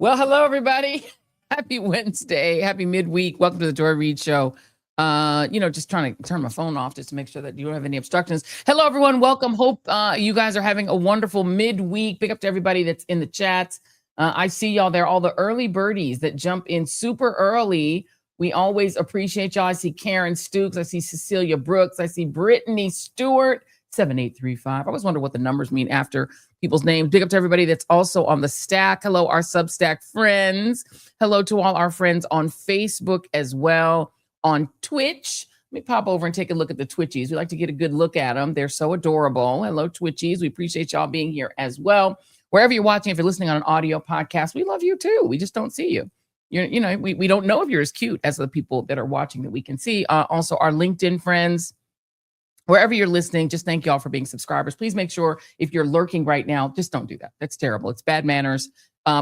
Well, hello, everybody. Happy Wednesday. Happy midweek. Welcome to the Joy Reid Show. Just trying to turn my phone off just to make sure that you don't have any obstructions. Hello, everyone. Welcome. Hope you guys are having a wonderful midweek. Big up to everybody that's in the chats. I see y'all there, all the early birdies that jump in super early. We always appreciate y'all. I see Karen Stooks. I see Cecilia Brooks. I see Brittany Stewart, 7835. I always wonder what the numbers mean after people's names. Big up to everybody that's also on the stack. Hello, our Substack friends. Hello to all our friends on Facebook as well, on Twitch. Let me pop over and take a look at the Twitchies. We like to get a good look at them. They're so adorable. Hello, Twitchies. We appreciate y'all being here as well. Wherever you're watching, if you're listening on an audio podcast, we love you too. We just don't see you. We don't know if you're as cute as the people that are watching that we can see. Also, our LinkedIn friends. Wherever you're listening, just thank you all for being subscribers. Please make sure if you're lurking right now, just don't do that. That's terrible. It's bad manners.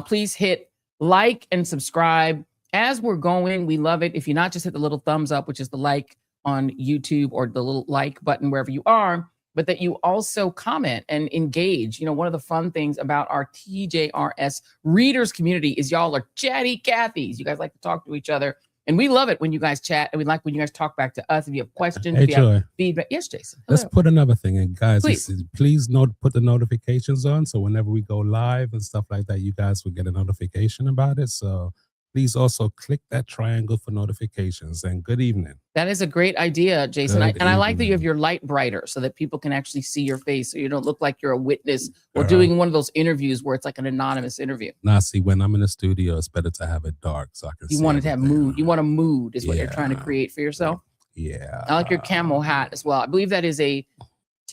Please hit like and subscribe. As we're going, we love it. If you not just hit the little thumbs up, which is the like on YouTube, or the little like button wherever you are, but that you also comment and engage. One of the fun things about our TJRS readers community is y'all are chatty Cathys. You guys like to talk to each other. And we love it when you guys chat, and we like when you guys talk back to us. If you have questions, if you have feedback. Yes, Jason. Hello. Let's put another thing in, guys. Please put the notifications on, so whenever we go live and stuff like that, you guys will get a notification about it. So please also click that triangle for notifications. And good evening. That is a great idea, Jason. I like that you have your light brighter so that people can actually see your face, so you don't look like you're a witness or doing one of those interviews where it's like an anonymous interview. Nah, see, when I'm in the studio, it's better to have it dark so I can see. You want it to have mood. You want a mood is what you're trying to create for yourself. Yeah. I like your camo hat as well. I believe that is a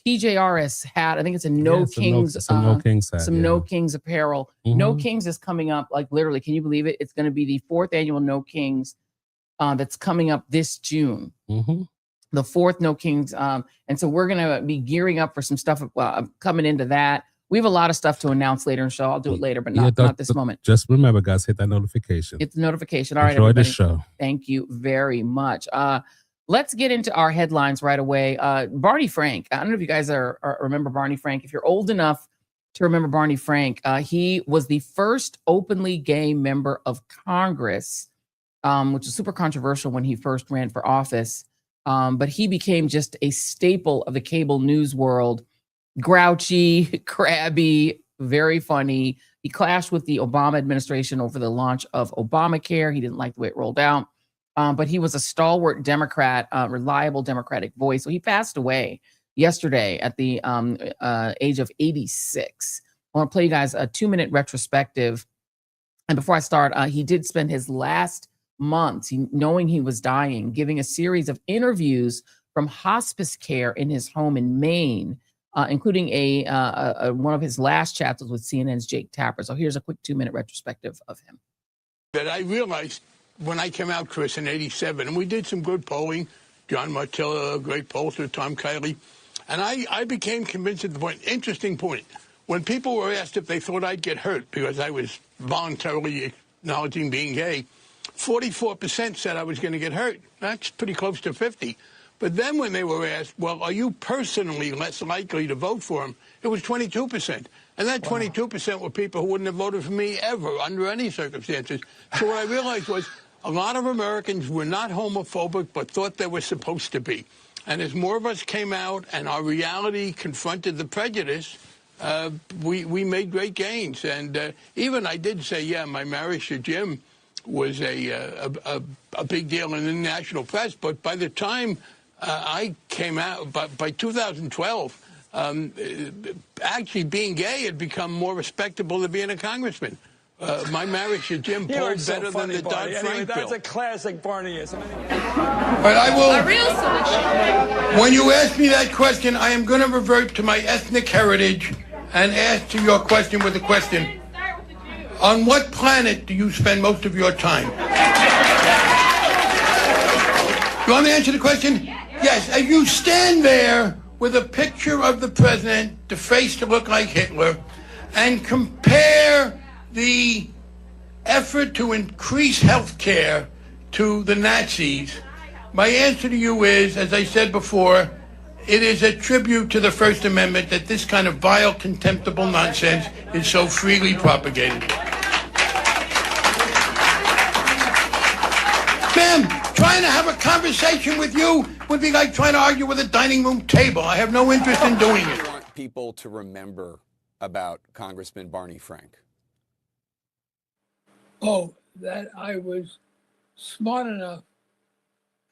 TJRS hat. I think it's a No Kings. No Kings hat. No Kings apparel. No Kings is coming up, like literally, can you believe it? It's going to be the 4th annual No Kings that's coming up this June. The 4th No Kings. And so we're going to be gearing up for some stuff coming into that. We have a lot of stuff to announce later in the show. I'll do it later, but not this moment. Just remember, guys, hit that notification. Hit the notification. All right, enjoy everybody. the show. Thank you very much. Let's get into our headlines right away. Barney Frank. I don't know if you guys remember Barney Frank. If you're old enough to remember Barney Frank, he was the first openly gay member of Congress, which is super controversial when he first ran for office. But he became just a staple of the cable news world. Grouchy, crabby, very funny. He clashed with the Obama administration over the launch of Obamacare. He didn't like the way it rolled out. But he was a stalwart Democrat, reliable Democratic voice. So he passed away yesterday at the age of 86. I want to play you guys a 2-minute retrospective. And before I start, he did spend his last months, knowing he was dying, giving a series of interviews from hospice care in his home in Maine, including one of his last chats with CNN's Jake Tapper. So here's a quick 2-minute retrospective of him. That I realized when I came out, Chris, in 87, and we did some good polling, John Martilla, great pollster, Tom Kiley, and I became convinced at the point, interesting point, when people were asked if they thought I'd get hurt because I was voluntarily acknowledging being gay, 44% said I was going to get hurt. That's pretty close to 50. But then when they were asked, well, are you personally less likely to vote for him, it was 22%. And that 22% were people who wouldn't have voted for me ever, under any circumstances. So what I realized was, a lot of Americans were not homophobic, but thought they were supposed to be. And as more of us came out and our reality confronted the prejudice, we made great gains. And even I did say, yeah, my marriage to Jim was a big deal in the national press. But by the time I came out, by 2012, actually being gay had become more respectable than being a congressman. My marriage to Jim polled better than the Dodd-Frank bill. That's a classic Barneyism. But I will. A real solution. When you ask me that question, I am going to revert to my ethnic heritage and ask to your question with a question. On what planet do you spend most of your time? You want me to answer the question? Yes. As you stand there with a picture of the president, the face to look like Hitler, and compare the effort to increase health care to the Nazis, my answer to you is, as I said before, it is a tribute to the First Amendment that this kind of vile, contemptible nonsense is so freely propagated. Trying to have a conversation with you would be like trying to argue with a dining room table. I have no interest in doing it. I want people to remember about Congressman Barney Frank. Oh, that I was smart enough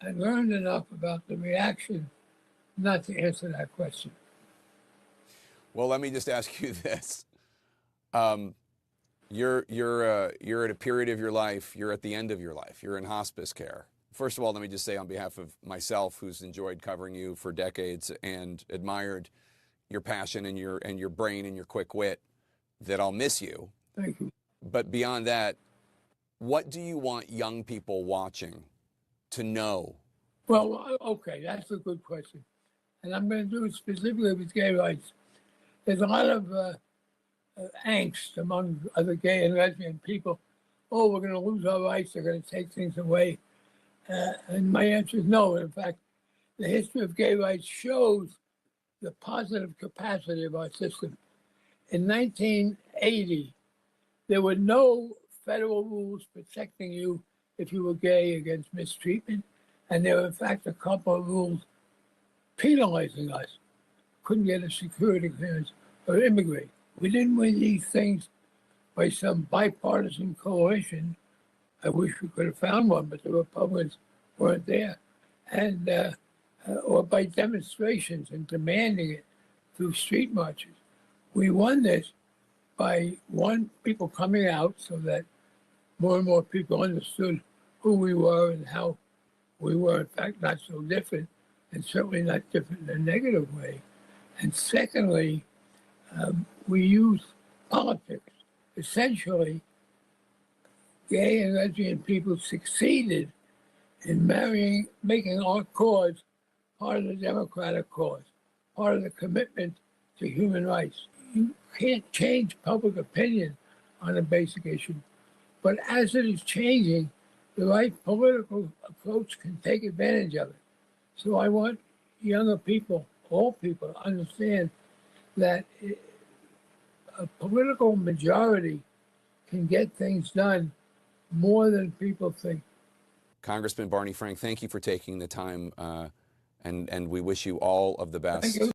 and learned enough about the reaction not to answer that question. Well, let me just ask you this. You're at a period of your life, you're at the end of your life, you're in hospice care. First of all, let me just say on behalf of myself, who's enjoyed covering you for decades and admired your passion and your brain and your quick wit, that I'll miss you. Thank you. But beyond that, what do you want young people watching to know? Well, okay, that's a good question. And I'm going to do it specifically with gay rights. There's a lot of angst among other gay and lesbian people. Oh, we're going to lose our rights. They're going to take things away. And my answer is no. In fact, the history of gay rights shows the positive capacity of our system. In 1980, there were no federal rules protecting you if you were gay against mistreatment. And there were, in fact, a couple of rules penalizing us. Couldn't get a security clearance or immigrate. We didn't win these things by some bipartisan coalition. I wish we could have found one, but the Republicans weren't there. And or by demonstrations and demanding it through street marches. We won this by, one, people coming out so that more and more people understood who we were and how we were, in fact, not so different, and certainly not different in a negative way. And secondly, we used politics. Essentially, gay and lesbian people succeeded in making our cause part of the democratic cause, part of the commitment to human rights. You can't change public opinion on a basic issue, but as it is changing, the right political approach can take advantage of it. So I want younger people, all people, to understand that a political majority can get things done more than people think. Congressman Barney Frank, thank you for taking the time, and we wish you all of the best. Thank you.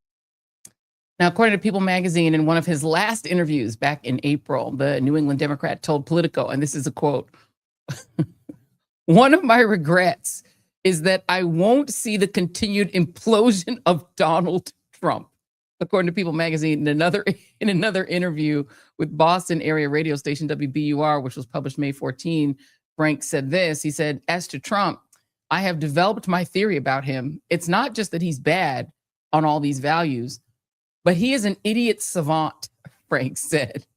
Now, according to People magazine, in one of his last interviews back in April, the New England Democrat told Politico, and this is a quote, "One of my regrets is that I won't see the continued implosion of Donald Trump." According to People magazine, in another interview with Boston area radio station WBUR, which was published May 14, Frank said this. He said, "As to Trump, I have developed my theory about him. It's not just that he's bad on all these values, but he is an idiot savant," Frank said.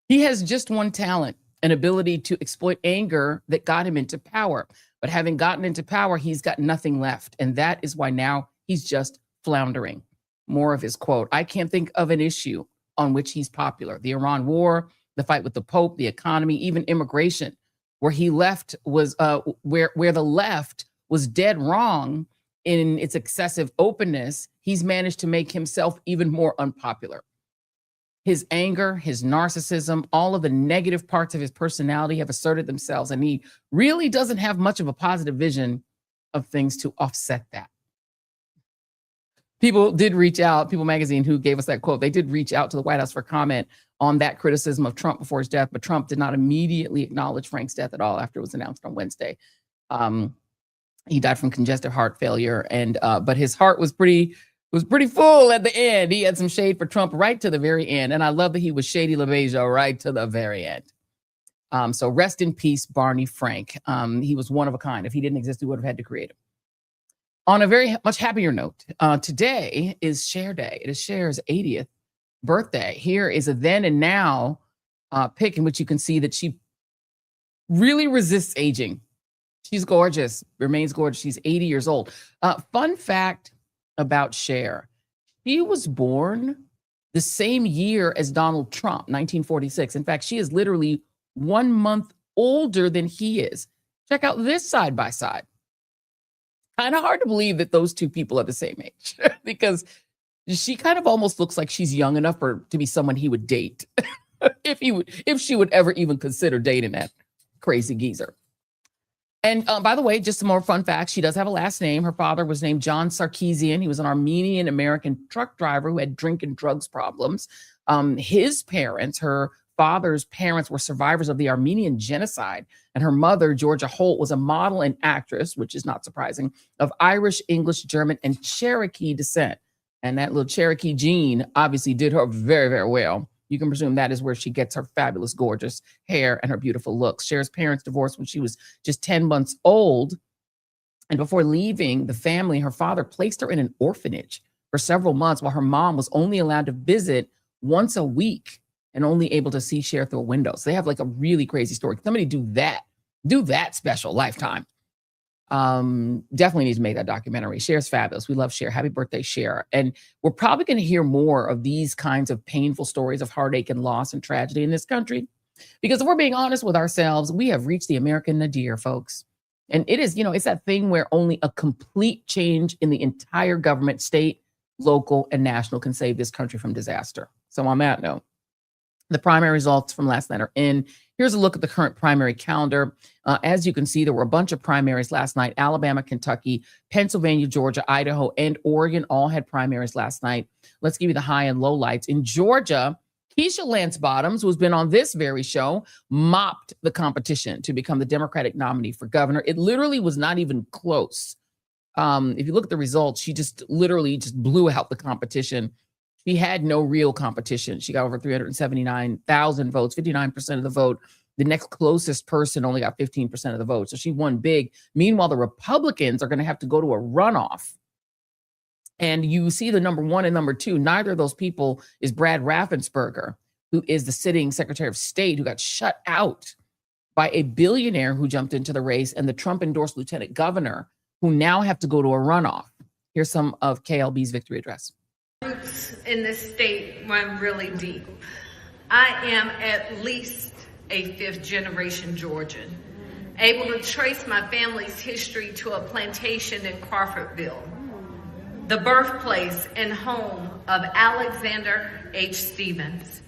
"He has just one talent, an ability to exploit anger that got him into power. But having gotten into power, he's got nothing left. And that is why now he's just floundering." More of his quote, "I can't think of an issue on which he's popular. The Iran war, the fight with the Pope, the economy, even immigration, where he left was where the left was dead wrong in its excessive openness, he's managed to make himself even more unpopular. His anger, his narcissism, all of the negative parts of his personality have asserted themselves, and he really doesn't have much of a positive vision of things to offset that." People did reach out, People magazine, who gave us that quote, they did reach out to the White House for comment on that criticism of Trump before his death, but Trump did not immediately acknowledge Frank's death at all after it was announced on Wednesday. He died from congestive heart failure, and but his heart was pretty full at the end. He had some shade for Trump right to the very end, and I love that he was Shady LaBeija right to the very end. So rest in peace, Barney Frank. He was one of a kind. If he didn't exist, we would have had to create him. On a very much happier note, today is Cher Day. It is Cher's 80th birthday. Here is a then and now pic in which you can see that she really resists aging. She's gorgeous, remains gorgeous. She's 80 years old. Fun fact about Cher. She was born the same year as Donald Trump, 1946. In fact, she is literally 1 month older than he is. Check out this side by side. Kind of hard to believe that those two people are the same age because she kind of almost looks like she's young enough to be someone he would date if she would ever even consider dating that crazy geezer. And by the way, just some more fun facts. She does have a last name. Her father was named John Sarkeesian. He was an Armenian-American truck driver who had drink and drugs problems. His parents, her father's parents, were survivors of the Armenian genocide. And her mother, Georgia Holt, was a model and actress, which is not surprising, of Irish, English, German, and Cherokee descent. And that little Cherokee gene obviously did her very, very well. You can presume that is where she gets her fabulous, gorgeous hair and her beautiful looks. Cher's parents divorced when she was just 10 months old. And before leaving the family, her father placed her in an orphanage for several months while her mom was only allowed to visit once a week and only able to see Cher through a window. So they have like a really crazy story. Somebody do that special, Lifetime. Definitely need to make that documentary. Cher's fabulous. We love Cher. Happy birthday, Cher. And we're probably going to hear more of these kinds of painful stories of heartache and loss and tragedy in this country. Because if we're being honest with ourselves, we have reached the American nadir, folks. And it is, it's that thing where only a complete change in the entire government, state, local, and national can save this country from disaster. So on that note, the primary results from last night are in. Here's a look at the current primary calendar. As you can see, there were a bunch of primaries last night. Alabama, Kentucky, Pennsylvania, Georgia, Idaho, and Oregon all had primaries last night. Let's give you the high and low lights. In Georgia, Keisha Lance Bottoms, who's been on this very show, mopped the competition to become the Democratic nominee for governor. It literally was not even close. If you look at the results, she just literally just blew out the competition. She had no real competition. She got over 379,000 votes, 59% of the vote. The next closest person only got 15% of the vote. So she won big. Meanwhile, the Republicans are going to have to go to a runoff. And you see the number one and number two. Neither of those people is Brad Raffensperger, who is the sitting Secretary of State, who got shut out by a billionaire who jumped into the race, and the Trump-endorsed lieutenant governor, who now have to go to a runoff. Here's some of KLB's victory address. Roots in this state run really deep. I am at least a fifth-generation Georgian, able to trace my family's history to a plantation in Crawfordville, the birthplace and home of Alexander H. Stephens,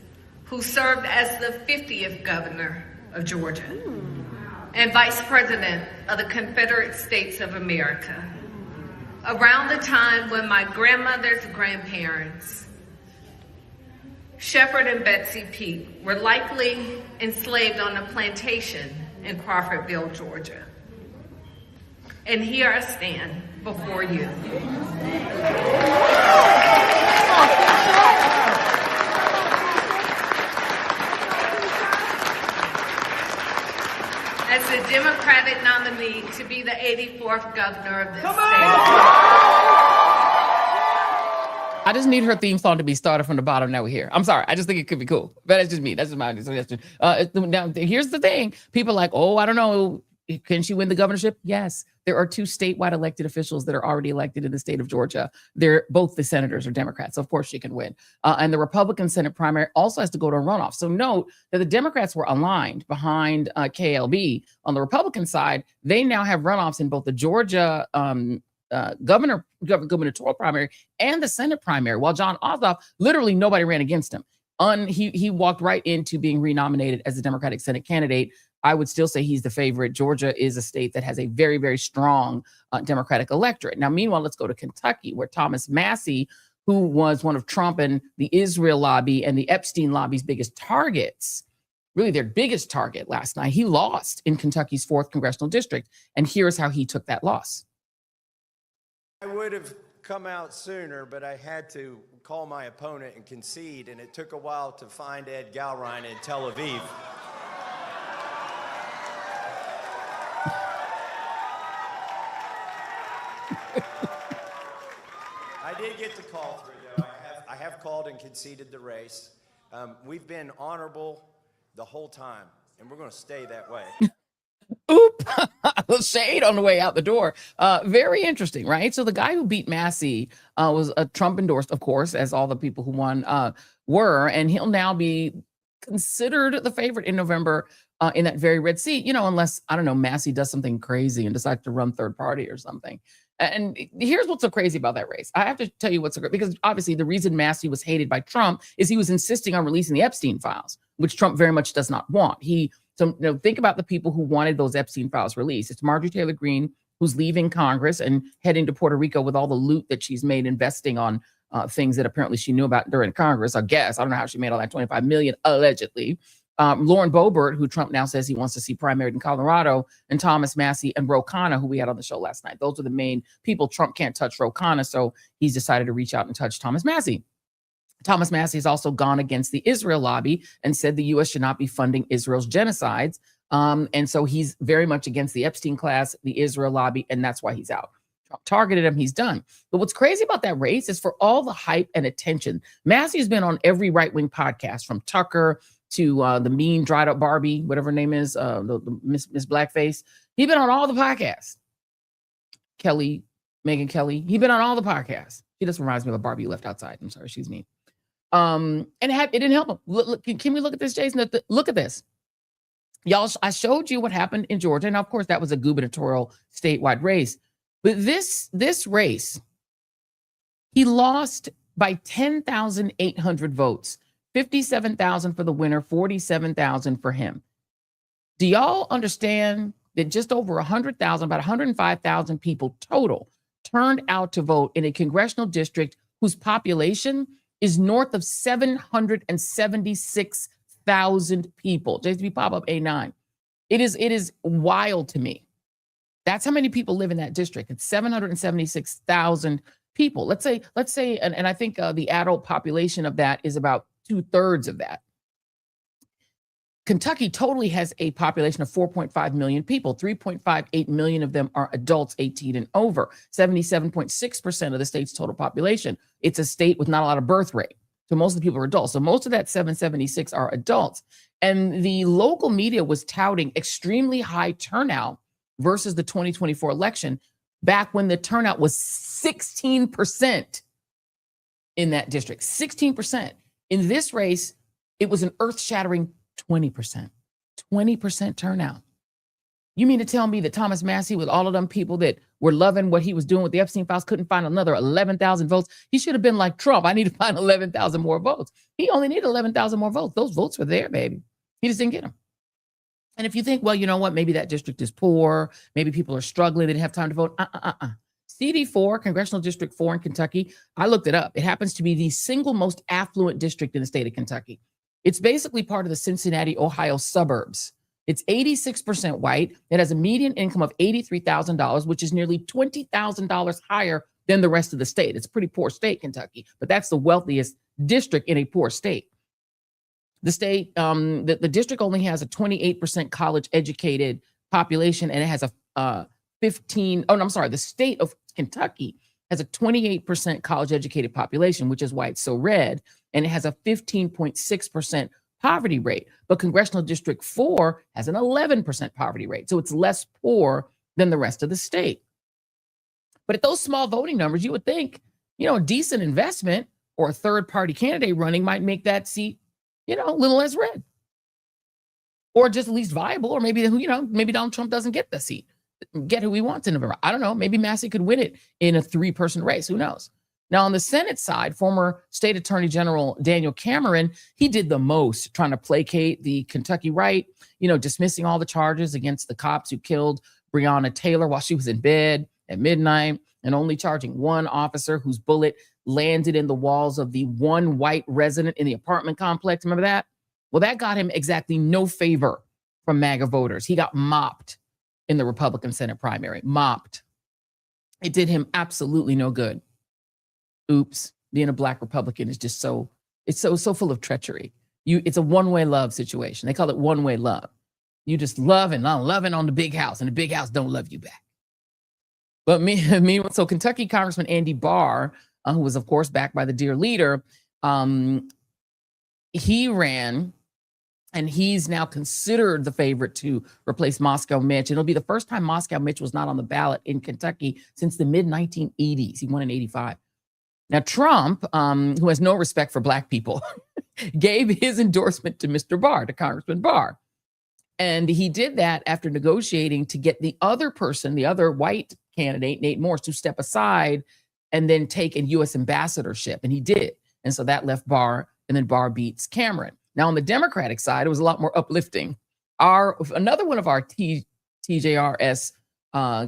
who served as the 50th governor of Georgia and vice president of the Confederate States of America. Around the time when my grandmother's grandparents, Shepherd and Betsy Peake, were likely enslaved on a plantation in Crawfordville, Georgia. And here I stand before you. As the Democratic nominee to be the 84th governor of this state. I just need her theme song to be started from the bottom. Now we're here. I'm sorry. I just think it could be cool. But that's just me. That's just my suggestion. Now, here's the thing. People are like, oh, I don't know. Can she win the governorship? Yes. There are two statewide elected officials that are already elected in the state of Georgia. They're both the senators are Democrats. So of course she can win. And the Republican Senate primary also has to go to a runoff. So note that the Democrats were aligned behind KLB. On the Republican side, they now have runoffs in both the Georgia gubernatorial primary and the Senate primary, while John Ossoff, literally nobody ran against him. He walked right into being renominated as the Democratic Senate candidate. I would still say he's the favorite. Georgia is a state that has a very, very strong Democratic electorate. Now, meanwhile, let's go to Kentucky, where Thomas Massie, who was one of Trump and the Israel lobby and the Epstein lobby's biggest targets, really their biggest target last night, he lost in Kentucky's 4th congressional district. And here's how he took that loss. I would have come out sooner, but I had to call my opponent and concede, and it took a while to find Ed Galrein in Tel Aviv. I did get the call through, though. I have called and conceded the race. We've been honorable the whole time, and we're going to stay that way. Oop, a little shade on the way out the door. Very interesting, right? So the guy who beat Massie was a Trump endorsed, of course, as all the people who won were, and he'll now be considered the favorite in November in that very red seat, unless, I don't know, Massie does something crazy and decides to run third party or something. And here's what's so crazy about that race. I have to tell you what's so great, because obviously the reason Massie was hated by Trump is he was insisting on releasing the Epstein files, which Trump very much does not want. He So think about the people who wanted those Epstein files released. It's Marjorie Taylor Greene, who's leaving Congress and heading to Puerto Rico with all the loot that she's made investing on things that apparently she knew about during Congress. I guess I don't know how she made all that $25 million allegedly. Lauren Boebert, who Trump now says he wants to see primaried in Colorado, and Thomas Massie and Ro Khanna, who we had on the show last night. Those are the main people. Trump can't touch Ro Khanna, so he's decided to reach out and touch Thomas Massie. Thomas Massie has also gone against the Israel lobby and said the U.S. should not be funding Israel's genocides. And so he's very much against the Epstein class, the Israel lobby, and that's why he's out. Trump targeted him, he's done. But what's crazy about that race is for all the hype and attention, Massey's been on every right-wing podcast, from Tucker to the mean dried up Barbie, whatever her name is, the Miss Blackface. He's been on all the podcasts. Megyn Kelly, he's been on all the podcasts. She just reminds me of a Barbie you left outside. I'm sorry, she's mean. And it didn't help him. Look, can we look at this, Jason? Look at this. Y'all, I showed you what happened in Georgia. And of course, that was a gubernatorial statewide race. But this race, he lost by 10,800 votes. 57,000 for the winner, 47,000 for him. Do y'all understand that just over 100,000, about 105,000 people total turned out to vote in a congressional district whose population is north of 776,000 people? JSB pop-up A9. It is wild to me. That's how many people live in that district. It's 776,000 people. Let's say, and I think the adult population of that is about 2/3 of that. Kentucky totally has a population of 4.5 million people. 3.58 million of them are adults 18 and over. 77.6% of the state's total population. It's a state with not a lot of birth rate. So most of the people are adults. So most of that 776 are adults. And the local media was touting extremely high turnout versus the 2024 election, back when the turnout was 16% in that district. 16%. In this race, it was an earth-shattering 20%. 20% turnout. You mean to tell me that Thomas Massie, with all of them people that were loving what he was doing with the Epstein files, couldn't find another 11,000 votes? He should have been like Trump. I need to find 11,000 more votes. He only needed 11,000 more votes. Those votes were there, baby. He just didn't get them. And if you think, well, you know what, maybe that district is poor, maybe people are struggling, they didn't have time to vote. CD4, Congressional District 4 in Kentucky, I looked it up. It happens to be the single most affluent district in the state of Kentucky. It's basically part of the Cincinnati, Ohio suburbs. It's 86% white. It has a median income of $83,000, which is nearly $20,000 higher than the rest of the state. It's a pretty poor state, Kentucky, but that's the wealthiest district in a poor state. The state, the district only has a 28% college educated population, and it has the state of Kentucky has a 28% college educated population, which is why it's so red, and it has a 15.6% poverty rate. But Congressional District 4 has an 11% poverty rate, so it's less poor than the rest of the state. But at those small voting numbers, you would think, a decent investment or a third-party candidate running might make that seat, a little less red, or just at least viable, or maybe, maybe Donald Trump doesn't get the seat, get who he wants in November. I don't know. Maybe Massie could win it in a 3-person race. Who knows? Now, on the Senate side, former State Attorney General Daniel Cameron, he did the most trying to placate the Kentucky right, dismissing all the charges against the cops who killed Breonna Taylor while she was in bed at midnight, and only charging one officer whose bullet landed in the walls of the one white resident in the apartment complex. Remember that? Well, that got him exactly no favor from MAGA voters. He got mopped in the Republican Senate primary. Mopped. It did him absolutely no good. Oops. Being a Black Republican is just so full of treachery. It's a one-way love situation. They call it one-way love. You just love and loving on the big house, and the big house don't love you back. But so Kentucky Congressman Andy Barr, who was, of course, backed by the dear leader, he ran, and he's now considered the favorite to replace Moscow Mitch. It'll be the first time Moscow Mitch was not on the ballot in Kentucky since the mid-1980s. He won in 85. Now, Trump, who has no respect for Black people, gave his endorsement to Mr. Barr, to Congressman Barr. And he did that after negotiating to get the other person, the other white candidate, Nate Morse, to step aside and then take a U.S. ambassadorship. And he did. And so that left Barr, and then Barr beats Cameron. Now, on the Democratic side, it was a lot more uplifting. Another one of our TJRS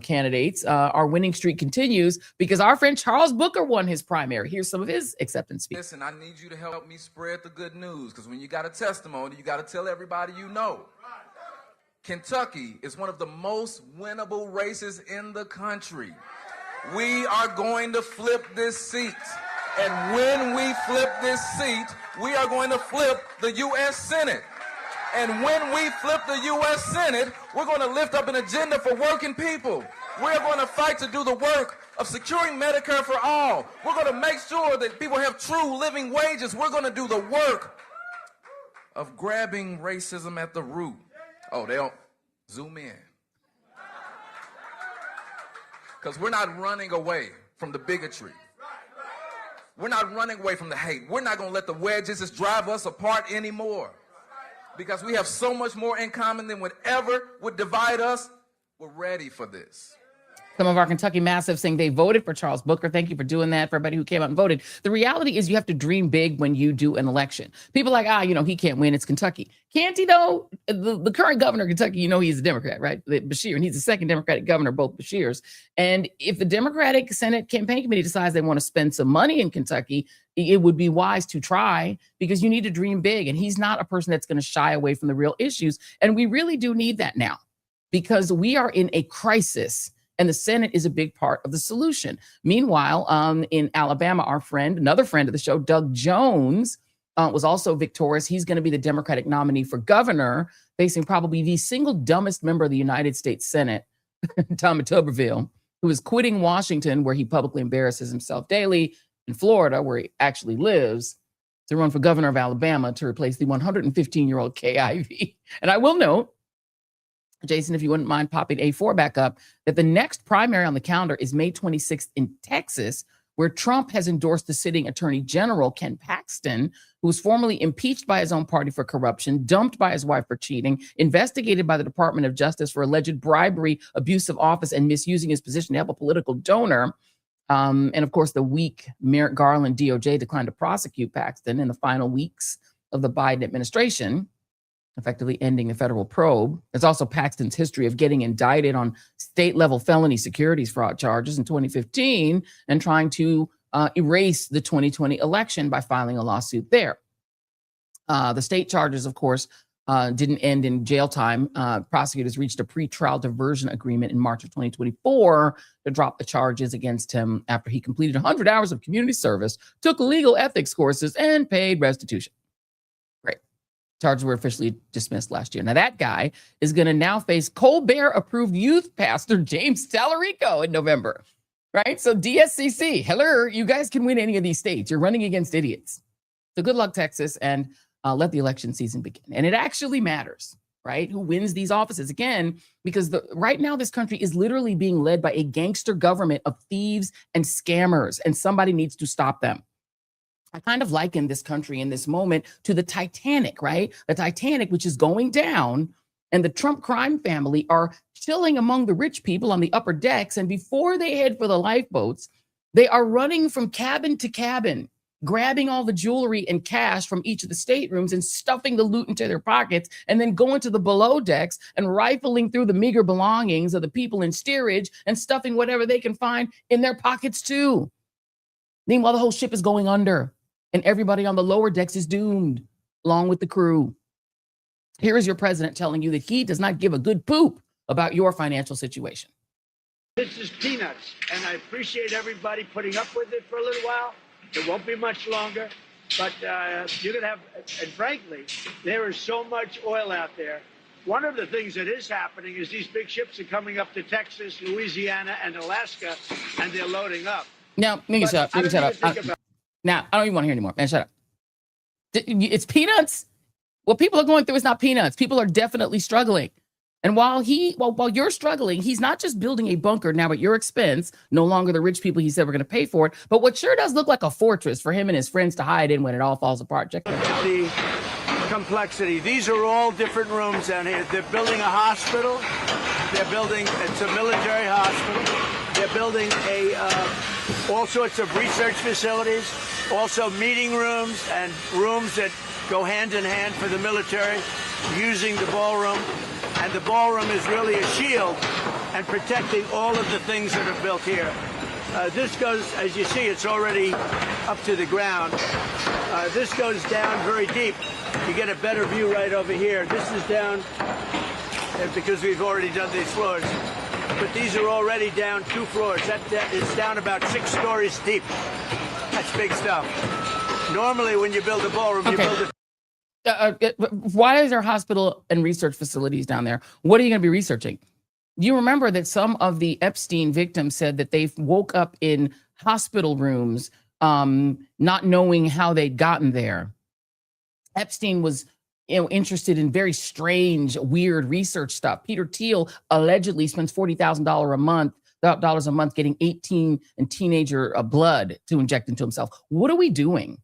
candidates, our winning streak continues because our friend Charles Booker won his primary. Here's some of his acceptance speech. Listen, I need you to help me spread the good news, because when you got a testimony, you got to tell everybody you know. Kentucky is one of the most winnable races in the country. We are going to flip this seat. And when we flip this seat, we are going to flip the U.S. Senate. And when we flip the U.S. Senate, we're going to lift up an agenda for working people. We're going to fight to do the work of securing Medicare for all. We're going to make sure that people have true living wages. We're going to do the work of grabbing racism at the root. Oh, they don't zoom in. Because we're not running away from the bigotry. We're not running away from the hate. We're not going to let the wedges just drive us apart anymore. Because we have so much more in common than whatever would divide us. We're ready for this. Some of our Kentucky Massive saying they voted for Charles Booker. Thank you for doing that, for everybody who came out and voted. The reality is you have to dream big when you do an election. People are like, he can't win. It's Kentucky. Can't he, though? The current governor of Kentucky, he's a Democrat, right? Beshear, and he's the second Democratic governor, both Beshears. And if the Democratic Senate Campaign Committee decides they want to spend some money in Kentucky, it would be wise to try, because you need to dream big. And he's not a person that's going to shy away from the real issues. And we really do need that now, because we are in a crisis. And the Senate is a big part of the solution. Meanwhile, in Alabama, our friend, another friend of the show, Doug Jones, was also victorious. He's going to be the Democratic nominee for governor, facing probably the single dumbest member of the United States Senate, Tommy Tuberville, who is quitting Washington, where he publicly embarrasses himself daily, in Florida, where he actually lives, to run for governor of Alabama to replace the 115-year-old Kay Ivey. And I will note, Jason, if you wouldn't mind popping A4 back up, that the next primary on the calendar is May 26th in Texas, where Trump has endorsed the sitting Attorney General, Ken Paxton, who was formerly impeached by his own party for corruption, dumped by his wife for cheating, investigated by the Department of Justice for alleged bribery, abuse of office, and misusing his position to help a political donor. And of course, the weak Merrick Garland DOJ declined to prosecute Paxton in the final weeks of the Biden administration, effectively ending the federal probe. There's also Paxton's history of getting indicted on state-level felony securities fraud charges in 2015 and trying to erase the 2020 election by filing a lawsuit there. The state charges, of course, didn't end in jail time. Prosecutors reached a pretrial diversion agreement in March of 2024 to drop the charges against him after he completed 100 hours of community service, took legal ethics courses, and paid restitution. Charges were officially dismissed last year. Now, that guy is going to now face Colbert-approved youth pastor James Tallarico in November, right? So DSCC, hello, you guys can win any of these states. You're running against idiots. So good luck, Texas, and let the election season begin. And it actually matters, right? Who wins these offices? Again, because right now this country is literally being led by a gangster government of thieves and scammers, and somebody needs to stop them. I kind of liken this country in this moment to the Titanic, right? The Titanic, which is going down, and the Trump crime family are chilling among the rich people on the upper decks. And before they head for the lifeboats, they are running from cabin to cabin, grabbing all the jewelry and cash from each of the staterooms and stuffing the loot into their pockets, and then going to the below decks and rifling through the meager belongings of the people in steerage and stuffing whatever they can find in their pockets too. Meanwhile, the whole ship is going under, and everybody on the lower decks is doomed, along with the crew. Here is your president telling you that he does not give a good poop about your financial situation. This is peanuts, and I appreciate everybody putting up with it for a little while. It won't be much longer, but you're going to have, and frankly, there is so much oil out there. One of the things that is happening is these big ships are coming up to Texas, Louisiana, and Alaska, and they're loading up. Now, let me shut up. Now, I don't even want to hear anymore. Man, shut up. It's peanuts. What people are going through is not peanuts. People are definitely struggling. And while you're struggling, he's not just building a bunker now at your expense, no longer the rich people he said were going to pay for it, but what sure does look like a fortress for him and his friends to hide in when it all falls apart. Check it out. The complexity. These are all different rooms down here. They're building a hospital. They're building, it's a military hospital. They're building all sorts of research facilities, also meeting rooms and rooms that go hand in hand for the military. using the ballroom. And the ballroom is really a shield and protecting all of the things that are built here. This goes, as you see, it's already up to the ground. This goes down very deep. You get a better view right over here. This is down because we've already done these floors. But these are already down 2 floors. That is down about 6 stories deep. That's big stuff. Normally, when you build a ballroom, you build it. Why is there hospital and research facilities down there? What are you going to be researching? You remember that some of the Epstein victims said that they woke up in hospital rooms, not knowing how they'd gotten there. Epstein was, interested in very strange, weird research stuff. Peter Thiel allegedly spends $40,000 a month getting 18 and teenager blood to inject into himself. What are we doing?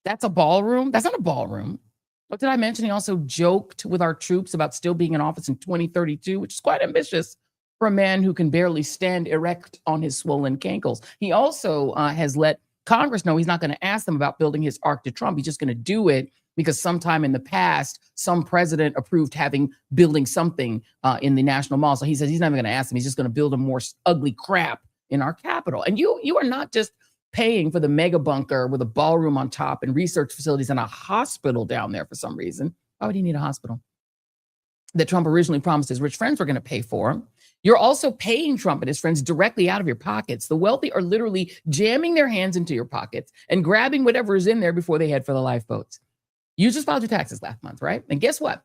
That's a ballroom? That's not a ballroom. What did I mention? He also joked with our troops about still being in office in 2032, which is quite ambitious for a man who can barely stand erect on his swollen cankles. He also has let Congress know he's not going to ask them about building his Arc de Trump. He's just going to do it because sometime in the past, some president approved building something in the National Mall. So he says he's not even going to ask them. He's just going to build a more ugly crap in our Capitol. And you are not just paying for the mega bunker with a ballroom on top and research facilities and a hospital down there for some reason. Why would he need a hospital? That Trump originally promised his rich friends were going to pay for. You're also paying Trump and his friends directly out of your pockets. The wealthy are literally jamming their hands into your pockets and grabbing whatever is in there before they head for the lifeboats. You just filed your taxes last month, right? And guess what?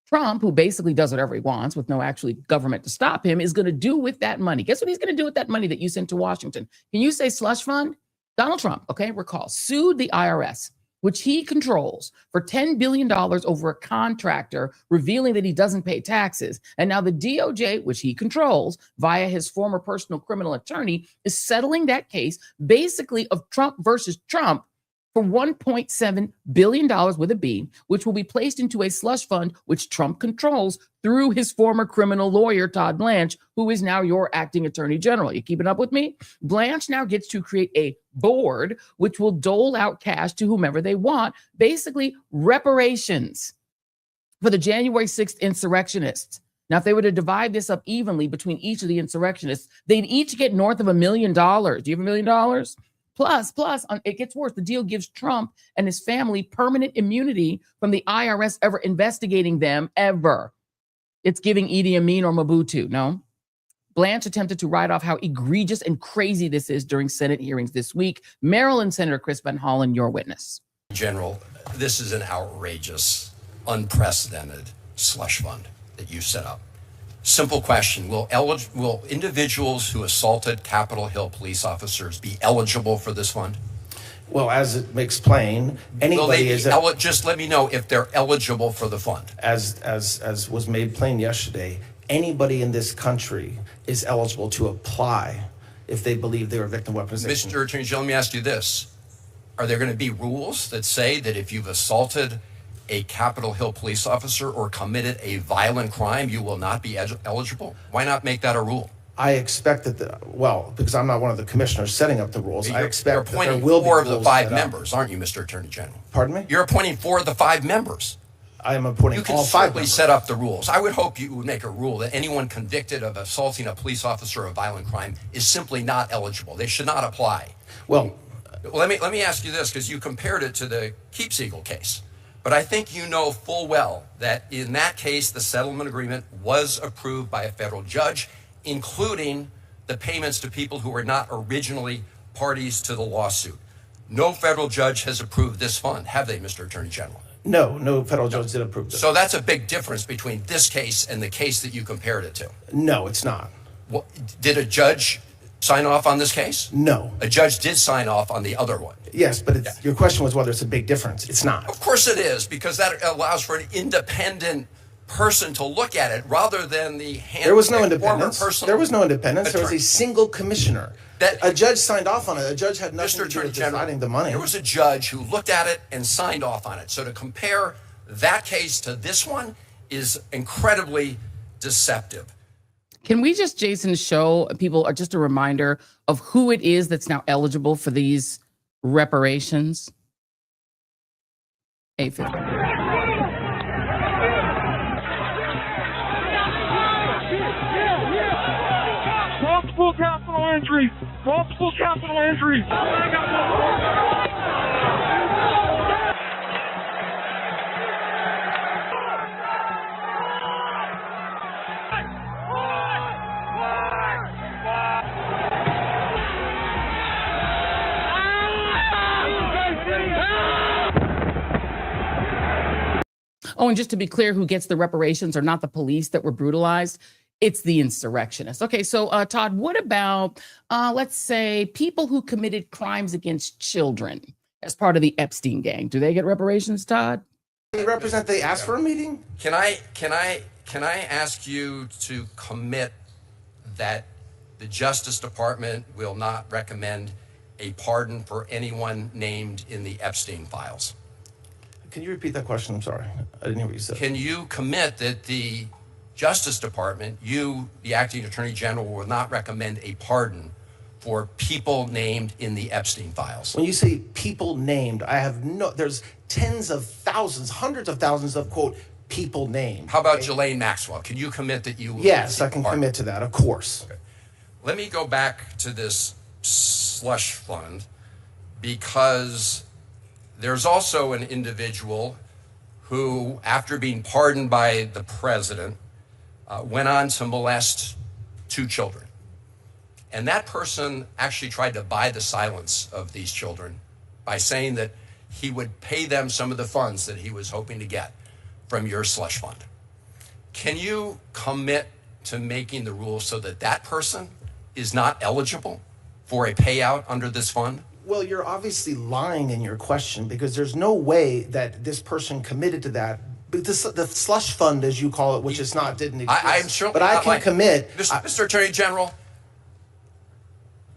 Trump, who basically does whatever he wants with no actually government to stop him, is going to do with that money. Guess what he's going to do with that money that you sent to Washington? Can you say slush fund? Donald Trump, recall, sued the IRS, which he controls, for $10 billion over a contractor, revealing that he doesn't pay taxes. And now the DOJ, which he controls via his former personal criminal attorney, is settling that case basically of Trump versus Trump for $1.7 billion with a B, which will be placed into a slush fund, which Trump controls through his former criminal lawyer, Todd Blanche, who is now your acting attorney general. You keeping up with me? Blanche now gets to create a board, which will dole out cash to whomever they want, basically reparations for the January 6th insurrectionists. Now, if they were to divide this up evenly between each of the insurrectionists, they'd each get north of $1 million. Do you have $1 million? Plus, it gets worse. The deal gives Trump and his family permanent immunity from the IRS ever investigating them, ever. It's giving Idi Amin or Mobutu, no? Blanche attempted to write off how egregious and crazy this is during Senate hearings this week. Maryland Senator Chris Van Hollen, your witness. General, this is an outrageous, unprecedented slush fund that you set up. Simple question, will individuals who assaulted Capitol Hill police officers be eligible for this fund? Well, as it makes plain, anybody is just let me know if they're eligible for the fund. As was made plain yesterday, anybody in this country is eligible to apply if they believe they were victim of weaponization. Mr. Attorney General, let me ask you this. Are there going to be rules that say that if you've assaulted a Capitol Hill police officer or committed a violent crime, you will not be eligible? Why not make that a rule? I expect that, because I'm not one of the commissioners setting up the rules, I expect that there will be rules. You're appointing 4 of the 5 members, aren't you, Mr. Attorney General? Pardon me? You're appointing 4 of the 5 members. I am appointing all 5 members. Set up the rules. I would hope you would make a rule that anyone convicted of assaulting a police officer or a violent crime is simply not eligible. They should not apply. Well, let me ask you this, because you compared it to the Keepsiegel case. But I think you know full well that in that case, the settlement agreement was approved by a federal judge, including the payments to people who were not originally parties to the lawsuit. No federal judge has approved this fund, have they, Mr. Attorney General? No federal judge did approve this. So that's a big difference between this case and the case that you compared it to. No, it's not. Well, did a judge sign off on this case? No. A judge did sign off on the other one. Yes, but your question was whether it's a big difference. It's not. Of course it is, because that allows for an independent person to look at it rather than the There was no independence. There was no independence. There was a single commissioner. A judge signed off on it. A judge had nothing to do with deciding the money. There was a judge who looked at it and signed off on it. So to compare that case to this one is incredibly deceptive. Can we just, Jason, show people just a reminder of who it is that's now eligible for these reparations? A50. capital injuries. Multiple capital injuries. Oh my God. Oh, and just to be clear, who gets the reparations are not the police that were brutalized. It's the insurrectionists. Okay, so Todd, what about, let's say, people who committed crimes against children as part of the Epstein gang? Do they get reparations, Todd? They represent, they asked for a meeting? Can I ask you to commit that the Justice Department will not recommend a pardon for anyone named in the Epstein files? Can you repeat that question? I'm sorry. I didn't hear what you said. Can you commit that the Justice Department, you, the acting Attorney General, will not recommend a pardon for people named in the Epstein files? When you say people named, there's tens of thousands, hundreds of thousands of, quote, people named. How about Ghislaine Maxwell? Can you commit that you will? Yes, I can commit to that, of course. Okay. Let me go back to this slush fund, because there's also an individual who, after being pardoned by the president, went on to molest 2 children. And that person actually tried to buy the silence of these children by saying that he would pay them some of the funds that he was hoping to get from your slush fund. Can you commit to making the rules so that that person is not eligible for a payout under this fund? Well, you're obviously lying in your question, because there's no way that this person committed to that. But the slush fund, as you call it, which is not, didn't exist. I'm sure, but I can commit. Mr. Attorney General,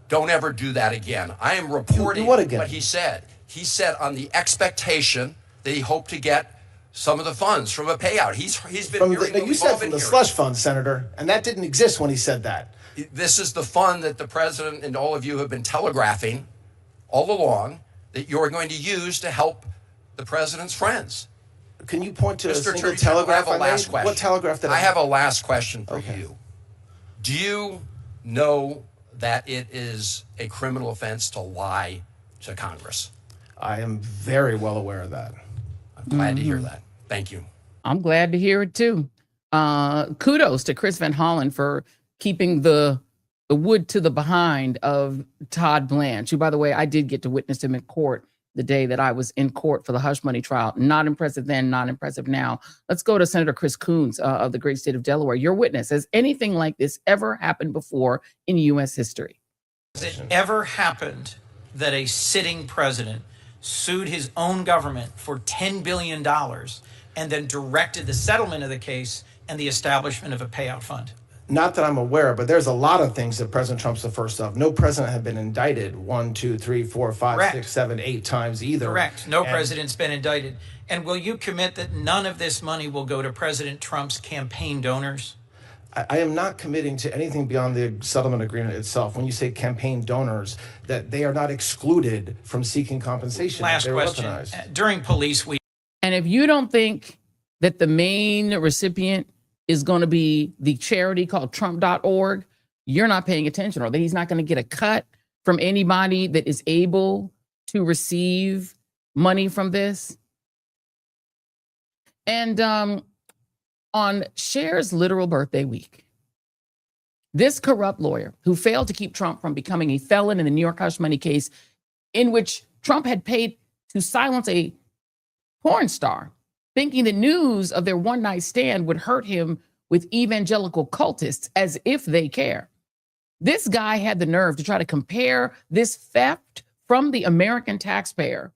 don't ever do that again. I am reporting what again? What he said. He said on the expectation that he hoped to get some of the funds from a payout. He's been from hearing you said from the slush fund, Senator, and that didn't exist when he said that. This is the fund that the president and all of you have been telegraphing all along that you're going to use to help the president's friends. Can you point to Mr. a single Attorney General, telegraph I have a last question. What telegraph did I have a last question for you. Do you know that it is a criminal offense to lie to Congress? I am very well aware of that. I'm glad to hear that. Thank you. I'm glad to hear it too. Kudos to Chris Van Hollen for keeping the wood to the behind of Todd Blanche, who, by the way, I did get to witness him in court the day that I was in court for the hush money trial. Not impressive then, not impressive now. Let's go to Senator Chris Coons of the great state of Delaware. Your witness. Has anything like this ever happened before in U.S. history? Has it ever happened that a sitting president sued his own government for $10 billion and then directed the settlement of the case and the establishment of a payout fund? Not that I'm aware, but there's a lot of things that President Trump's the first of. No president had been indicted 1, 2, 3, 4, 5, Correct. 6, 7, 8 times either. Correct. No president's been indicted. And will you commit that none of this money will go to President Trump's campaign donors? I am not committing to anything beyond the settlement agreement itself. When you say campaign donors, that they are not excluded from seeking compensation. Last question. During police week. And if you don't think that the main recipient is going to be the charity called Trump.org, you're not paying attention, or that he's not going to get a cut from anybody that is able to receive money from this. And on Cher's literal birthday week, this corrupt lawyer who failed to keep Trump from becoming a felon in the New York hush money case, in which Trump had paid to silence a porn star, thinking the news of their one-night stand would hurt him with evangelical cultists, as if they care. This guy had the nerve to try to compare this theft from the American taxpayer,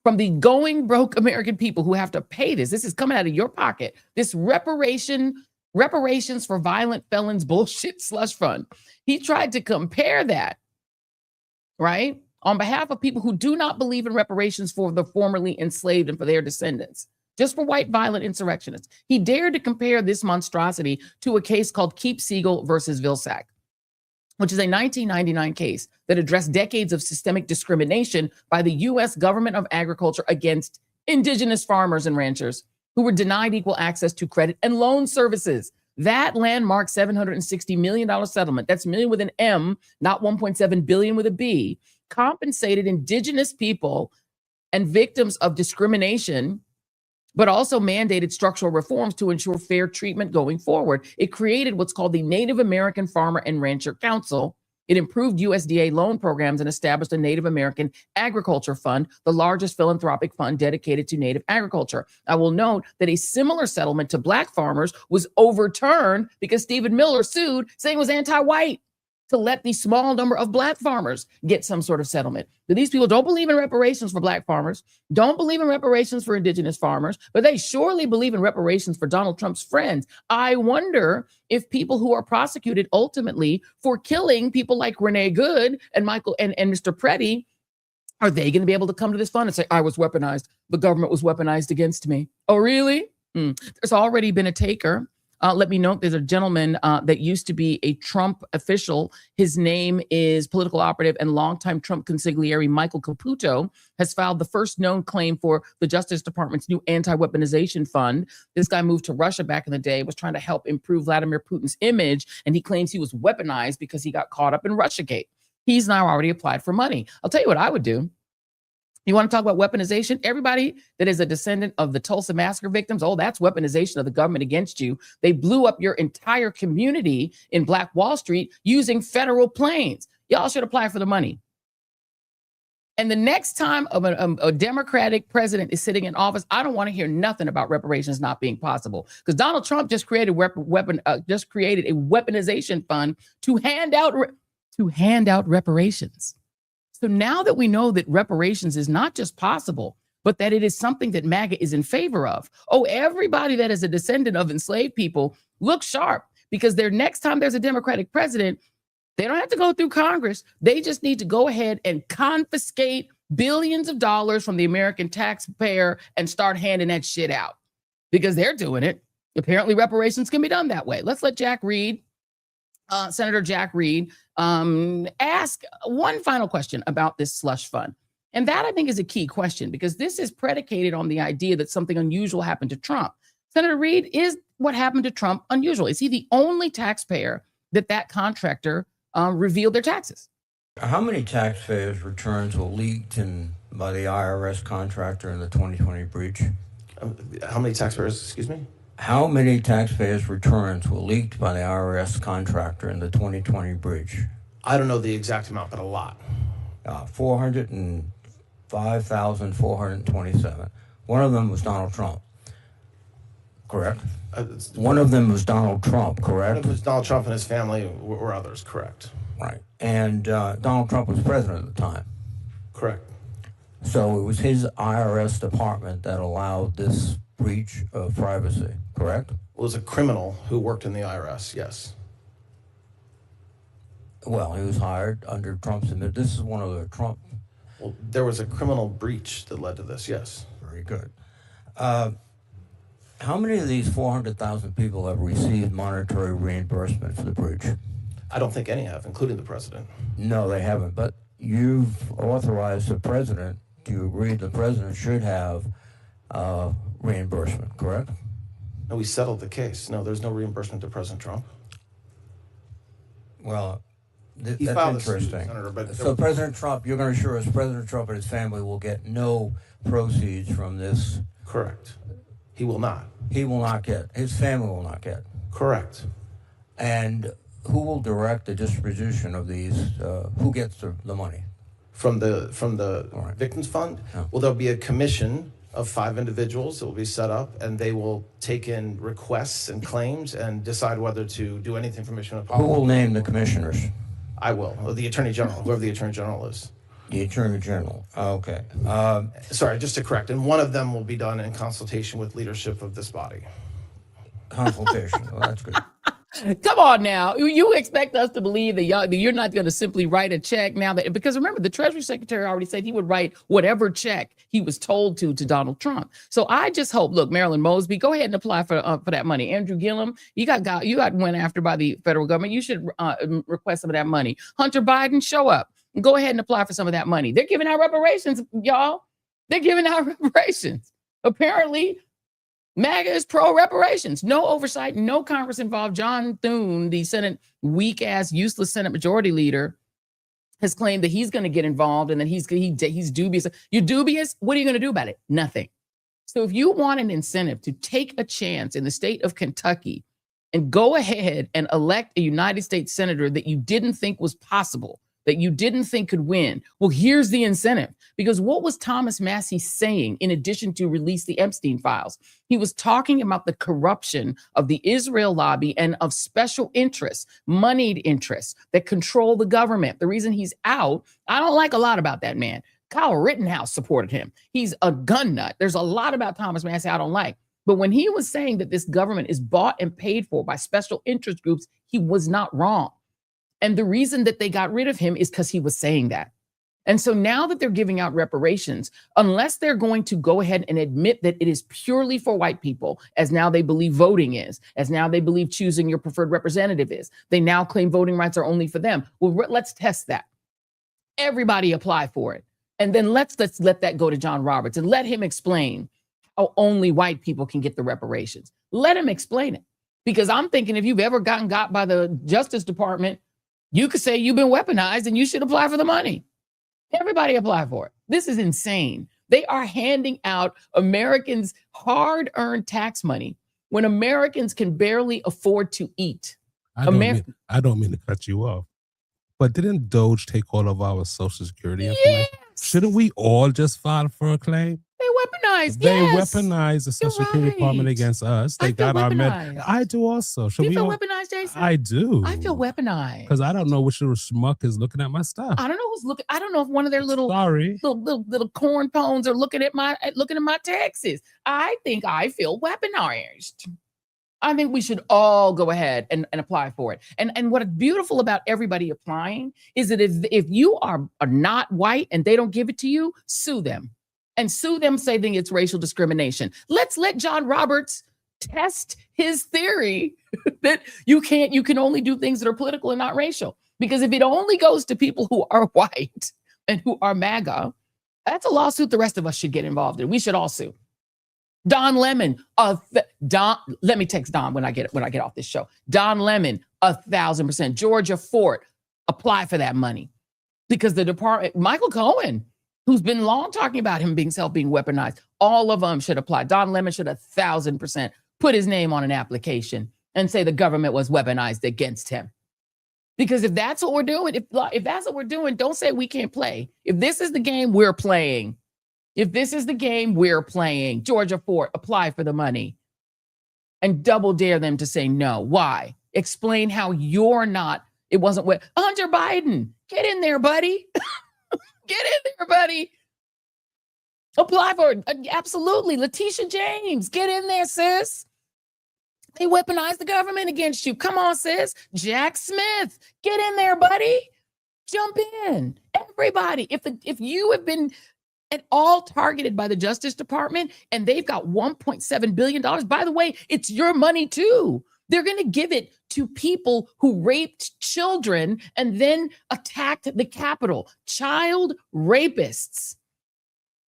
from the going broke American people who have to pay this. This is coming out of your pocket. This reparations for violent felons bullshit slush fund. He tried to compare that, right, on behalf of people who do not believe in reparations for the formerly enslaved and for their descendants, just for white violent insurrectionists. He dared to compare this monstrosity to a case called Keep Siegel versus Vilsack, which is a 1999 case that addressed decades of systemic discrimination by the U.S. Government of Agriculture against indigenous farmers and ranchers who were denied equal access to credit and loan services. That landmark $760 million settlement, that's million with an M, not 1.7 billion with a B, compensated indigenous people and victims of discrimination, but also mandated structural reforms to ensure fair treatment going forward. It created what's called the Native American Farmer and Rancher Council. It improved USDA loan programs and established a Native American Agriculture Fund, the largest philanthropic fund dedicated to Native agriculture. I will note that a similar settlement to Black farmers was overturned because Stephen Miller sued, saying it was anti-white, to let the small number of Black farmers get some sort of settlement. But these people don't believe in reparations for Black farmers, don't believe in reparations for indigenous farmers, but they surely believe in reparations for Donald Trump's friends. I wonder if people who are prosecuted ultimately for killing people like Renee Good and Michael and Mr. Preddy, are they going to be able to come to this fund and say, I was weaponized, the government was weaponized against me? Oh, really? There's already been a taker. Let me note there's a gentleman that used to be a Trump official. His name is political operative and longtime Trump consigliere Michael Caputo, has filed the first known claim for the Justice Department's new anti-weaponization fund. This guy moved to Russia back in the day, was trying to help improve Vladimir Putin's image, and he claims he was weaponized because he got caught up in Russiagate. He's now already applied for money. I'll tell you what I would do. You want to talk about weaponization? Everybody that is a descendant of the Tulsa massacre victims, oh, that's weaponization of the government against you. They blew up your entire community in Black Wall Street using federal planes. Y'all should apply for the money. And the next time a Democratic president is sitting in office, I don't want to hear nothing about reparations not being possible, because Donald Trump just created a weaponization fund to hand out reparations. So now that we know that reparations is not just possible, but that it is something that MAGA is in favor of, oh, everybody that is a descendant of enslaved people, look sharp, because next time there's a Democratic president, they don't have to go through Congress. They just need to go ahead and confiscate billions of dollars from the American taxpayer and start handing that shit out, because they're doing it. Apparently reparations can be done that way. Let's let Jack Reid, Senator Jack Reid, ask one final question about this slush fund. And that, I think, is a key question, because this is predicated on the idea that something unusual happened to Trump. Senator Reid, is what happened to Trump unusual? Is he the only taxpayer that contractor revealed their taxes? How many taxpayers' returns were leaked by the IRS contractor in the 2020 breach? How many taxpayers, excuse me? How many taxpayers' returns were leaked by the IRS contractor in the 2020 breach? I don't know the exact amount, but a lot. 405,427. One of them was Donald Trump, correct? One of them was Donald Trump, correct? One of them was Donald Trump and his family, or others, correct. Right. And Donald Trump was president at the time. Correct. So it was his IRS department that allowed this breach of privacy, correct? Well, it was a criminal who worked in the IRS, yes. Well, he was hired under Trump's administration. This is one of the Trump. Well, there was a criminal breach that led to this, yes. Very good. How many of these 400,000 people have received monetary reimbursement for the breach? I don't think any have, including the president. No, they haven't. But you've authorized the president to agree the president should have reimbursement, correct? No, we settled the case. No, there's no reimbursement to President Trump. Well, that's interesting. Senator, so President Trump, you're going to assure us President Trump and his family will get no proceeds from this? Correct. He will not. He will not get. His family will not get. Correct. And who will direct the distribution of these? Who gets the money? From the right. Victims Fund? Yeah. Well, there'll be a commission of 5 individuals that will be set up, and they will take in requests and claims and decide whether to do anything from mission of policy. Who will name the commissioners? I will. Or the Attorney General, whoever the Attorney General is. The Attorney General. Okay. Sorry, just to correct. And one of them will be done in consultation with leadership of this body. Consultation. Well, that's good. Come on now. You expect us to believe that you're not going to simply write a check now, because remember, the Treasury Secretary already said he would write whatever check he was told to Donald Trump. So I just hope, look, Marilyn Mosby, go ahead and apply for that money. Andrew Gillum, you got went after by the federal government. You should request some of that money. Hunter Biden, show up. Go ahead and apply for some of that money. They're giving out reparations, y'all. They're giving out reparations. Apparently, MAGA is pro reparations. No oversight, no Congress involved. John Thune, the Senate weak ass, useless Senate Majority Leader, has claimed that he's going to get involved and that he's dubious. You're dubious? What are you going to do about it? Nothing. So if you want an incentive to take a chance in the state of Kentucky and go ahead and elect a United States senator that you didn't think was possible, that you didn't think could win, well, here's the incentive. Because what was Thomas Massie saying in addition to release the Epstein files? He was talking about the corruption of the Israel lobby and of special interests, moneyed interests that control the government. The reason he's out, I don't like a lot about that man. Kyle Rittenhouse supported him. He's a gun nut. There's a lot about Thomas Massie I don't like. But when he was saying that this government is bought and paid for by special interest groups, he was not wrong. And the reason that they got rid of him is because he was saying that. And so now that they're giving out reparations, unless they're going to go ahead and admit that it is purely for white people, as now they believe voting is, as now they believe choosing your preferred representative is, they now claim voting rights are only for them. Well, let's test that. Everybody apply for it. And then let's let that go to John Roberts and let him explain how only white people can get the reparations. Let him explain it. Because I'm thinking if you've ever gotten got by the Justice Department, you could say you've been weaponized and you should apply for the money. Everybody apply for it. This is insane. They are handing out Americans' hard-earned tax money when Americans can barely afford to eat. I don't mean to cut you off, but didn't Doge take all of our Social Security information? Yes. Shouldn't we all just file for a claim? They weaponized. They Yes. weaponized the Social Security Department against us. They got our med. I do also. Do you feel weaponized, Jason? I do. I feel weaponized because I don't know which little schmuck is looking at my stuff. I don't know who's looking. I don't know if one of their little corn pones are looking at my taxes. I think I feel weaponized. I think we should all go ahead and apply for it. And what's beautiful about everybody applying is that if you are not white and they don't give it to you, sue them. And sue them saying it's racial discrimination. Let's let John Roberts test his theory that you can only do things that are political and not racial. Because if it only goes to people who are white and who are MAGA, that's a lawsuit the rest of us should get involved in. We should all sue. Don Lemon, let me text Don when I get off this show. Don Lemon, 1,000%. Georgia Fort, apply for that money. Because the department, Michael Cohen, who's been long talking about him being weaponized, all of them should apply. Don Lemon should 1,000% put his name on an application and say the government was weaponized against him. Because if that's what we're doing, if that's what we're doing, don't say we can't play. If this is the game we're playing, Georgia Fort, apply for the money and double dare them to say no. Why? Explain how you're not, it wasn't what Hunter Biden, get in there, buddy. Get in there, buddy. Apply for it. Absolutely. Letitia James, get in there, sis. They weaponized the government against you. Come on, sis. Jack Smith, get in there, buddy. Jump in. Everybody. If you have been at all targeted by the Justice Department and they've got $1.7 billion, by the way, it's your money too. They're going to give it to people who raped children and then attacked the Capitol. Child rapists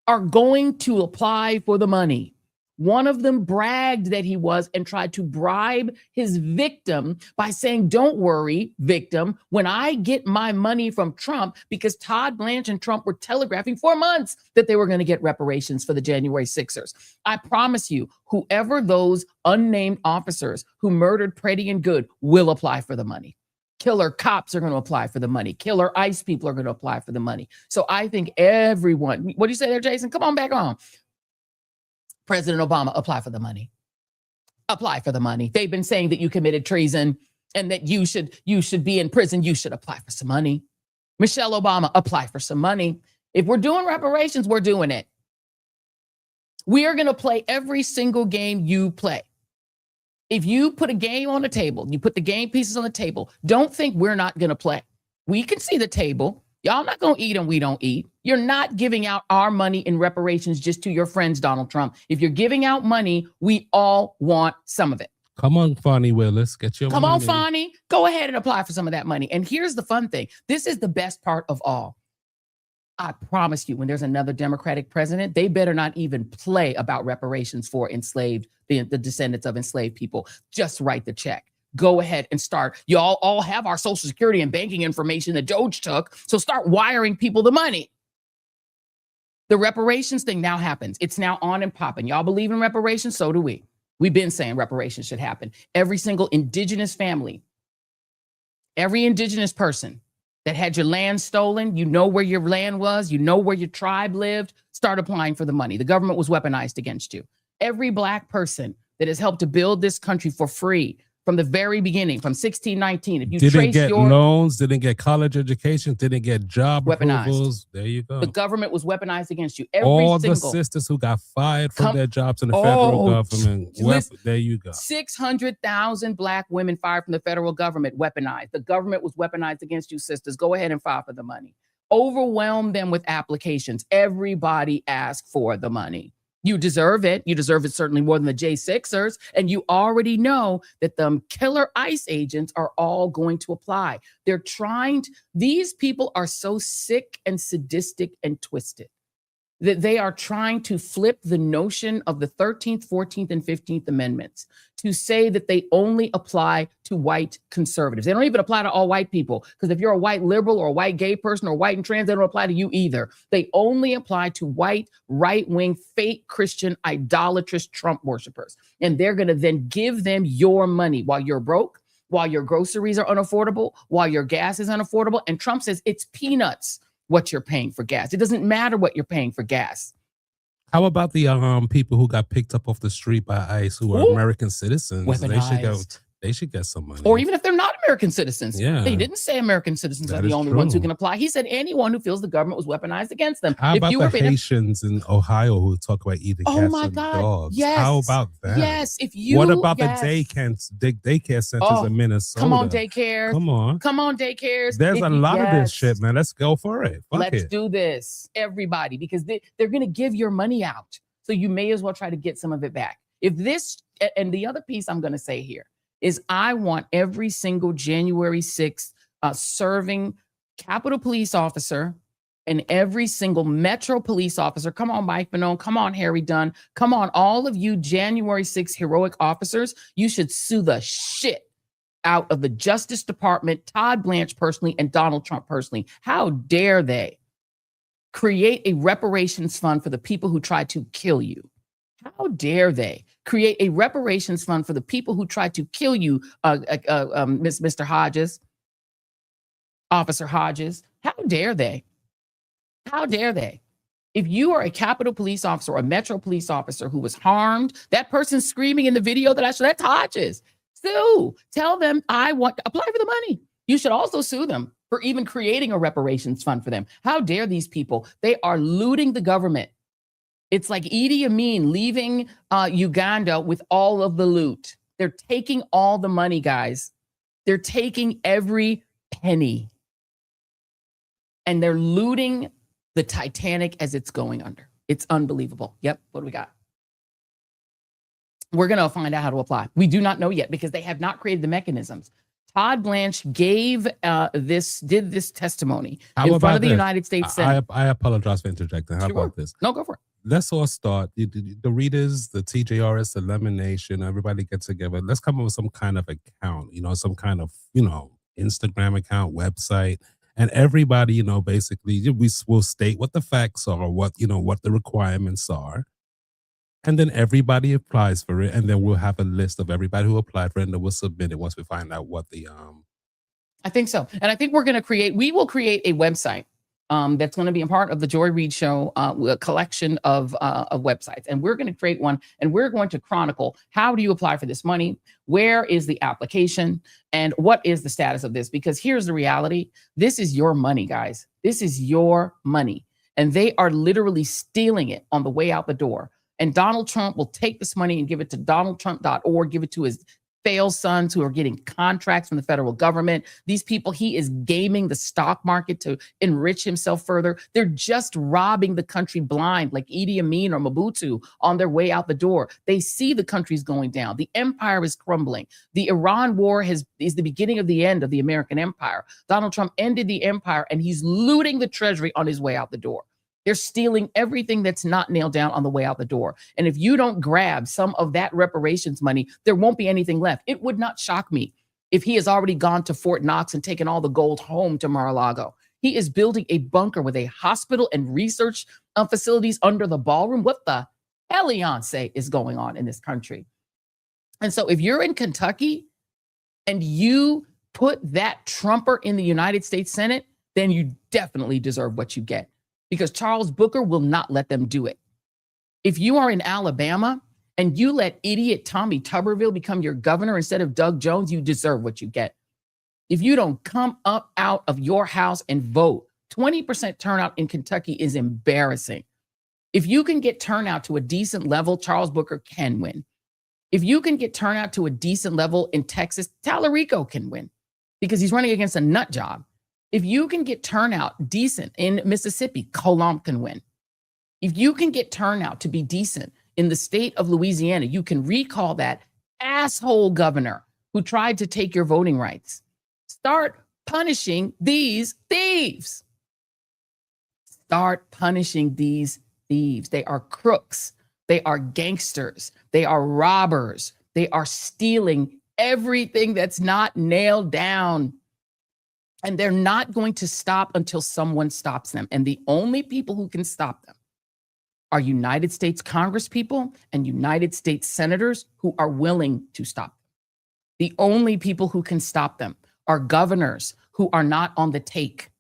are going to apply for the money. One of them bragged that he was and tried to bribe his victim by saying, don't worry, victim, when I get my money from Trump, because Todd Blanche and Trump were telegraphing for months that they were going to get reparations for the January 6ers. I promise you, whoever those unnamed officers who murdered Pretty and Good will apply for the money. Killer cops are going to apply for the money. Killer ICE people are going to apply for the money. So I think everyone, what do you say there, Jason? Come on back on. President Obama, apply for the money. Apply for the money. They've been saying that you committed treason and that you should be in prison. You should apply for some money. Michelle Obama, apply for some money. If we're doing reparations, we're doing it. We are going to play every single game you play. If you put a game on the table, you put the game pieces on the table, don't think we're not going to play. We can see the table. Y'all not going to eat and we don't eat. You're not giving out our money in reparations just to your friends, Donald Trump. If you're giving out money, we all want some of it. Come on, Fonnie Willis, get your money. Come on, Fonnie. Go ahead and apply for some of that money. And here's the fun thing. This is the best part of all. I promise you, when there's another Democratic president, they better not even play about reparations for enslaved, the descendants of enslaved people. Just write the check. Go ahead and start. You all have our Social Security and banking information that Doge took, so start wiring people the money. The reparations thing now happens. It's now on and popping. Y'all believe in reparations? So do we. We've been saying reparations should happen. Every single indigenous family, every indigenous person that had your land stolen, you know where your land was, you know where your tribe lived, start applying for the money. The government was weaponized against you. Every Black person that has helped to build this country for free from the very beginning, from 1619. If you didn't get loans, didn't get college education, didn't get job approvals. There you go. The government was weaponized against you. All the sisters who got fired from their jobs in the federal government. There you go. 600,000 Black women fired from the federal government, weaponized. The government was weaponized against you, sisters. Go ahead and file for the money. Overwhelm them with applications. Everybody asked for the money. You deserve it. You deserve it certainly more than the J6ers. And you already know that the killer ICE agents are all going to apply. They're trying to, these people are so sick and sadistic and twisted that they are trying to flip the notion of the 13th, 14th, and 15th Amendments to say that they only apply to white conservatives. They don't even apply to all white people, because if you're a white liberal or a white gay person or white and trans, they don't apply to you either. They only apply to white, right-wing, fake Christian, idolatrous Trump worshipers. And they're going to then give them your money while you're broke, while your groceries are unaffordable, while your gas is unaffordable. And Trump says it's peanuts what you're paying for gas. It doesn't matter what you're paying for gas. How about the people who got picked up off the street by ICE who are American citizens? They should get some money. Or even if they're not American citizens. Yeah. They didn't say American citizens are the only ones who can apply. He said anyone who feels the government was weaponized against them. How about the Haitians in Ohio who talk about eating cats and dogs? Yes. How about that? Yes. If you, what about the daycare centers in Minnesota? Come on, daycares. Come on. Come on, daycares. There's a lot of this shit, man. Let's go for it. Let's do this, everybody, because they're going to give your money out. So you may as well try to get some of it back. If this, and the other piece I'm going to say here is I want every single January 6th serving Capitol Police officer and every single Metro Police officer. Come on, Mike Bonone. Come on, Harry Dunn. Come on, all of you January 6th heroic officers. You should sue the shit out of the Justice Department, Todd Blanche personally, and Donald Trump personally. How dare they create a reparations fund for the people who tried to kill you? How dare they create a reparations fund for the people who tried to kill you, Mr. Hodges, Officer Hodges? How dare they? How dare they? If you are a Capitol Police officer or a Metro Police officer who was harmed, that person screaming in the video that I showed, that's Hodges. Sue. Tell them apply for the money. You should also sue them for even creating a reparations fund for them. How dare these people? They are looting the government. It's like Idi Amin leaving Uganda with all of the loot. They're taking all the money, guys. They're taking every penny. And they're looting the Titanic as it's going under. It's unbelievable. Yep. What do we got? We're going to find out how to apply. We do not know yet because they have not created the mechanisms. Todd Blanche did this testimony in front of the United States Senate. I apologize for interjecting. How about this? No, go for it. Let's all start. The readers, the TJRS, the Lemon Nation, everybody get together. Let's come up with some kind of account, some kind of, Instagram account, website. And everybody, basically, we will state what the facts are, what the requirements are. And then everybody applies for it. And then we'll have a list of everybody who applied for it. And then we'll submit it once we find out what the... I think so. And I think we will create a website that's going to be a part of the Joy Reid Show, a collection of websites. And we're going to create one, and we're going to chronicle, how do you apply for this money? Where is the application? And what is the status of this? Because here's the reality. This is your money, guys. This is your money. And they are literally stealing it on the way out the door. And Donald Trump will take this money and give it to donaldtrump.org, give it to his fail sons who are getting contracts from the federal government. These people, he is gaming the stock market to enrich himself further. They're just robbing the country blind, like Idi Amin or Mobutu on their way out the door. They see the country's going down. The empire is crumbling. The Iran war is the beginning of the end of the American empire. Donald Trump ended the empire, and he's looting the treasury on his way out the door. They're stealing everything that's not nailed down on the way out the door. And if you don't grab some of that reparations money, there won't be anything left. It would not shock me if he has already gone to Fort Knox and taken all the gold home to Mar-a-Lago. He is building a bunker with a hospital and research facilities under the ballroom. What the hell is going on in this country? And so if you're in Kentucky and you put that Trumper in the United States Senate, then you definitely deserve what you get, because Charles Booker will not let them do it. If you are in Alabama and you let idiot Tommy Tuberville become your governor instead of Doug Jones, you deserve what you get. If you don't come up out of your house and vote, 20% turnout in Kentucky is embarrassing. If you can get turnout to a decent level, Charles Booker can win. If you can get turnout to a decent level in Texas, Tallarico can win because he's running against a nut job. If you can get turnout decent in Mississippi, Colomb can win. If you can get turnout to be decent in the state of Louisiana, you can recall that asshole governor who tried to take your voting rights. Start punishing these thieves. Start punishing these thieves. They are crooks. They are gangsters. They are robbers. They are stealing everything that's not nailed down. And they're not going to stop until someone stops them. And the only people who can stop them are United States Congress people and United States senators who are willing to stop them. The only people who can stop them are governors who are not on the take,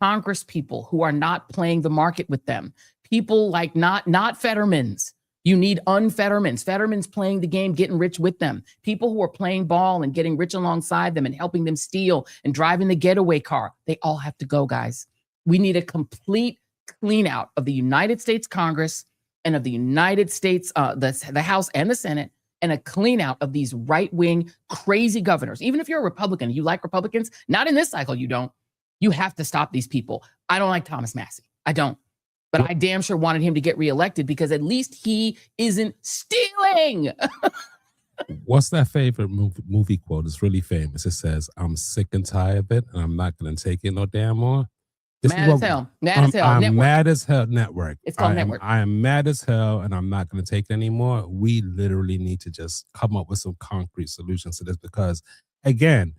Congress people who are not playing the market with them, people like not Fetterman's. You need unfettermans, Fetterman's playing the game, getting rich with them, people who are playing ball and getting rich alongside them and helping them steal and driving the getaway car. They all have to go, guys. We need a complete clean out of the United States Congress and of the United States, the House and the Senate, and a clean out of these right-wing crazy governors. Even if you're a Republican, you like Republicans, not in this cycle, you don't. You have to stop these people. I don't like Thomas Massie. I don't. But I damn sure wanted him to get reelected because at least he isn't stealing. What's that favorite movie quote? It's really famous. It says, "I'm sick and tired of it, and I'm not going to take it no damn more." Mad as hell. Mad as hell. I'm mad as hell. Network. It's called Network. I am mad as hell, and I'm not going to take it anymore. We literally need to just come up with some concrete solutions to this because, again,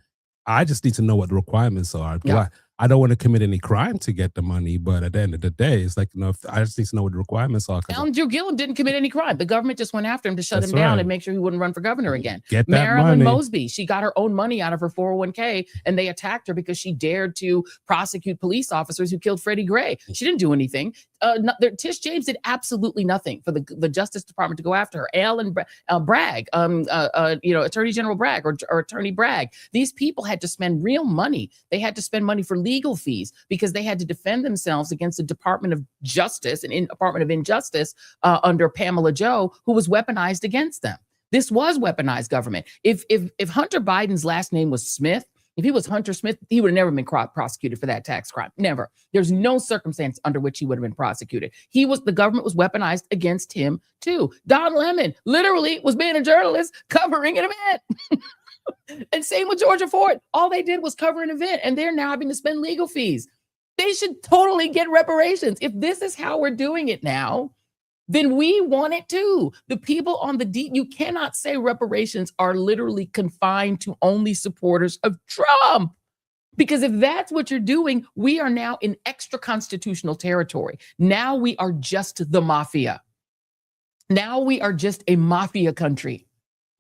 I just need to know what the requirements are. Yeah. I don't want to commit any crime to get the money, but at the end of the day, it's like, I just need to know what the requirements are. Alan Drew Gillum didn't commit any crime. The government just went after him to shut him down and make sure he wouldn't run for governor again. Get that Marilyn money. Mosby, she got her own money out of her 401k, and they attacked her because she dared to prosecute police officers who killed Freddie Gray. She didn't do anything. Tish James did absolutely nothing for the Justice Department to go after her. Alan Bragg, Attorney General Bragg or Attorney Bragg. These people had to spend real money. They had to spend money for legal fees because they had to defend themselves against the Department of Justice and Department of Injustice under Pamela Joe, who was weaponized against them. This was weaponized government. If Hunter Biden's last name was Smith, if he was Hunter Smith, he would have never been prosecuted for that tax crime. Never. There's no circumstance under which he would have been prosecuted. The government was weaponized against him too. Don Lemon literally was being a journalist covering an event. And same with Georgia Ford. All they did was cover an event, and they're now having to spend legal fees. They should totally get reparations. If this is how we're doing it now, then we want it too. The people on you cannot say reparations are literally confined to only supporters of Trump. Because if that's what you're doing, we are now in extra constitutional territory. Now we are just the mafia. Now we are just a mafia country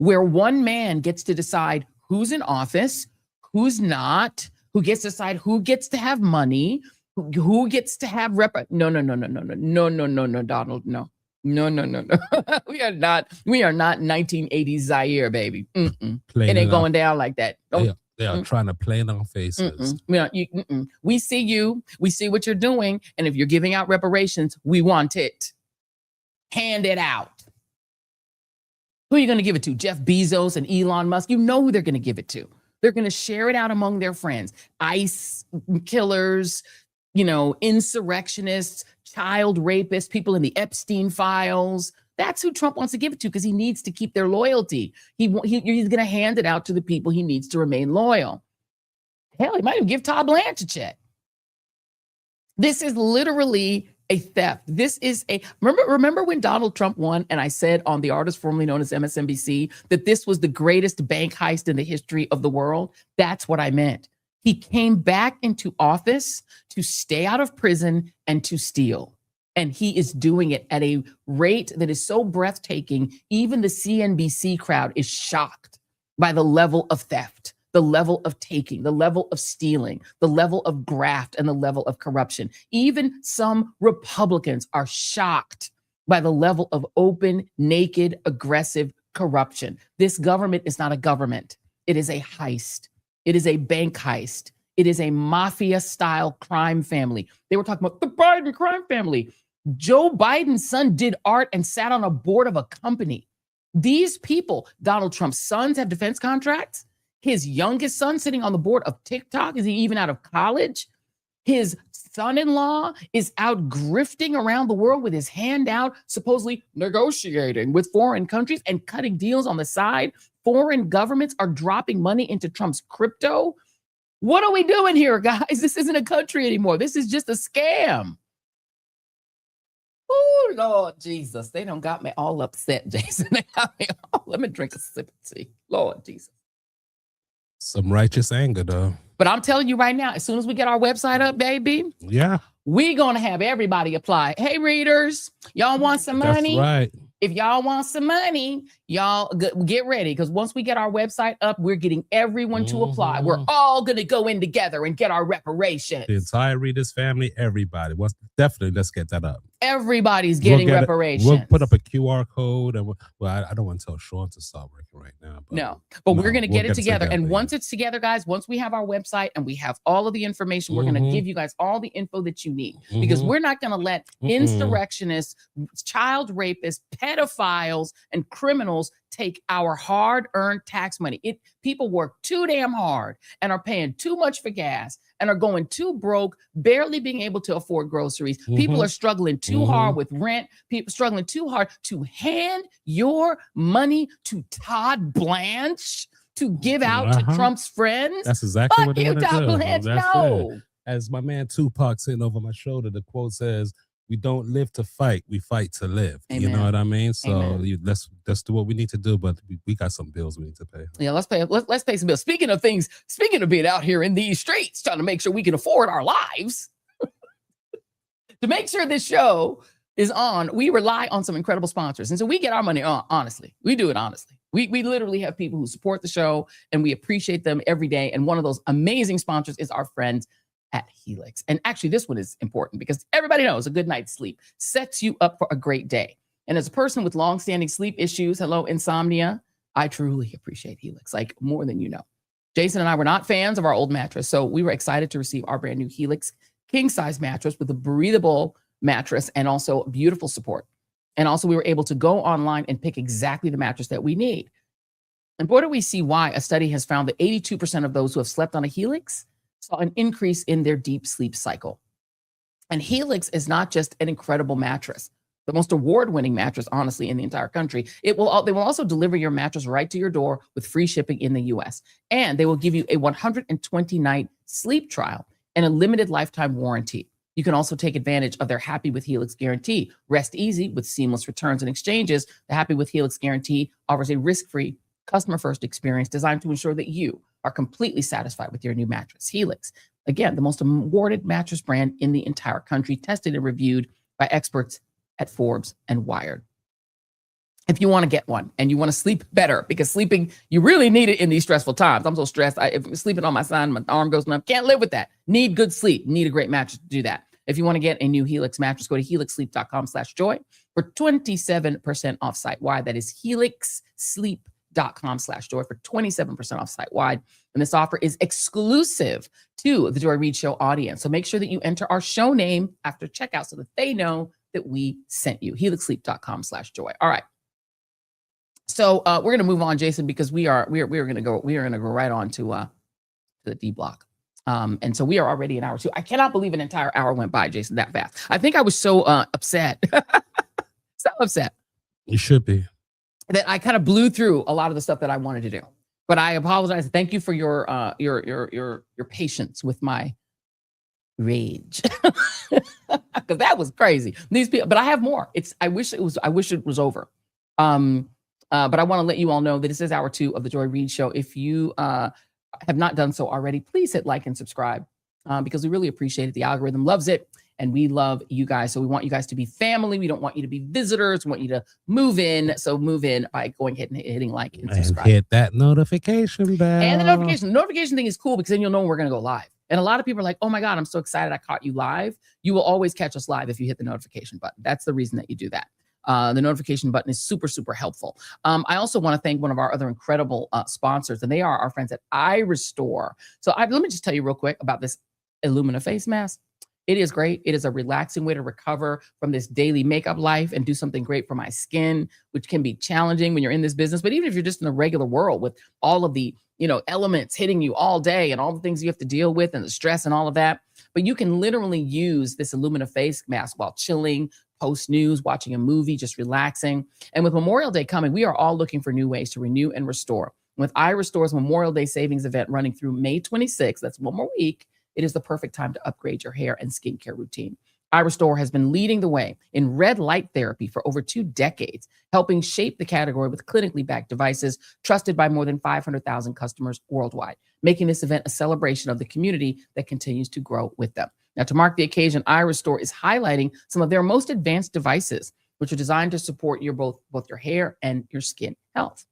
where one man gets to decide who's in office, who's not, who gets to decide who gets to have money, who gets to have No, Donald, no. We are not 1980s Zaire, baby. It ain't going down like that. They are trying to play in our faces. We see you. We see what you're doing. And if you're giving out reparations, we want it. Hand it out. Who are you going to give it to? Jeff Bezos and Elon Musk? You know who they're going to give it to. They're going to share it out among their friends. ICE killers, insurrectionists, child rapists, people in the Epstein files. That's who Trump wants to give it to because he needs to keep their loyalty. He's going to hand it out to the people he needs to remain loyal. Hell, he might even give Todd Blanche a check. This is literally a theft. This is remember when Donald Trump won and I said on the artist formerly known as MSNBC that this was the greatest bank heist in the history of the world? That's what I meant. He came back into office to stay out of prison and to steal. And he is doing it at a rate that is so breathtaking. Even the CNBC crowd is shocked by the level of theft, the level of taking, the level of stealing, the level of graft, and the level of corruption. Even some Republicans are shocked by the level of open, naked, aggressive corruption. This government is not a government. It is a heist. It is a bank heist. It is a mafia-style crime family. They were talking about the Biden crime family. Joe Biden's son did art and sat on a board of a company. These people, Donald Trump's sons have defense contracts. His youngest son sitting on the board of TikTok. Is he even out of college? His son-in-law is out grifting around the world with his hand out, supposedly negotiating with foreign countries and cutting deals on the side. Foreign governments are dropping money into Trump's crypto. What are we doing here, guys? This isn't a country anymore. This is just a scam. Oh, Lord Jesus. They done got me all upset, Jason. They got me all. Let me drink a sip of tea. Lord Jesus. Some righteous anger, though. But I'm telling you right now, as soon as we get our website up, baby, yeah, we're going to have everybody apply. Hey, readers, y'all want some money? That's right. If y'all want some money, y'all get ready. Because once we get our website up, we're getting everyone to apply. We're all going to go in together and get our reparations. The entire Readers family, everybody. Let's get that up. Everybody's getting reparations. We'll put up a QR code. And I don't want to tell Sean to stop working right now. But we're going to get it together. And once it's together, guys, once we have our website and we have all of the information, we're going to give you guys all the info that you need. Because we're not going to let insurrectionists, child rapists, pedophiles, and criminals take our hard-earned tax money. People work too damn hard and are paying too much for gas and are going too broke, barely being able to afford groceries. People are struggling too hard with rent. People struggling too hard to hand your money to Todd Blanche to give out to Trump's friends. That's exactly what they want to Todd do. Blanche, no. It. As my man Tupac sitting over my shoulder, the quote says, "We don't live to fight, we fight to live." Amen. You know what I mean? So let's do what we need to do, but we got some bills we need to pay. Yeah, let's pay some bills. Speaking of being out here in these streets, trying to make sure we can afford our lives. To make sure this show is on, we rely on some incredible sponsors. And so we get our money honestly. We do it honestly. We literally have people who support the show and we appreciate them every day. And one of those amazing sponsors is our friends at Helix. And actually, this one is important because everybody knows a good night's sleep sets you up for a great day. And as a person with longstanding sleep issues, insomnia, I truly appreciate Helix, like more than you know. Jason and I were not fans of our old mattress, so we were excited to receive our brand new Helix king-size mattress with a breathable mattress and also beautiful support. And also we were able to go online and pick exactly the mattress that we need. And boy, do we see why. A study has found that 82% of those who have slept on a Helix saw an increase in their deep sleep cycle. And Helix is not just an incredible mattress, the most award-winning mattress, honestly, in the entire country. They will also deliver your mattress right to your door with free shipping in the US. And they will give you a 120-night sleep trial and a limited lifetime warranty. You can also take advantage of their Happy with Helix guarantee. Rest easy with seamless returns and exchanges. The Happy with Helix guarantee offers a risk-free, customer-first experience designed to ensure that you are completely satisfied with your new mattress. Helix, again, the most awarded mattress brand in the entire country, tested and reviewed by experts at Forbes and Wired. If you want to get one and you want to sleep better, because sleeping, you really need it in these stressful times. I'm so stressed. If I'm sleeping on my side, my arm goes numb. Can't live with that. Need good sleep. Need a great mattress to do that. If you want to get a new Helix mattress, go to helixsleep.com/joy for 27% off site-wide. That is helixsleep.com/joy for 27% off site-wide. And this offer is exclusive to the Joy Reid Show audience. So make sure that you enter our show name after checkout so that they know that we sent you. helixsleep.com/joy. All right. So we're gonna move on, Jason, because we are gonna go right on to the D block. And so we are already an hour 2. I cannot believe an entire hour went by, Jason, that fast. I think I was so upset. So upset. You should be. That I kind of blew through a lot of the stuff that I wanted to do. But I apologize. Thank you for your patience with my rage. Because that was crazy. These people, but I have more. I wish it was over. But I want to let you all know that this is hour 2 of the Joy Reid Show. If you have not done so already, please hit like and subscribe because we really appreciate it. The algorithm loves it, and we love you guys. So we want you guys to be family. We don't want you to be visitors. We want you to move in. So move in by going ahead and hitting like and subscribe. And hit that notification bell. And the notification thing is cool because then you'll know when we're going to go live. And a lot of people are like, oh my God, I'm so excited I caught you live. You will always catch us live if you hit the notification button. That's the reason that you do that. The notification button is super, super helpful. I also want to thank one of our other incredible sponsors, and they are our friends at iRestore. So let me just tell you real quick about this Lomena face mask. It is great. It is a relaxing way to recover from this daily makeup life and do something great for my skin, which can be challenging when you're in this business. But even if you're just in the regular world with all of the elements hitting you all day and all the things you have to deal with and the stress and all of that, but you can literally use this Lomena face mask while chilling, post news, watching a movie, just relaxing. And with Memorial Day coming, we are all looking for new ways to renew and restore. With iRestore's Memorial Day savings event running through May 26th, that's one more week, it is the perfect time to upgrade your hair and skincare routine. iRestore has been leading the way in red light therapy for over 2 decades, helping shape the category with clinically backed devices trusted by more than 500,000 customers worldwide, making this event a celebration of the community that continues to grow with them. Now, to mark the occasion, iRestore is highlighting some of their most advanced devices, which are designed to support your both your hair and your skin health.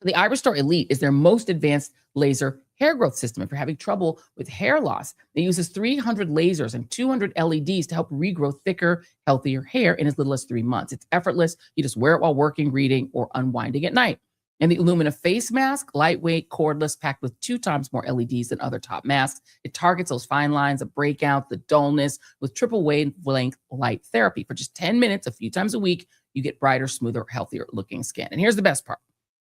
So the iRestore Elite is their most advanced laser hair growth system. If you're having trouble with hair loss, it uses 300 lasers and 200 LEDs to help regrow thicker, healthier hair in as little as 3 months. It's effortless. You just wear it while working, reading, or unwinding at night. And the Lomena face mask, lightweight, cordless, packed with 2 times more LEDs than other top masks. It targets those fine lines, the breakouts, the dullness with triple wavelength light therapy. For just 10 minutes, a few times a week, you get brighter, smoother, healthier looking skin. And here's the best part.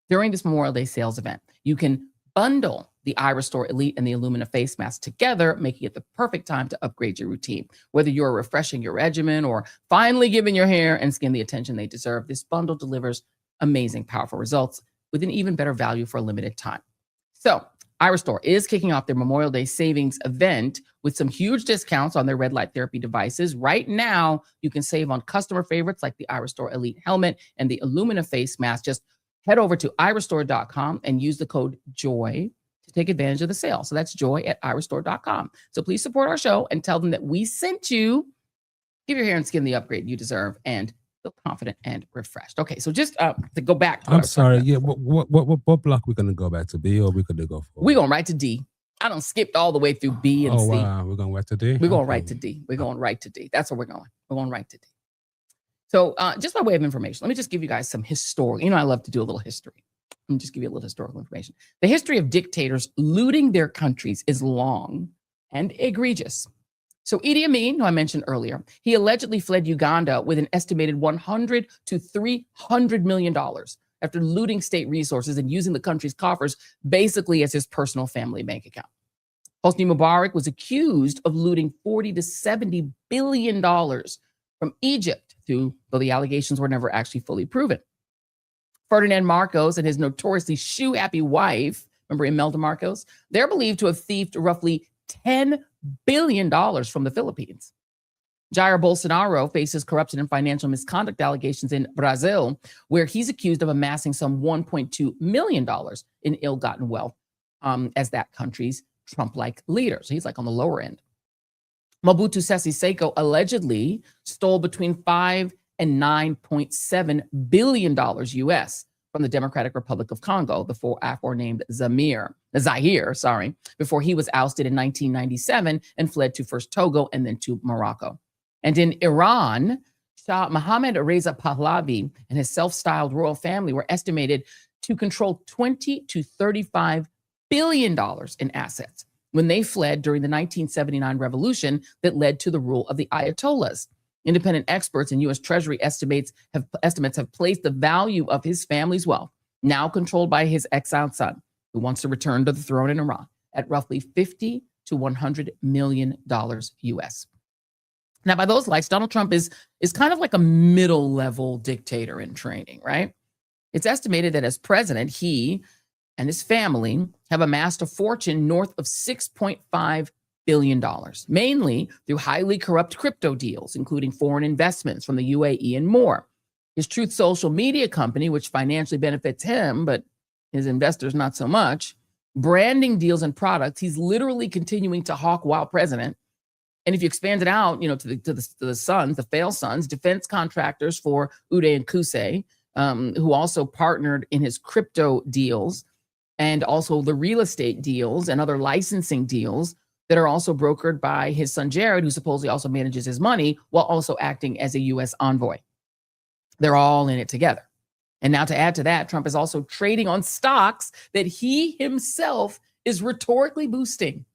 During this Memorial Day sales event, you can bundle the iRestore Elite and the Lomena face mask together, making it the perfect time to upgrade your routine. Whether you're refreshing your regimen or finally giving your hair and skin the attention they deserve, this bundle delivers amazing, powerful results with an even better value for a limited time. So iRestore is kicking off their Memorial Day savings event with some huge discounts on their red light therapy devices. Right now, you can save on customer favorites like the iRestore Elite helmet and the Lomena face mask. Just head over to iRestore.com and use the code JOY to take advantage of the sale. So that's joy@iRestore.com. So please support our show and tell them that we sent you. Give your hair and skin the upgrade you deserve and feel confident and refreshed. Okay, so just to go back to I'm sorry. Yeah, what block we gonna go back to, B, or we gonna go for? We're going right to D. I done skipped all the way through B and C. Oh wow, we're going right to D. We're going right to D. We're going right to D. That's where we're going. We're going right to D. So just by way of information, let me just give you guys some historical. I love to do a little history. Let me just give you a little historical information. The history of dictators looting their countries is long and egregious. So Idi Amin, who I mentioned earlier, he allegedly fled Uganda with an estimated $100 to $300 million after looting state resources and using the country's coffers basically as his personal family bank account. Hosni Mubarak was accused of looting $40 to $70 billion from Egypt, though the allegations were never actually fully proven. Ferdinand Marcos and his notoriously shoe-happy wife, remember Imelda Marcos? They're believed to have thieved roughly $10 billion from the Philippines. Jair Bolsonaro faces corruption and financial misconduct allegations in Brazil, where he's accused of amassing some $1.2 million in ill-gotten wealth as that country's Trump-like leader. So he's like on the lower end. Mobutu Sese Seko allegedly stole between $5 and $9.7 billion US from the Democratic Republic of Congo, the aforenamed Zaire, before he was ousted in 1997 and fled to first Togo and then to Morocco. And in Iran, Shah Mohammad Reza Pahlavi and his self-styled royal family were estimated to control $20 to $35 billion in assets when they fled during the 1979 revolution that led to the rule of the Ayatollahs. Independent experts and U.S. Treasury estimates have placed the value of his family's wealth, now controlled by his exiled son, who wants to return to the throne in Iran, at roughly $50 to $100 million U.S. Now, by those lights, Donald Trump is kind of like a middle-level dictator in training, right? It's estimated that as president, he and his family have amassed a fortune north of $6.5 billion, mainly through highly corrupt crypto deals, including foreign investments from the UAE and more. His Truth Social media company, which financially benefits him, but his investors not so much, branding deals and products he's literally continuing to hawk while president. And if you expand it out, to the sons, the failed sons, defense contractors for Uday and Qusay, who also partnered in his crypto deals, and also the real estate deals and other licensing deals that are also brokered by his son Jared, who supposedly also manages his money while also acting as a U.S. envoy. They're all in it together. And now to add to that, Trump is also trading on stocks that he himself is rhetorically boosting,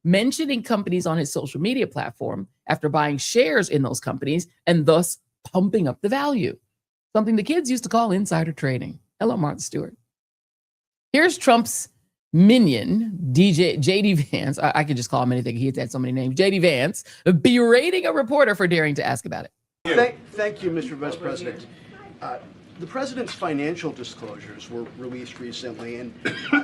mentioning companies on his social media platform after buying shares in those companies and thus pumping up the value. Something the kids used to call insider trading. Hello, Martha Stewart. Here's Trump's minion, J.D. Vance. I could just call him anything. He had so many names. J.D. Vance berating a reporter for daring to ask about it. Thank you, Mr. Vice President. The president's financial disclosures were released recently, and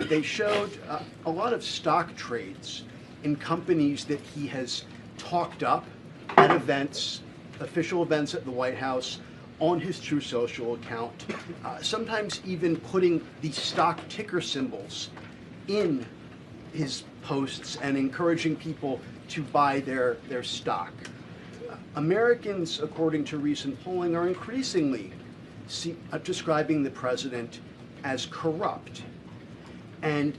they showed a lot of stock trades in companies that he has talked up at events, official events at the White House, on his True Social account, sometimes even putting the stock ticker symbols in his posts and encouraging people to buy their stock. Americans, according to recent polling, are increasingly describing the president as corrupt. And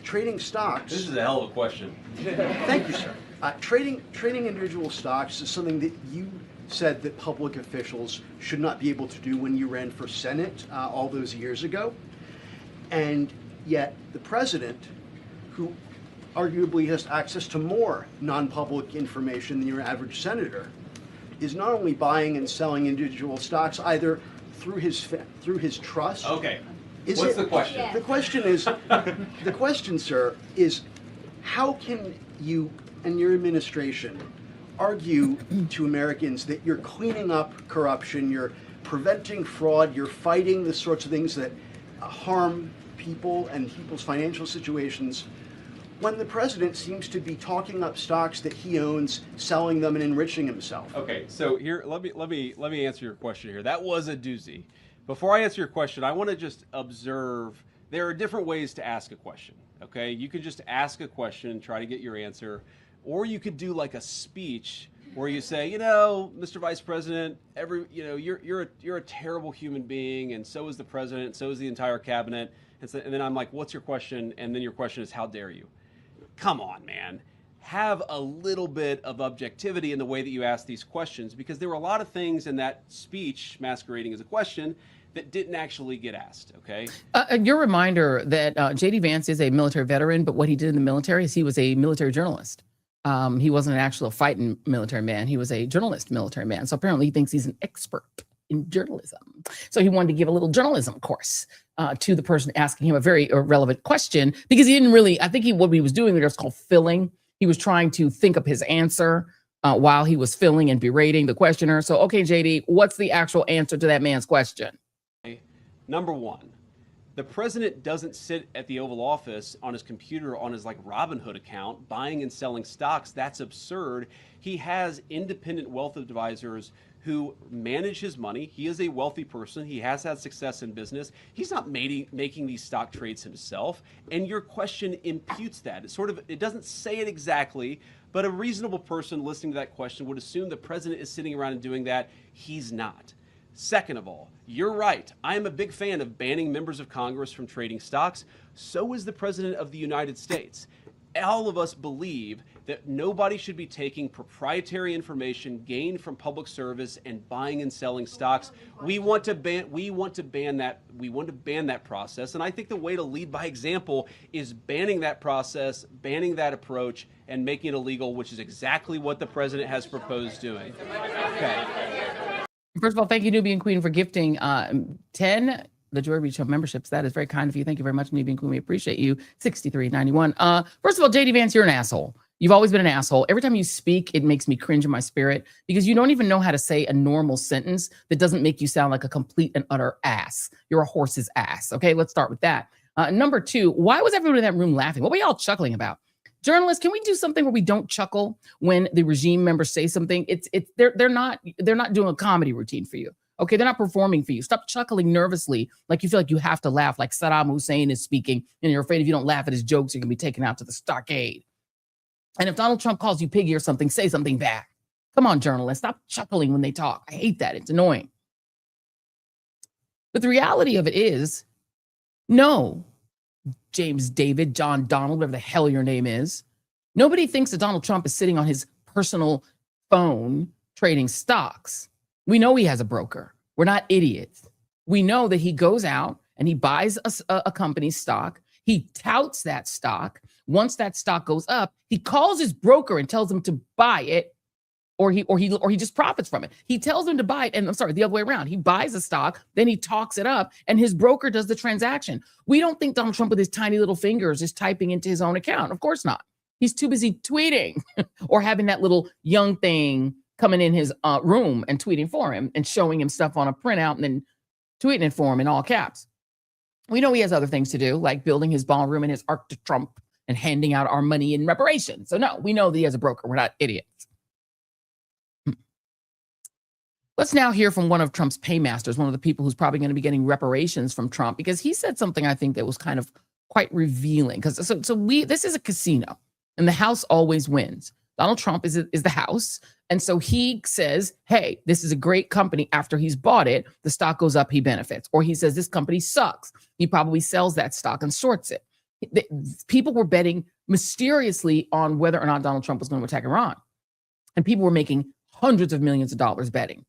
trading stocks... This is a hell of a question. Thank you, sir. Trading individual stocks is something that you said that public officials should not be able to do when you ran for Senate all those years ago. And yet the president, who arguably has access to more non-public information than your average senator, is not only buying and selling individual stocks either through his trust. Okay. What's the question? The question is, the question, sir, is how can you and your administration argue to Americans that you're cleaning up corruption, you're preventing fraud, you're fighting the sorts of things that harm people and people's financial situations, when the president seems to be talking up stocks that he owns, selling them, and enriching himself? Okay, so here, let me answer your question here. That was a doozy. Before I answer your question, I want to just observe there are different ways to ask a question. Okay, you could just ask a question, try to get your answer, or you could do like a speech where you say, Mr. Vice President, you're a terrible human being, and so is the president, so is the entire cabinet. And then I'm like, what's your question? And then your question is, how dare you? Come on, man. Have a little bit of objectivity in the way that you ask these questions, because there were a lot of things in that speech masquerading as a question that didn't actually get asked, okay? Your reminder that J.D. Vance is a military veteran, but what he did in the military is he was a military journalist. He wasn't an actual fighting military man. He was a journalist military man. So apparently he thinks he's an expert in journalism. So he wanted to give a little journalism course to the person asking him a very irrelevant question, because he didn't really, I think what he was doing there was called filling. He was trying to think up his answer while he was filling and berating the questioner. So, okay, JD, what's the actual answer to that man's question? Number one, the president doesn't sit at the Oval Office on his computer on his Robinhood account buying and selling stocks. That's absurd. He has independent wealth advisors who manage his money. He is a wealthy person. He has had success in business. He's not making these stock trades himself. And your question imputes that. It doesn't say it exactly, but a reasonable person listening to that question would assume the president is sitting around and doing that. He's not. Second of all, you're right. I am a big fan of banning members of Congress from trading stocks. So is the President of the United States. all of us believe that nobody should be taking proprietary information gained from public service and buying and selling stocks. We want to ban that process. And I think the way to lead by example is banning that process, banning that approach, and making it illegal, which is exactly what the president has proposed doing. Okay. First of all, thank you, Nubian Queen, for gifting 10 the Joy Reid Show memberships. That is very kind of you. Thank you very much, Nubian Queen. We appreciate you. 6391. First of all, JD Vance, you're an asshole. You've always been an asshole. Every time you speak, it makes me cringe in my spirit because you don't even know how to say a normal sentence that doesn't make you sound like a complete and utter ass. You're a horse's ass. Okay, let's start with that. Number two, why was everyone in that room laughing? What were y'all chuckling about? Journalists, can we do something where we don't chuckle when the regime members say something? They're not doing a comedy routine for you. Okay, they're not performing for you. Stop chuckling nervously like you feel like you have to laugh, like Saddam Hussein is speaking, and you're afraid if you don't laugh at his jokes, you're gonna be taken out to the stockade. And if Donald Trump calls you piggy or something, say something back. Come on, journalists, stop chuckling when they talk. I hate that. It's annoying. But the reality of it is, no, James David, John Donald, whatever the hell your name is, nobody thinks that Donald Trump is sitting on his personal phone trading stocks. We know he has a broker. We're not idiots. We know that he goes out and he buys a company's stock. He touts that stock. Once that stock goes up, he calls his broker and tells him to buy it, or he just profits from it. He tells him to buy it, and I'm sorry, the other way around. He buys a stock, then he talks it up, and his broker does the transaction. We don't think Donald Trump with his tiny little fingers is typing into his own account. Of course not. He's too busy tweeting or having that little young thing coming in his room and tweeting for him and showing him stuff on a printout and then tweeting it for him in all caps. We know he has other things to do, like building his ballroom and his Arc to Trump and handing out our money in reparations. So no, we know that he has a broker. We're not idiots. Let's now hear from one of Trump's paymasters, one of the people who's probably going to be getting reparations from Trump, because he said something I think that was kind of quite revealing. Because this is a casino, and the house always wins. Donald Trump is the house. And so he says, hey, this is a great company. After he's bought it, the stock goes up, he benefits. Or he says, this company sucks. He probably sells that stock and shorts it. People were betting mysteriously on whether or not Donald Trump was going to attack Iran. And people were making hundreds of millions of dollars betting.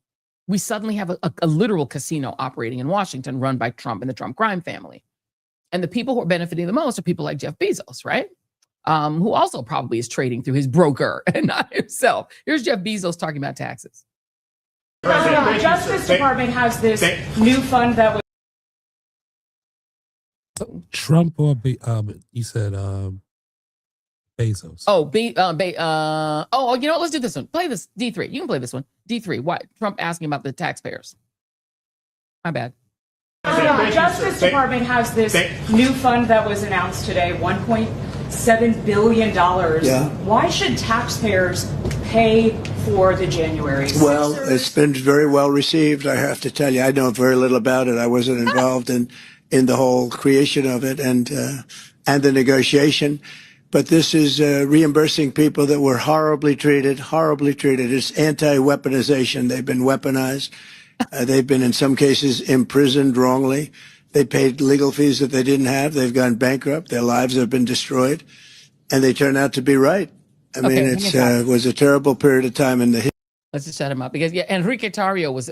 We suddenly have a literal casino operating in Washington run by Trump and the Trump crime family. And the people who are benefiting the most are people like Jeff Bezos, right? Who also probably is trading through his broker and not himself. Here's Jeff Bezos talking about taxes. The Justice Department has this new fund that was Trump or you said Bezos. Oh, you know what? Let's do this one. Play this D3. You can play this one. D3. Why? Trump asking about the taxpayers. My bad. The Justice Department has this new fund that was announced today, $1.7 billion. Yeah. Why should taxpayers pay for the January 6th? Well, it's been very well received, I have to tell you. I know very little about it. I wasn't involved in the whole creation of it and the negotiation. But this is reimbursing people that were horribly treated. It's anti-weaponization. They've been weaponized. They've been, in some cases, imprisoned wrongly. They paid legal fees that they didn't have. They've gone bankrupt. Their lives have been destroyed. And they turn out to be right. I mean, it was a terrible period of time in the history. Let's just shut him up because Enrique Tarrio is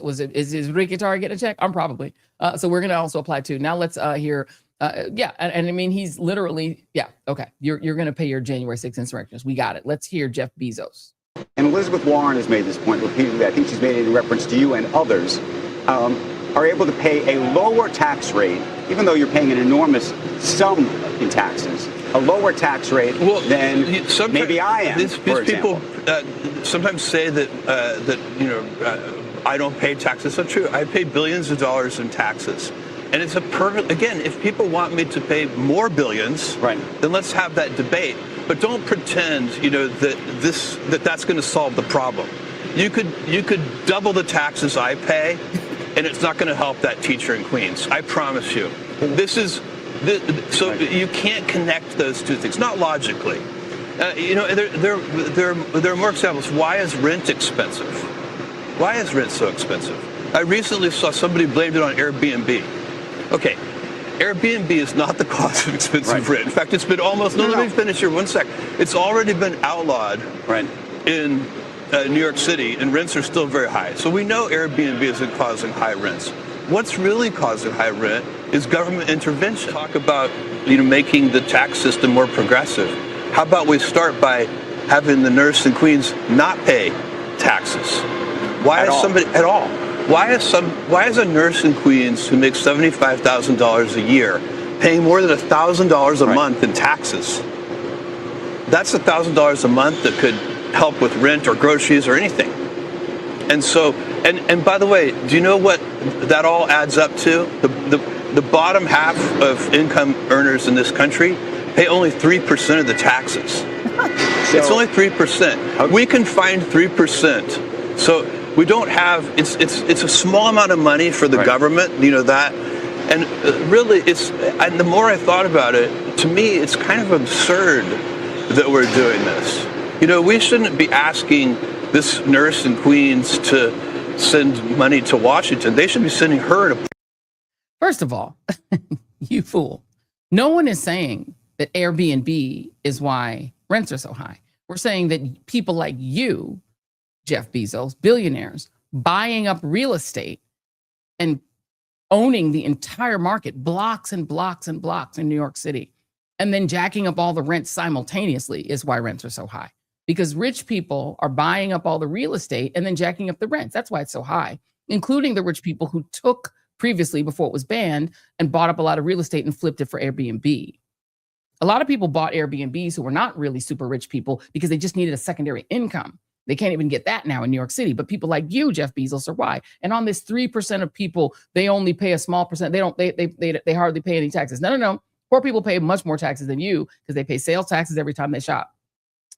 Enrique Tarrio getting a check? I'm probably. So we're going to also apply too. Now let's hear. And I mean, he's literally, okay. You're going to pay your January 6th insurrectionists. We got it. Let's hear Jeff Bezos. And Elizabeth Warren has made this point repeatedly. I think she's made it in reference to you and others, are able to pay a lower tax rate, even though you're paying an enormous sum in taxes, a lower tax rate than maybe I am, these people sometimes say that, I don't pay taxes. That's not true. I pay billions of dollars in taxes. And it's a perfect, again, if people want me to pay more billions, then let's have that debate. But don't pretend, that's going to solve the problem. You could double the taxes I pay, and it's not going to help that teacher in Queens. I promise you. So you can't connect those two things, not logically. There are more examples. Why is rent expensive? Why is rent so expensive? I recently saw somebody blamed it on Airbnb. Okay, Airbnb is not the cause of expensive rent. In fact, it's been almost, let me finish here 1 sec. It's already been outlawed in New York City, and rents are still very high. So we know Airbnb isn't causing high rents. What's really causing high rent is government intervention. Talk about, making the tax system more progressive. How about we start by having the nurse in Queens not pay taxes? Why is a nurse in Queens who makes $75,000 a year paying more than $1,000 a month in taxes? That's $1,000 a month that could help with rent or groceries or anything. And so, and by the way, do you know what that all adds up to? The bottom half of income earners in this country pay only 3% of the taxes. It's only 3%. We can find 3%. So we don't have, it's a small amount of money for the government, that. And really, and the more I thought about it, to me, it's kind of absurd that we're doing this. We shouldn't be asking this nurse in Queens to send money to Washington. They should be sending her to. First of all, you fool. No one is saying that Airbnb is why rents are so high. We're saying that people like you, Jeff Bezos, billionaires, buying up real estate and owning the entire market, blocks and blocks and blocks in New York City, and then jacking up all the rents simultaneously is why rents are so high. Because rich people are buying up all the real estate and then jacking up the rents. That's why it's so high, including the rich people who took previously, before it was banned, and bought up a lot of real estate and flipped it for Airbnb. A lot of people bought Airbnbs who were not really super rich people because they just needed a secondary income. They can't even get that now in New York City. But people like you, Jeff Bezos, are why. And on this 3% of people, they only pay a small percent. They hardly pay any taxes. No. Poor people pay much more taxes than you because they pay sales taxes every time they shop.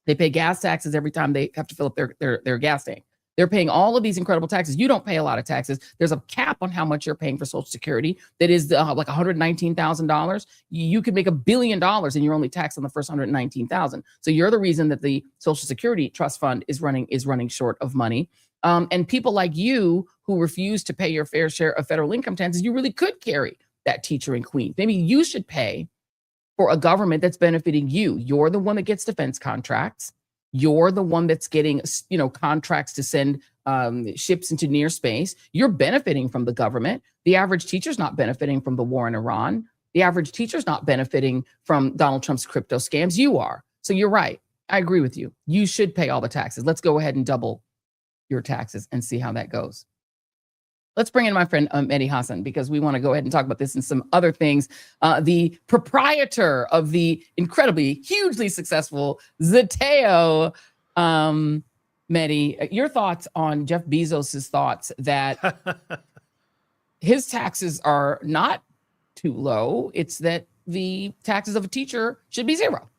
They pay gas taxes every time they have to fill up their gas tank. They're paying all of these incredible taxes. You don't pay a lot of taxes. There's a cap on how much you're paying for Social Security. That is like $119,000. You could make $1 billion and you're only taxed on the first $119,000. So you're the reason that the Social Security Trust Fund is running short of money. And people like you who refuse to pay your fair share of federal income taxes, you really could carry that teacher in Queens. Maybe you should pay for a government that's benefiting you. You're the one that gets defense contracts. You're the one that's getting, contracts to send ships into near space. You're benefiting from the government. The average teacher's not benefiting from the war in Iran. The average teacher's not benefiting from Donald Trump's crypto scams. You are. So you're right. I agree with you. You should pay all the taxes. Let's go ahead and double your taxes and see how that goes. Let's bring in my friend Mehdi Hasan, because we want to go ahead and talk about this and some other things. The proprietor of the incredibly, hugely successful Zeteo. Mehdi, your thoughts on Jeff Bezos's thoughts that his taxes are not too low. It's that the taxes of a teacher should be zero.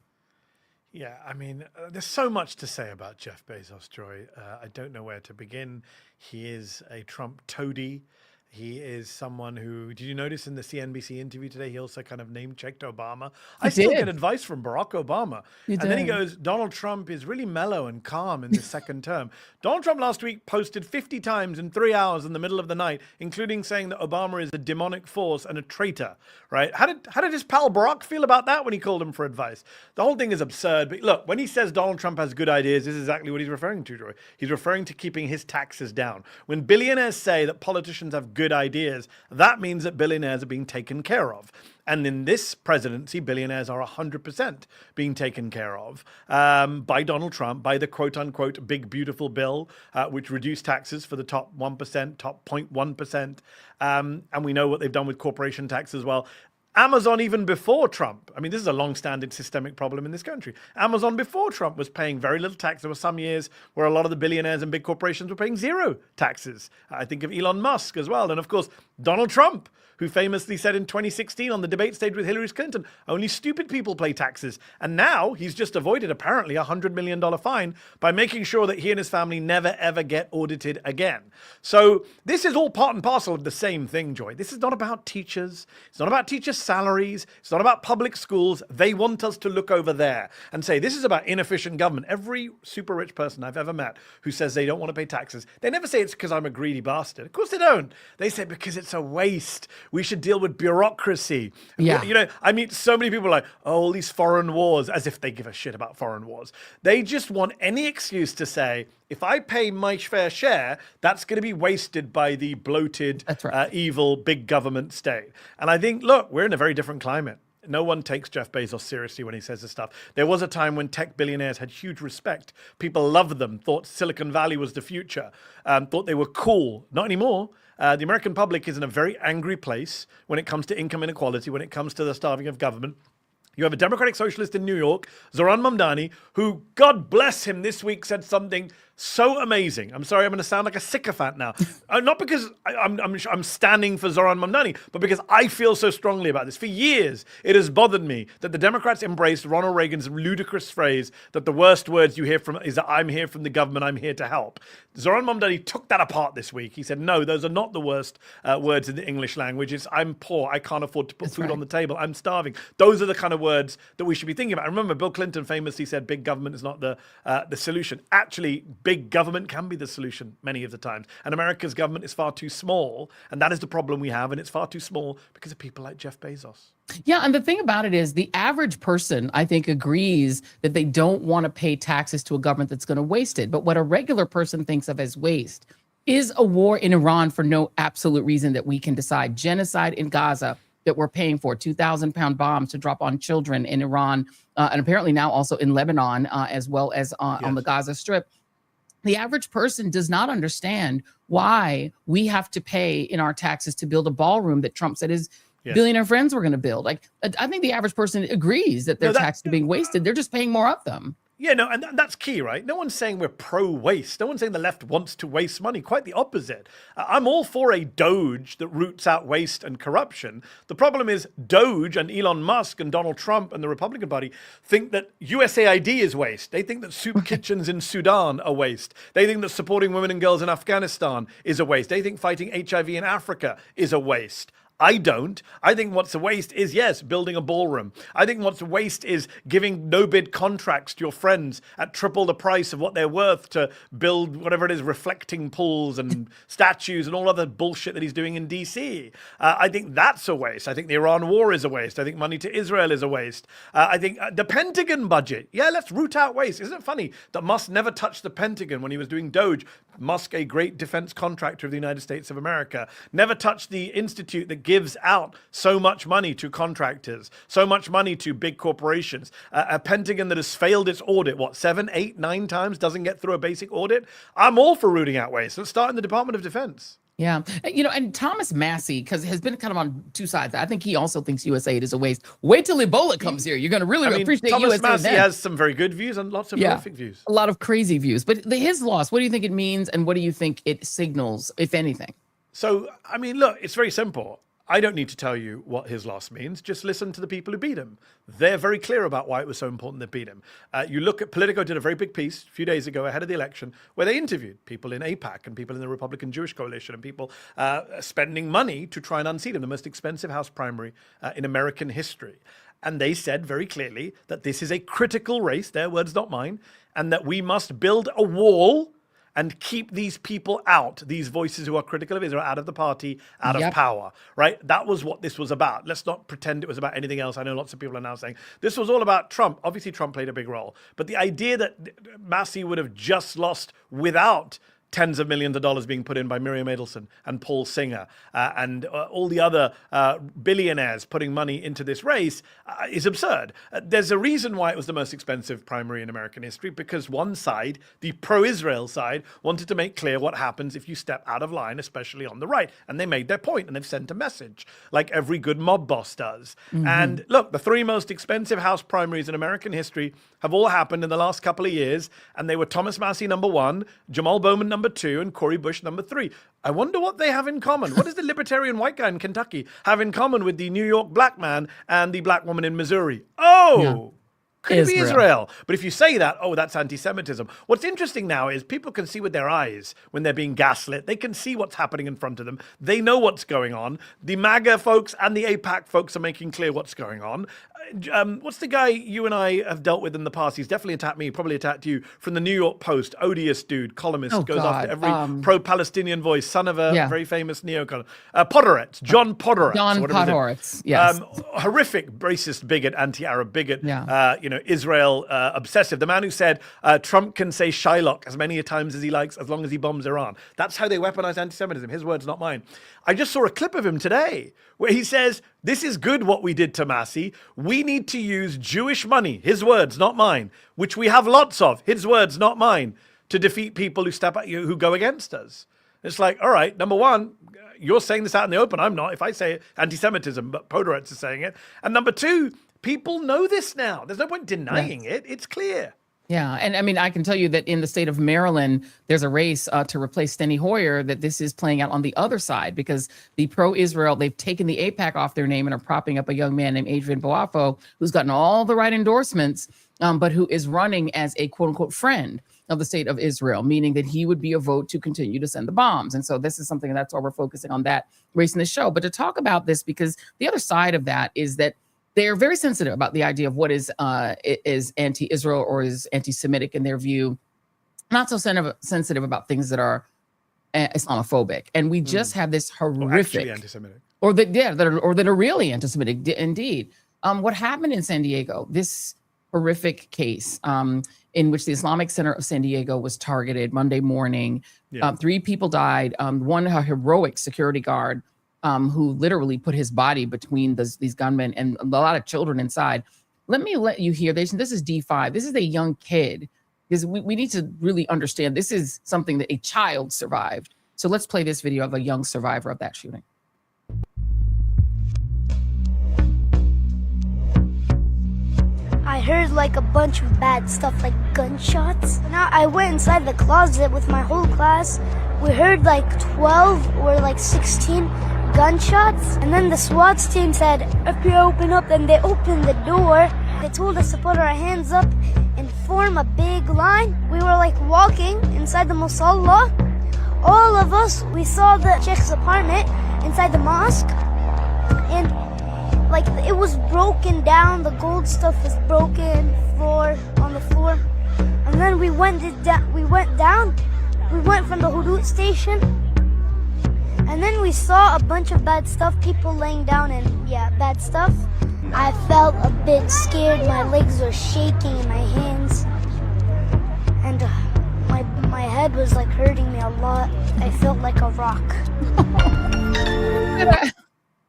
Yeah, I mean, there's so much to say about Jeff Bezos, Joy. I don't know where to begin. He is a Trump toady. He is someone who, did you notice in the CNBC interview today, he also kind of name-checked Obama? I still get advice from Barack Obama. Then he goes, Donald Trump is really mellow and calm in this second term. Donald Trump last week posted 50 times in 3 hours in the middle of the night, including saying that Obama is a demonic force and a traitor, right? How did his pal Barack feel about that when he called him for advice? The whole thing is absurd. But look, when he says Donald Trump has good ideas, this is exactly what he's referring to, Joy. He's referring to keeping his taxes down. When billionaires say that politicians have good ideas, that means that billionaires are being taken care of. And in this presidency, billionaires are 100% being taken care of by Donald Trump, by the quote-unquote big, beautiful bill, which reduced taxes for the top 1%, top 0.1%. And we know what they've done with corporation tax as well. Amazon, even before Trump, I mean, this is a long-standing systemic problem in this country. Amazon before Trump was paying very little tax. There were some years where a lot of the billionaires and big corporations were paying zero taxes. I think of Elon Musk as well. And of course, Donald Trump, who famously said in 2016 on the debate stage with Hillary Clinton, only stupid people pay taxes. And now he's just avoided apparently a $100 million fine by making sure that he and his family never, ever get audited again. So this is all part and parcel of the same thing, Joy. This is not about teachers. It's not about teachers' salaries. It's not about public schools. They want us to look over there and say, this is about inefficient government. Every super rich person I've ever met who says they don't want to pay taxes, they never say it's because I'm a greedy bastard. Of course they don't. They say because it's it's a waste. We should deal with bureaucracy. Yeah. You know, I meet so many people like, oh, all these foreign wars, as if they give a shit about foreign wars. They just want any excuse to say, if I pay my fair share, that's going to be wasted by the bloated, evil, big government state. And I think, look, we're in a very different climate. No one takes Jeff Bezos seriously when he says this stuff. There was a time when tech billionaires had huge respect. People loved them, thought Silicon Valley was the future, thought they were cool. Not anymore. The American public is in a very angry place when it comes to income inequality, when it comes to the starving of government. You have a Democratic Socialist in New York, Zohran Mamdani, who, God bless him, this week said something so amazing. I'm sorry, I'm going to sound like a sycophant now. Not because I'm standing for Zohran Mamdani, but because I feel so strongly about this. For years, it has bothered me that the Democrats embraced Ronald Reagan's ludicrous phrase that the worst words you hear from is that I'm here from the government, I'm here to help. Zohran Mamdani took that apart this week. He said, no, those are not the worst words in the English language. It's I'm poor, I can't afford to put food on the table, I'm starving. Those are the kind of words that we should be thinking about. I remember Bill Clinton famously said big government is not the solution. Actually, big government can be the solution many of the times. And America's government is far too small. And that is the problem we have. And it's far too small because of people like Jeff Bezos. Yeah. And the thing about it is the average person, I think, agrees that they don't want to pay taxes to a government that's going to waste it. But what a regular person thinks of as waste is a war in Iran for no absolute reason that we can decide. Genocide in Gaza that we're paying for, 2,000-pound bombs to drop on children in Iran, and apparently now also in Lebanon, as well as on the Gaza Strip. The average person does not understand why we have to pay in our taxes to build a ballroom that Trump said his billionaire friends were going to build. Like, I think the average person agrees that their taxes are being wasted. They're just paying more of them. Yeah, no, and that's key, right? No one's saying we're pro-waste. No one's saying the left wants to waste money. Quite the opposite. I'm all for a Doge that roots out waste and corruption. The problem is Doge and Elon Musk and Donald Trump and the Republican Party think that USAID is waste. They think that soup kitchens in Sudan are waste. They think that supporting women and girls in Afghanistan is a waste. They think fighting HIV in Africa is a waste. I don't. I think what's a waste is, yes, building a ballroom. I think what's a waste is giving no-bid contracts to your friends at triple the price of what they're worth to build whatever it is, reflecting pools and statues and all other bullshit that he's doing in D.C. I think that's a waste. I think the Iran war is a waste. I think money to Israel is a waste. I think the Pentagon budget, let's root out waste. Isn't it funny that Musk never touched the Pentagon when he was doing Doge? Musk, a great defense contractor of the United States of America, never touched the institute that gives out so much money to contractors, so much money to big corporations. A Pentagon that has failed its audit, 7, 8, 9 times, doesn't get through a basic audit. I'm all for rooting out waste. Let's start in the Department of Defense. Yeah. And Thomas Massey, because has been kind of on two sides. I think he also thinks USAID is a waste. Wait till Ebola comes here. You're going to really appreciate Thomas USAID. Massey has some very good views and lots of horrific views. A lot of crazy views. But his loss, what do you think it means? And what do you think it signals, if anything? So, look, it's very simple. I don't need to tell you what his loss means. Just listen to the people who beat him. They're very clear about why it was so important they beat him. You look at Politico did a very big piece a few days ago ahead of the election where they interviewed people in AIPAC and people in the Republican Jewish Coalition and people spending money to try and unseat him, the most expensive House primary in American history. And they said very clearly that this is a critical race, their words, not mine, and that we must build a wall and keep these people out, these voices who are critical of Israel, out of the party, out of power, right? That was what this was about. Let's not pretend it was about anything else. I know lots of people are now saying this was all about Trump. Obviously, Trump played a big role. But the idea that Massey would have just lost without tens of millions of dollars being put in by Miriam Adelson and Paul Singer and all the other billionaires putting money into this race is absurd. There's a reason why it was the most expensive primary in American history, because one side, the pro-Israel side, wanted to make clear what happens if you step out of line, especially on the right. And they made their point and they've sent a message like every good mob boss does. And look, the 3 most expensive House primaries in American history have all happened in the last couple of years. And they were Thomas Massey, number 1, Jamal Bowman, number 2, and Cori Bush, number 3. I wonder what they have in common. What does the libertarian white guy in Kentucky have in common with the New York black man and the black woman in Missouri? Could be Israel. But if you say that, oh, that's anti-Semitism. What's interesting now is people can see with their eyes when they're being gaslit. They can see what's happening in front of them. They know what's going on. The MAGA folks and the AIPAC folks are making clear what's going on. What's the guy you and I have dealt with in the past? He's definitely attacked me, probably attacked you, from the New York Post. Odious dude, columnist, goes after every pro-Palestinian voice, son of a very famous neocon. Podhoretz, John Podhoretz. John Podhoretz, yes. Horrific racist bigot, anti-Arab bigot, Israel obsessive. The man who said Trump can say Shylock as many times as he likes as long as he bombs Iran. That's how they weaponize anti-Semitism. His words, not mine. I just saw a clip of him today where he says, this is good what we did to Massey. We need to use Jewish money, his words, not mine, which we have lots of, his words, not mine, to defeat people who step at you, who go against us. It's like, all right, number one, you're saying this out in the open. I'm not. If I say anti-Semitism, but Podhoretz is saying it. And number two, people know this now. There's no point denying it. It's clear. Yeah. And I mean, I can tell you that in the state of Maryland, there's a race to replace Steny Hoyer, that this is playing out on the other side, because the pro-Israel, they've taken the AIPAC off their name and are propping up a young man named Adrian Boafo, who's gotten all the right endorsements, but who is running as a quote unquote friend of the state of Israel, meaning that he would be a vote to continue to send the bombs. And so this is something, that's why we're focusing on that race in the show. But to talk about this, because the other side of that is that they're very sensitive about the idea of what is anti-Israel or is anti-Semitic in their view, not so sensitive about things that are Islamophobic. And we just have this horrific, anti-Semitic, that are really anti-Semitic. Indeed, what happened in San Diego, this horrific case in which the Islamic Center of San Diego was targeted Monday morning. 3 people died. One, a heroic security guard, who literally put his body between these gunmen and a lot of children inside. Let me let you hear this. This is D5. This is a young kid, because we need to really understand this is something that a child survived. So let's play this video of a young survivor of that shooting. I heard like a bunch of bad stuff, like gunshots. Now I went inside the closet with my whole class. We heard like 12 or like 16 gunshots. And then the SWAT team said, FBI, open up. Then they opened the door. They told us to put our hands up and form a big line. We were like walking inside the musalla. All of us, we saw the Sheikh's apartment inside the mosque. And like it was broken down, the gold stuff was broken on the floor. And then we went down, we went from the Hudud station, and then we saw a bunch of bad stuff, people laying down and bad stuff. I felt a bit scared, my legs were shaking in my hands, and my head was like hurting me a lot. I felt like a rock.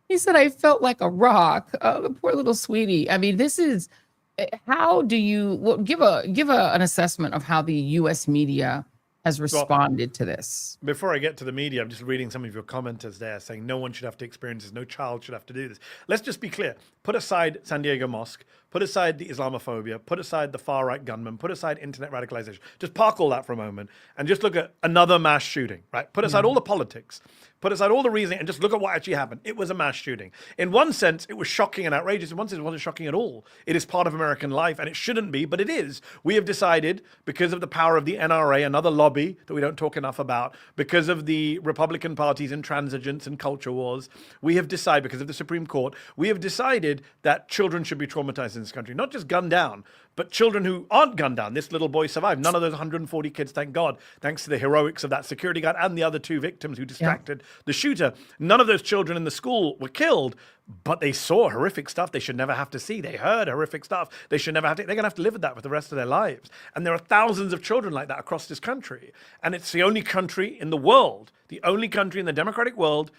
He said, I felt like a rock. Oh, the poor little sweetie. I mean, this is, how do you give an assessment of how the U.S. media has responded to this? Before I get to the media, I'm just reading some of your commenters there saying no one should have to experience this, no child should have to do this. Let's just be clear. Put aside San Diego Mosque, put aside the Islamophobia, put aside the far-right gunmen, put aside internet radicalization. Just park all that for a moment and just look at another mass shooting, right? Put aside all the politics. Put aside all the reasoning and just look at what actually happened. It was a mass shooting. In one sense, it was shocking and outrageous. In one sense, it wasn't shocking at all. It is part of American life, and it shouldn't be, but it is. We have decided, because of the power of the NRA, another lobby that we don't talk enough about, because of the Republican party's intransigence and culture wars, we have decided, because of the Supreme Court, we have decided that children should be traumatized in this country. Not just gunned down, but children who aren't gunned down. This little boy survived. None of those 140 kids, thank God, thanks to the heroics of that security guard and the other 2 victims who distracted the shooter. None of those children in the school were killed, but they saw horrific stuff they should never have to see. They heard horrific stuff they should never have to. They're going to have to live with that for the rest of their lives. And there are thousands of children like that across this country. And it's the only country in the world, the only country in the democratic world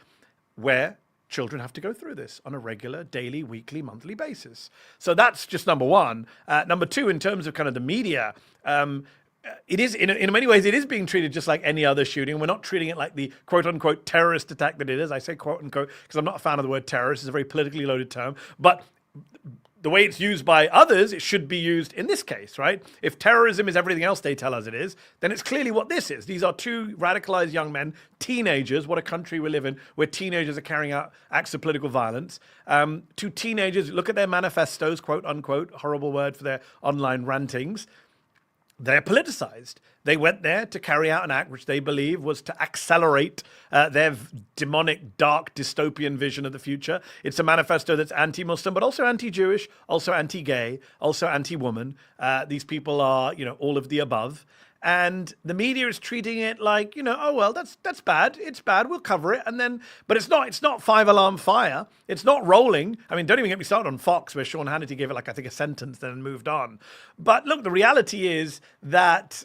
where children have to go through this on a regular, daily, weekly, monthly basis. So that's just number one. Number two, in terms of kind of the media, it is, in many ways, it is being treated just like any other shooting. We're not treating it like the quote-unquote terrorist attack that it is. I say quote-unquote because I'm not a fan of the word terrorist. It's a very politically loaded term. But the way it's used by others, it should be used in this case, right? If terrorism is everything else they tell us it is, then it's clearly what this is. These are two radicalized young men, teenagers. What a country we live in, where teenagers are carrying out acts of political violence. Two teenagers, look at their manifestos, quote unquote, horrible word for their online rantings. They're politicized. They went there to carry out an act which they believe was to accelerate their demonic, dark, dystopian vision of the future. It's a manifesto that's anti-Muslim, but also anti-Jewish, also anti-gay, also anti-woman. These people are, all of the above. And the media is treating it like, oh, well, that's bad. It's bad. We'll cover it. But it's not 5-alarm fire. It's not rolling. I mean, don't even get me started on Fox, where Sean Hannity gave it I think a sentence, then moved on. But look, the reality is that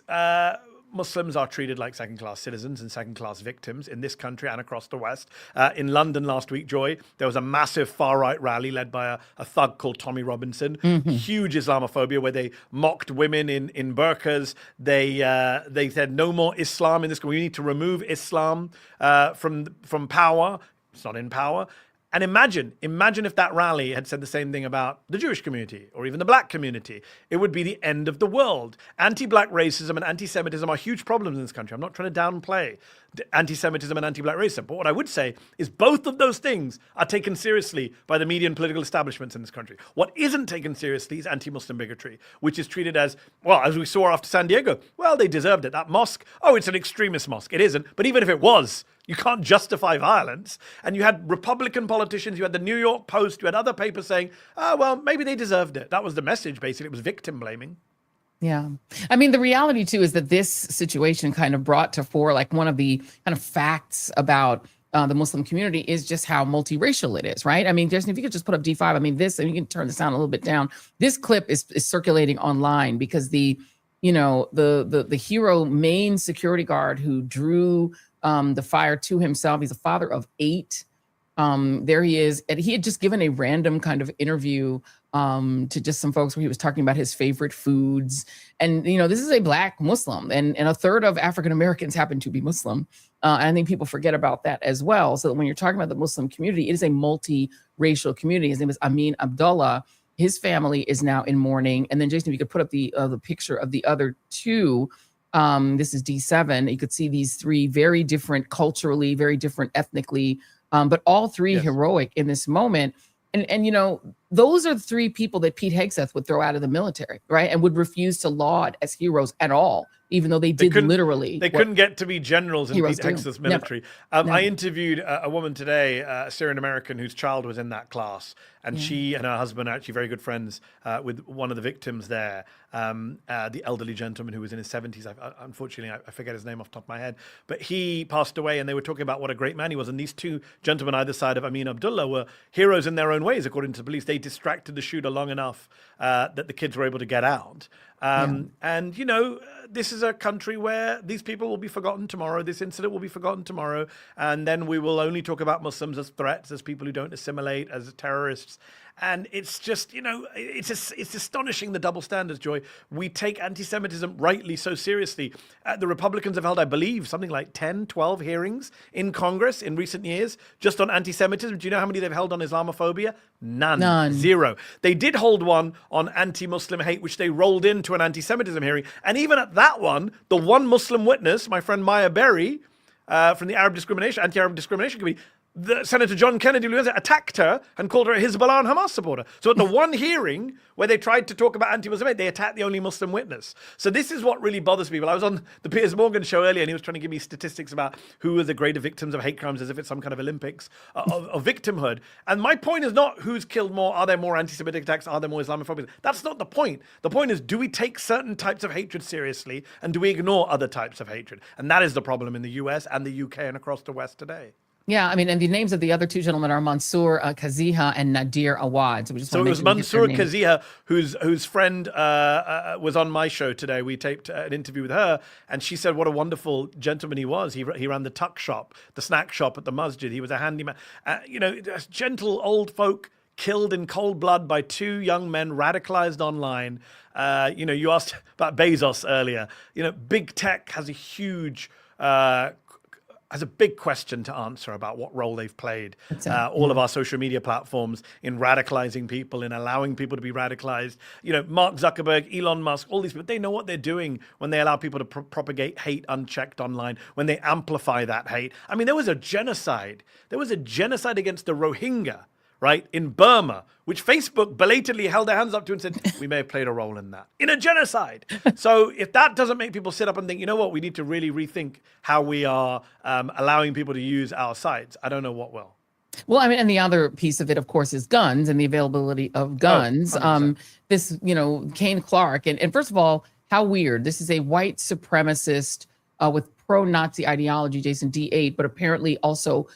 Muslims are treated like second-class citizens and second-class victims in this country and across the West. In London last week, Joy, there was a massive far-right rally led by a thug called Tommy Robinson. Huge Islamophobia, where they mocked women in burqas. They said no more Islam in this. We need to remove Islam from power. It's not in power. And imagine if that rally had said the same thing about the Jewish community or even the black community. It would be the end of the world. Anti-black racism and anti-Semitism are huge problems in this country. I'm not trying to downplay anti-Semitism and anti-black racism. But what I would say is both of those things are taken seriously by the media and political establishments in this country. What isn't taken seriously is anti-Muslim bigotry, which is treated as, well, as we saw after San Diego, well, they deserved it. That mosque, oh, it's an extremist mosque. It isn't. But even if it was, you can't justify violence. And you had Republican politicians, you had the New York Post, you had other papers saying, oh, well, maybe they deserved it. That was the message, basically. It was victim blaming. Yeah. I mean, the reality, too, is that this situation kind of brought to fore one of the kind of facts about the Muslim community is just how multiracial it is, right? I mean, Jason, if you could just put up D5, I mean, and you can turn the sound a little bit down. This clip is circulating online because the hero main security guard who drew the fire to himself, he's a father of 8. There he is. And he had just given a random kind of interview to just some folks where he was talking about his favorite foods. And, this is a Black Muslim and a third of African Americans happen to be Muslim. And I think people forget about that as well. So when you're talking about the Muslim community, it is a multiracial community. His name is Amin Abdullah. His family is now in mourning. And then Jason, if you could put up the picture of the other two. This is D7. You could see these 3 very different culturally, very different ethnically, but all 3 heroic in this moment. And those are the 3 people that Pete Hegseth would throw out of the military, right? And would refuse to laud as heroes at all, even though they literally. They couldn't get to be generals in Pete Hegseth's military. Never. I interviewed a woman today, a Syrian American whose child was in that class. And she and her husband are actually very good friends with one of the victims there, the elderly gentleman who was in his 70s. Unfortunately, I forget his name off the top of my head. But he passed away, and they were talking about what a great man he was. And these 2 gentlemen either side of Amin Abdullah were heroes in their own ways, according to the police. They distracted the shooter long enough that the kids were able to get out. And, this is a country where these people will be forgotten tomorrow. This incident will be forgotten tomorrow. And then we will only talk about Muslims as threats, as people who don't assimilate, as terrorists. And it's just, it's astonishing, the double standards, Joy. We take anti-Semitism rightly so seriously. The Republicans have held, I believe, something like 10, 12 hearings in Congress in recent years just on anti-Semitism. Do you know how many they've held on Islamophobia? None. 0. They did hold one on anti-Muslim hate, which they rolled into an anti-Semitism hearing. And even at that one, the one Muslim witness, my friend Maya Berry, from the Anti-Arab Discrimination Committee, Senator John Kennedy attacked her and called her a Hezbollah and Hamas supporter. So at the one hearing where they tried to talk about anti-Muslim hate, they attacked the only Muslim witness. So this is what really bothers people. I was on the Piers Morgan show earlier, and he was trying to give me statistics about who are the greater victims of hate crimes, as if it's some kind of Olympics of victimhood. And my point is not who's killed more. Are there more anti-Semitic attacks? Are there more Islamophobia? That's not the point. The point is, do we take certain types of hatred seriously, and do we ignore other types of hatred? And that is the problem in the US and the UK and across the West today. Yeah, I mean, and the names of the other 2 gentlemen are Mansour Kaziha and Nadir Awad. So it was Mansour Kaziha, whose friend was on my show today. We taped an interview with her, and she said what a wonderful gentleman he was. He ran the tuck shop, the snack shop at the masjid. He was a handyman. Gentle old folk killed in cold blood by 2 young men radicalized online. You asked about Bezos earlier. Big tech has a huge has a big question to answer about what role they've played, all of our social media platforms, in radicalizing people, in allowing people to be radicalized. You know, Mark Zuckerberg, Elon Musk, all these people, they know what they're doing when they allow people to propagate hate unchecked online, when they amplify that hate. I mean, there was a genocide. There was a genocide against the Rohingya, right, in Burma, which Facebook belatedly held their hands up to and said, we may have played a role in that, in a genocide. So if that doesn't make people sit up and think, you know what, we need to really rethink how we are allowing people to use our sites, I don't know what will. Well, I mean, and the other piece of it, of course, is guns and the availability of guns. This, you know, Kane Clark, and first of all, how weird. This is a white supremacist with pro-Nazi ideology, Jason D8, but apparently also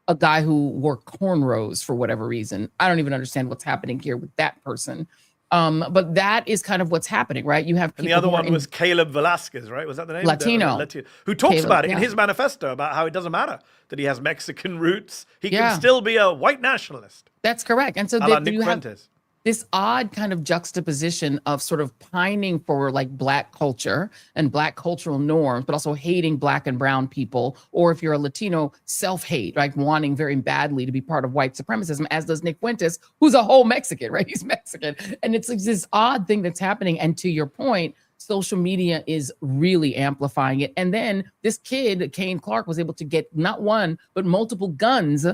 a guy who wore cornrows for whatever reason. I don't even understand what's happening here with that person. But that is kind of what's happening, right? You have people. And the other one was Caleb Velasquez, right? Was that the name? Latino. Who talks about it in his manifesto about how it doesn't matter that he has Mexican roots. He can still be a white nationalist. That's correct. And so you have this odd kind of juxtaposition of sort of pining for like Black culture and Black cultural norms, but also hating Black and brown people, or if you're a Latino, self-hate, like wanting very badly to be part of white supremacism, as does Nick Fuentes, who's a whole Mexican, right? He's Mexican. And it's like this odd thing that's happening. And to your point, social media is really amplifying it. And then this kid, Kane Clark, was able to get not one, but multiple guns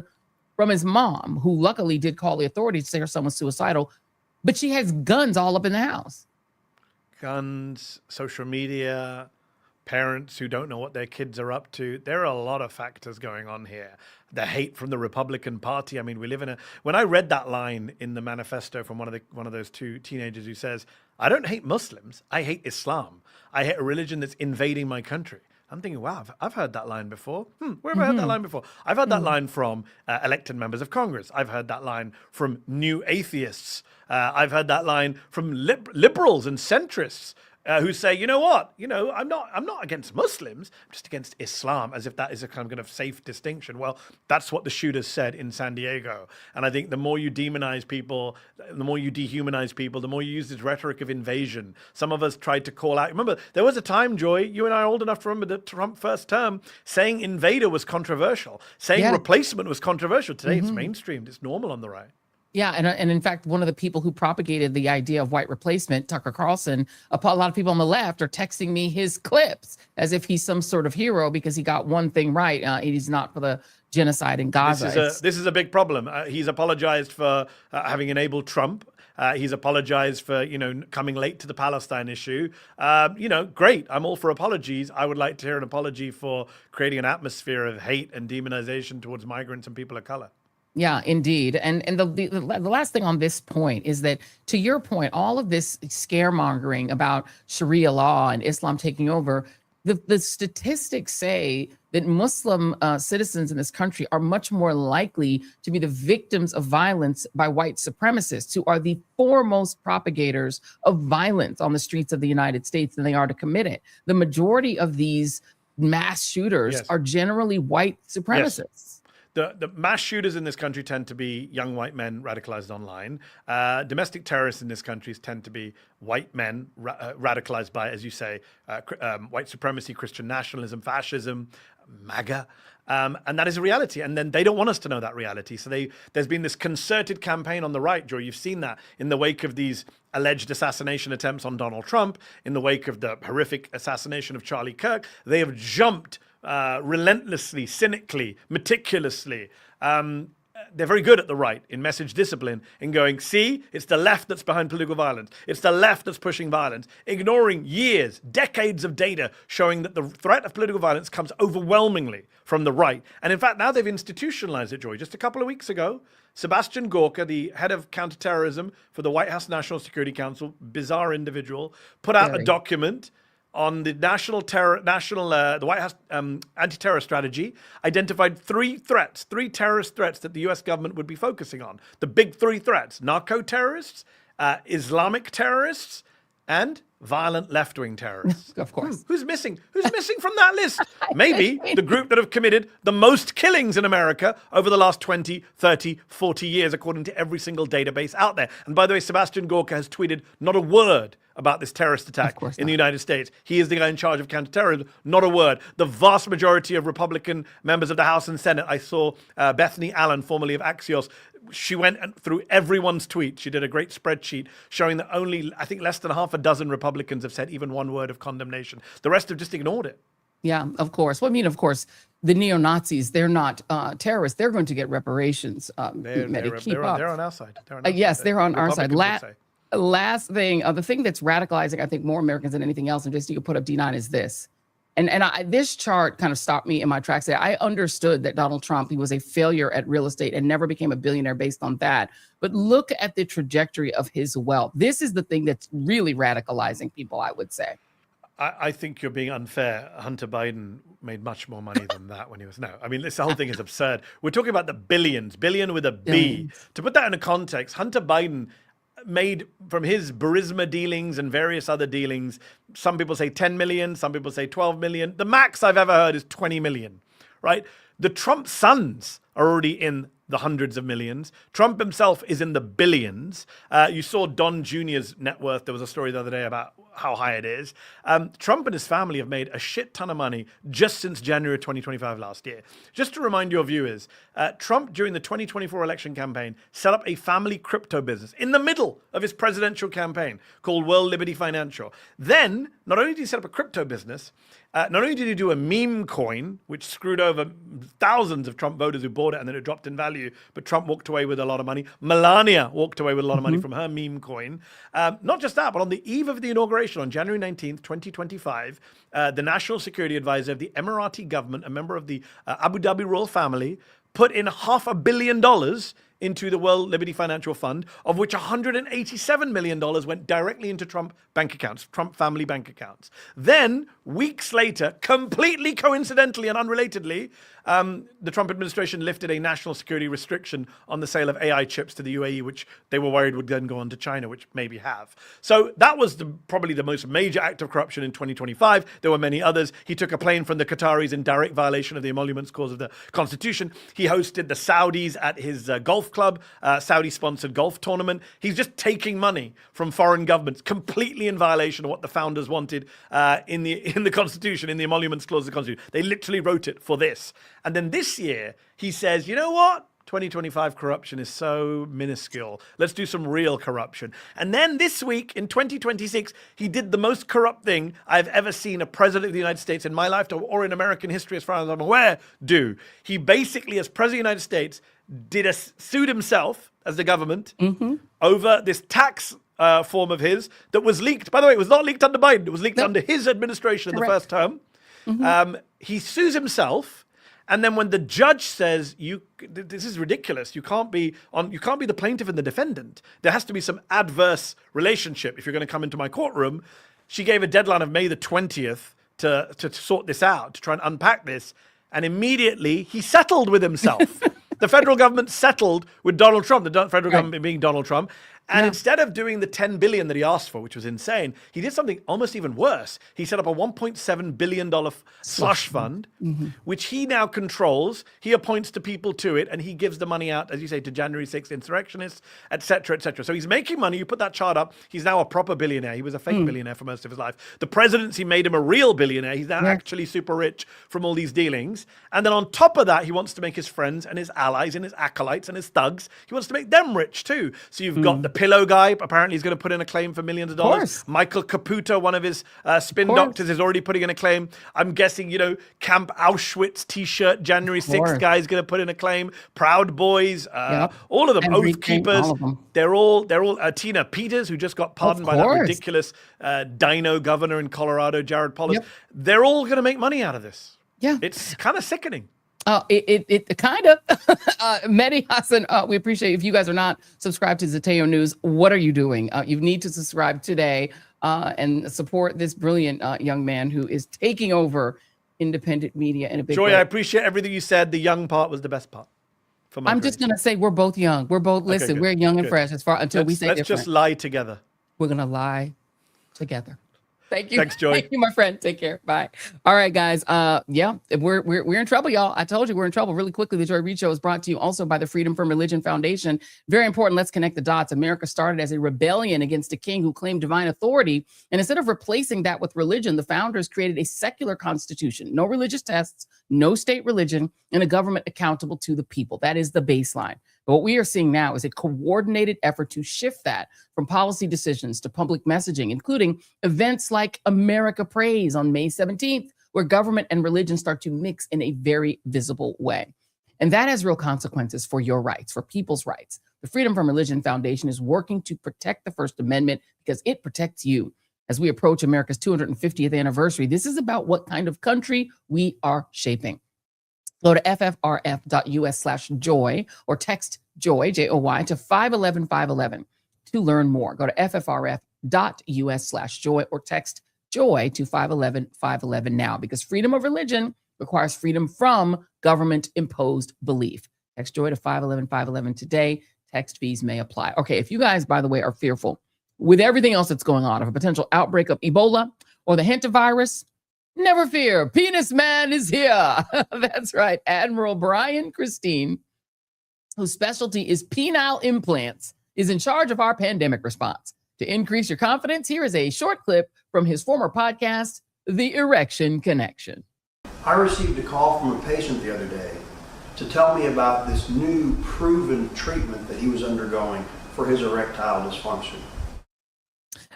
from his mom, who luckily did call the authorities to say her son was suicidal. But she has guns all up in the house. Guns, social media, parents who don't know what their kids are up to. There are a lot of factors going on here. The hate from the Republican Party. I mean, we live in when I read that line in the manifesto from one of those two teenagers who says, I don't hate Muslims, I hate Islam. I hate a religion that's invading my country. I'm thinking, wow, I've heard that line before. Where have I heard that line before? I've heard that line from elected members of Congress. I've heard that line from new atheists. I've heard that line from liberals and centrists who say, you know what, I'm not against Muslims, I'm just against Islam, as if that is a kind of safe distinction. Well, that's what the shooters said in San Diego. And I think the more you demonize people, the more you dehumanize people, the more you use this rhetoric of invasion. Some of us tried to call out. Remember, there was a time, Joy, you and I are old enough to remember the Trump first term, saying invader was controversial, saying replacement was controversial. Today it's mainstreamed, it's normal on the right. Yeah, and in fact, one of the people who propagated the idea of white replacement, Tucker Carlson, a lot of people on the left are texting me his clips as if he's some sort of hero because he got one thing right. He's not for the genocide in Gaza. This is a big problem. He's apologized for having enabled Trump. He's apologized for, coming late to the Palestine issue. Great. I'm all for apologies. I would like to hear an apology for creating an atmosphere of hate and demonization towards migrants and people of color. Yeah, indeed. And the last thing on this point is that, to your point, all of this scaremongering about Sharia law and Islam taking over, the statistics say that Muslim citizens in this country are much more likely to be the victims of violence by white supremacists, who are the foremost propagators of violence on the streets of the United States than they are to commit it. The majority of these mass shooters are generally white supremacists. Yes. The mass shooters in this country tend to be young white men radicalized online. Domestic terrorists in this country tend to be white men radicalized by, as you say, white supremacy, Christian nationalism, fascism, MAGA. And that is a reality. And then they don't want us to know that reality. So there's been this concerted campaign on the right, Joy. You've seen that in the wake of these alleged assassination attempts on Donald Trump, in the wake of the horrific assassination of Charlie Kirk. They have jumped relentlessly, cynically, meticulously. They're very good at the right in message discipline, in going, see, it's the left that's behind political violence. It's the left that's pushing violence, ignoring years, decades of data showing that the threat of political violence comes overwhelmingly from the right. And in fact, now they've institutionalized it, Joy. Just a couple of weeks ago, Sebastian Gorka, the head of counterterrorism for the White House National Security Council, bizarre individual, put out a document on the the White House anti-terror strategy, identified three terrorist threats that the U.S. government would be focusing on. The big three threats: narco-terrorists, Islamic terrorists, and violent left-wing terrorists. Of course. Who's missing? Who's missing from that list? Maybe the group that have committed the most killings in America over the last 20, 30, 40 years, according to every single database out there. And by the way, Sebastian Gorka has tweeted not a word about this terrorist attack in the United States. He is the guy in charge of counterterrorism. Not a word. The vast majority of Republican members of the House and Senate, I saw Bethany Allen, formerly of Axios, she went through everyone's tweets. She did a great spreadsheet showing that only, I think, less than half a dozen Republicans have said even one word of condemnation. The rest have just ignored it. Yeah, of course. Well, I mean, of course, the neo-Nazis, they're not terrorists. They're going to get reparations. They're on our side. Yes, they're on our side. Republicans would say. Last thing, the thing that's radicalizing, I think, more Americans than anything else, and just you could put up D9, is this. And this chart kind of stopped me in my tracks. I understood that Donald Trump, he was a failure at real estate and never became a billionaire based on that. But look at the trajectory of his wealth. This is the thing that's really radicalizing people, I would say. I think you're being unfair. Hunter Biden made much more money than that when he was... No, I mean, this whole thing is absurd. We're talking about the billions, billion with a B. Billions. To put that in a context, Hunter Biden made from his Burisma dealings and various other dealings, some people say 10 million, some people say 12 million. The max I've ever heard is 20 million, right? The Trump sons are already in the hundreds of millions. Trump himself is in the billions. You saw Don Jr.'s net worth. There was a story the other day about how high it is. Trump and his family have made a shit ton of money just since January 2025 last year. Just to remind your viewers, Trump, during the 2024 election campaign, set up a family crypto business in the middle of his presidential campaign called World Liberty Financial. Then, not only did he set up a crypto business, not only did he do a meme coin, which screwed over thousands of Trump voters who bought it and then it dropped in value, but Trump walked away with a lot of money. Melania walked away with a lot of money from her meme coin. Not just that, but on the eve of the inauguration on January 19th, 2025, the National Security Advisor of the Emirati government, a member of the Abu Dhabi royal family, put in $500 million into the World Liberty Financial Fund, of which $187 million went directly into Trump bank accounts, Trump family bank accounts. Then, weeks later, completely coincidentally and unrelatedly, the Trump administration lifted a national security restriction on the sale of AI chips to the UAE, which they were worried would then go on to China, which maybe have. So that was probably the most major act of corruption in 2025. There were many others. He took a plane from the Qataris in direct violation of the emoluments clause of the Constitution. He hosted the Saudis at his golf club, Saudi-sponsored golf tournament. He's just taking money from foreign governments, completely in violation of what the founders wanted in the Constitution, in the emoluments clause of the Constitution. They literally wrote it for this. And then this year, he says, you know what? 2025 corruption is so minuscule. Let's do some real corruption. And then this week, in 2026, he did the most corrupt thing I've ever seen a president of the United States in my lifetime or in American history, as far as I'm aware, do. He basically, as president of the United States, sued himself as the government over this tax form of his that was leaked. By the way, it was not leaked under Biden. It was leaked under his administration in the first term. He sues himself. And then when the judge says, this is ridiculous, you can't be the plaintiff and the defendant. There has to be some adverse relationship if you're going to come into my courtroom. She gave a deadline of May the 20th to sort this out, to try and unpack this. And immediately he settled with himself. The federal government settled with Donald Trump, the federal government being Donald Trump. And instead of doing the $10 billion that he asked for, which was insane, he did something almost even worse. He set up a $1.7 billion slush fund, which he now controls. He appoints the people to it, and he gives the money out, as you say, to January 6th insurrectionists, et cetera, et cetera. So he's making money. You put that chart up. He's now a proper billionaire. He was a fake billionaire for most of his life. The presidency made him a real billionaire. He's now actually super rich from all these dealings. And then on top of that, he wants to make his friends and his allies and his acolytes and his thugs, he wants to make them rich too. So you've got the pillow guy. Apparently he's going to put in a claim for millions of dollars. Michael Caputo, one of his spin doctors, is already putting in a claim. I'm guessing, Camp Auschwitz t-shirt, January 6th guy is going to put in a claim. Proud Boys, all of them, Oath Keepers. They're all Tina Peters, who just got pardoned by that ridiculous dino governor in Colorado, Jared Polis. They're all going to make money out of this. Yeah. It's kind of sickening. It kind of, Mehdi Hasan, we appreciate if you guys are not subscribed to Zateo News, what are you doing? You need to subscribe today and support this brilliant young man who is taking over independent media in a big way. Joy, I appreciate everything you said. The young part was the best part. I'm just going to say we're both young. We're both, listen, we're young and fresh until we say let's different. Just lie together. We're going to lie together. Thank you. Thanks, Joy. Thank you, my friend. Take care. Bye. All right, guys. Yeah, we're in trouble, y'all. I told you we're in trouble. Really quickly, the Joy Reid Show is brought to you also by the Freedom from Religion Foundation. Very important. Let's connect the dots. America started as a rebellion against a king who claimed divine authority. And instead of replacing that with religion, the founders created a secular constitution. No religious tests, no state religion, and a government accountable to the people. That is the baseline. But what we are seeing now is a coordinated effort to shift that from policy decisions to public messaging, including events like America Prays on May 17th, where government and religion start to mix in a very visible way. And that has real consequences for your rights, for people's rights. The Freedom from Religion Foundation is working to protect the First Amendment because it protects you. As we approach America's 250th anniversary, this is about what kind of country we are shaping. Go to ffrf.us/joy or text JOY, J-O-Y, to 511-511 to learn more. Go to ffrf.us/joy or text JOY to 511-511 now, because freedom of religion requires freedom from government-imposed belief. Text JOY to 511-511 today. Text fees may apply. Okay, if you guys, by the way, are fearful with everything else that's going on of a potential outbreak of Ebola or the hantavirus, never fear. Penis Man is here. That's right. Admiral Brian Christine, whose specialty is penile implants, is in charge of our pandemic response. To increase your confidence, here is a short clip from his former podcast, The Erection Connection. I received a call from a patient the other day to tell me about this new proven treatment that he was undergoing for his erectile dysfunction.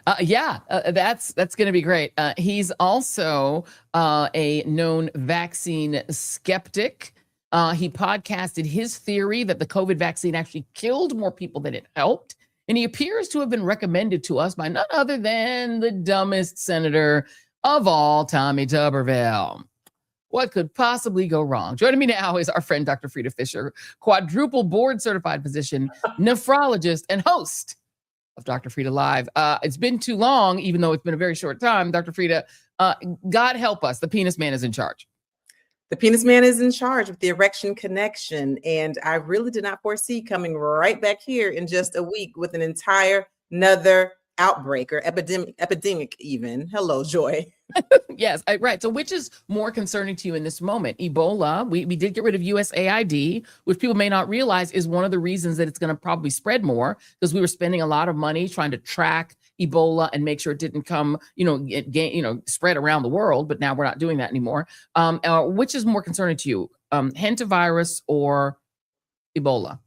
That's going to be great. He's also a known vaccine skeptic. He podcasted his theory that the COVID vaccine actually killed more people than it helped. And he appears to have been recommended to us by none other than the dumbest senator of all, Tommy Tuberville. What could possibly go wrong? Joining me now is our friend, Dr. Frita Fisher, quadruple board certified physician, nephrologist, and host of Dr. Frita Live. It's been too long, even though it's been a very short time. Dr. Frita, God help us. The penis man is in charge. The penis man is in charge with the erection connection. And I really did not foresee coming right back here in just a week with an another outbreak or epidemic even. Hello, Joy. Yes, right. So which is more concerning to you in this moment? Ebola, we did get rid of USAID, which people may not realize is one of the reasons that it's going to probably spread more, because we were spending a lot of money trying to track Ebola and make sure it didn't come, spread around the world. But now we're not doing that anymore. Which is more concerning to you, hantavirus or Ebola?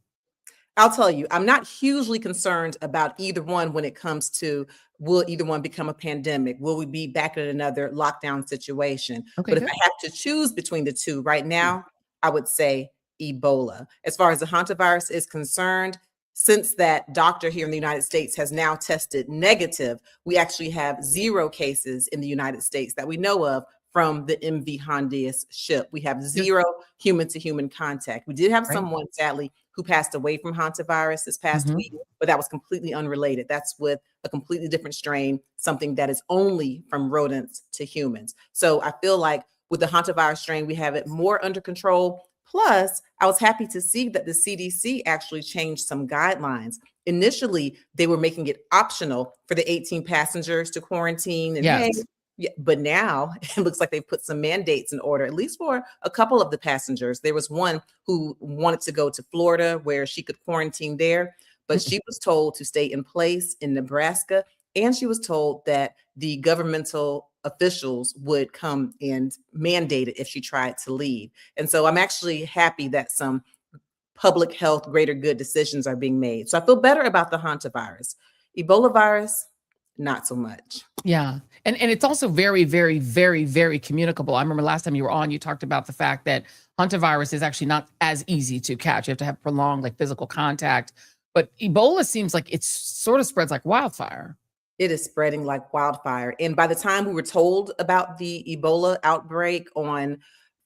I'll tell you, I'm not hugely concerned about either one when it comes to will either one become a pandemic? Will we be back in another lockdown situation? Okay, but good. if I have to choose between the two right now, I would say Ebola. As far as the hantavirus is concerned, since that doctor here in the United States has now tested negative, we actually have 0 cases in the United States that we know of from the MV Hondius ship. We have 0 human-to-human contact. We did have someone, sadly, who passed away from hantavirus this past week, but that was completely unrelated. That's with a completely different strain, something that is only from rodents to humans. So I feel like with the hantavirus strain, we have it more under control. Plus, I was happy to see that the CDC actually changed some guidelines. Initially, they were making it optional for the 18 passengers to quarantine. And Yes. but now it looks like they've put some mandates in order, at least for a couple of the passengers. There was one who wanted to go to Florida where she could quarantine there, but she was told to stay in place in Nebraska. And she was told that the governmental officials would come and mandate it if she tried to leave. And so I'm actually happy that some public health, greater good decisions are being made. So I feel better about the hantavirus. Ebola virus, not so much. Yeah. And it's also very, very, very, very communicable. I remember last time you were on, you talked about the fact that hantavirus is actually not as easy to catch. You have to have prolonged physical contact. But Ebola seems like it sort of spreads like wildfire. It is spreading like wildfire. And by the time we were told about the Ebola outbreak on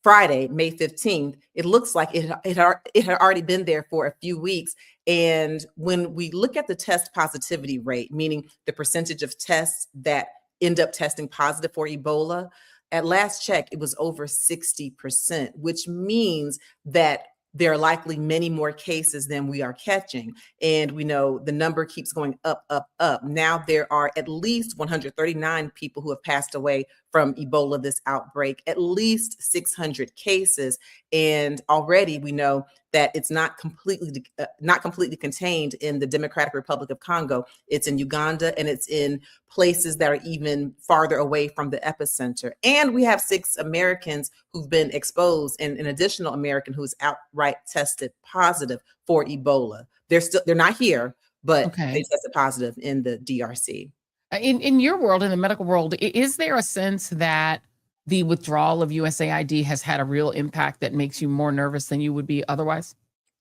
Friday, May 15th, it looks like it had already been there for a few weeks. And when we look at the test positivity rate, meaning the percentage of tests that end up testing positive for Ebola, at last check, it was over 60%, which means that there are likely many more cases than we are catching. And we know the number keeps going up, up, up. Now there are at least 139 people who have passed away from Ebola, this outbreak, at least 600 cases. And already we know that it's not completely contained in the Democratic Republic of Congo. It's in Uganda, and it's in places that are even farther away from the epicenter. And we have 6 Americans who've been exposed, and an additional American who's outright tested positive for Ebola. They're not here, but they tested positive in the DRC. In your world, in the medical world, is there a sense that the withdrawal of USAID has had a real impact that makes you more nervous than you would be otherwise?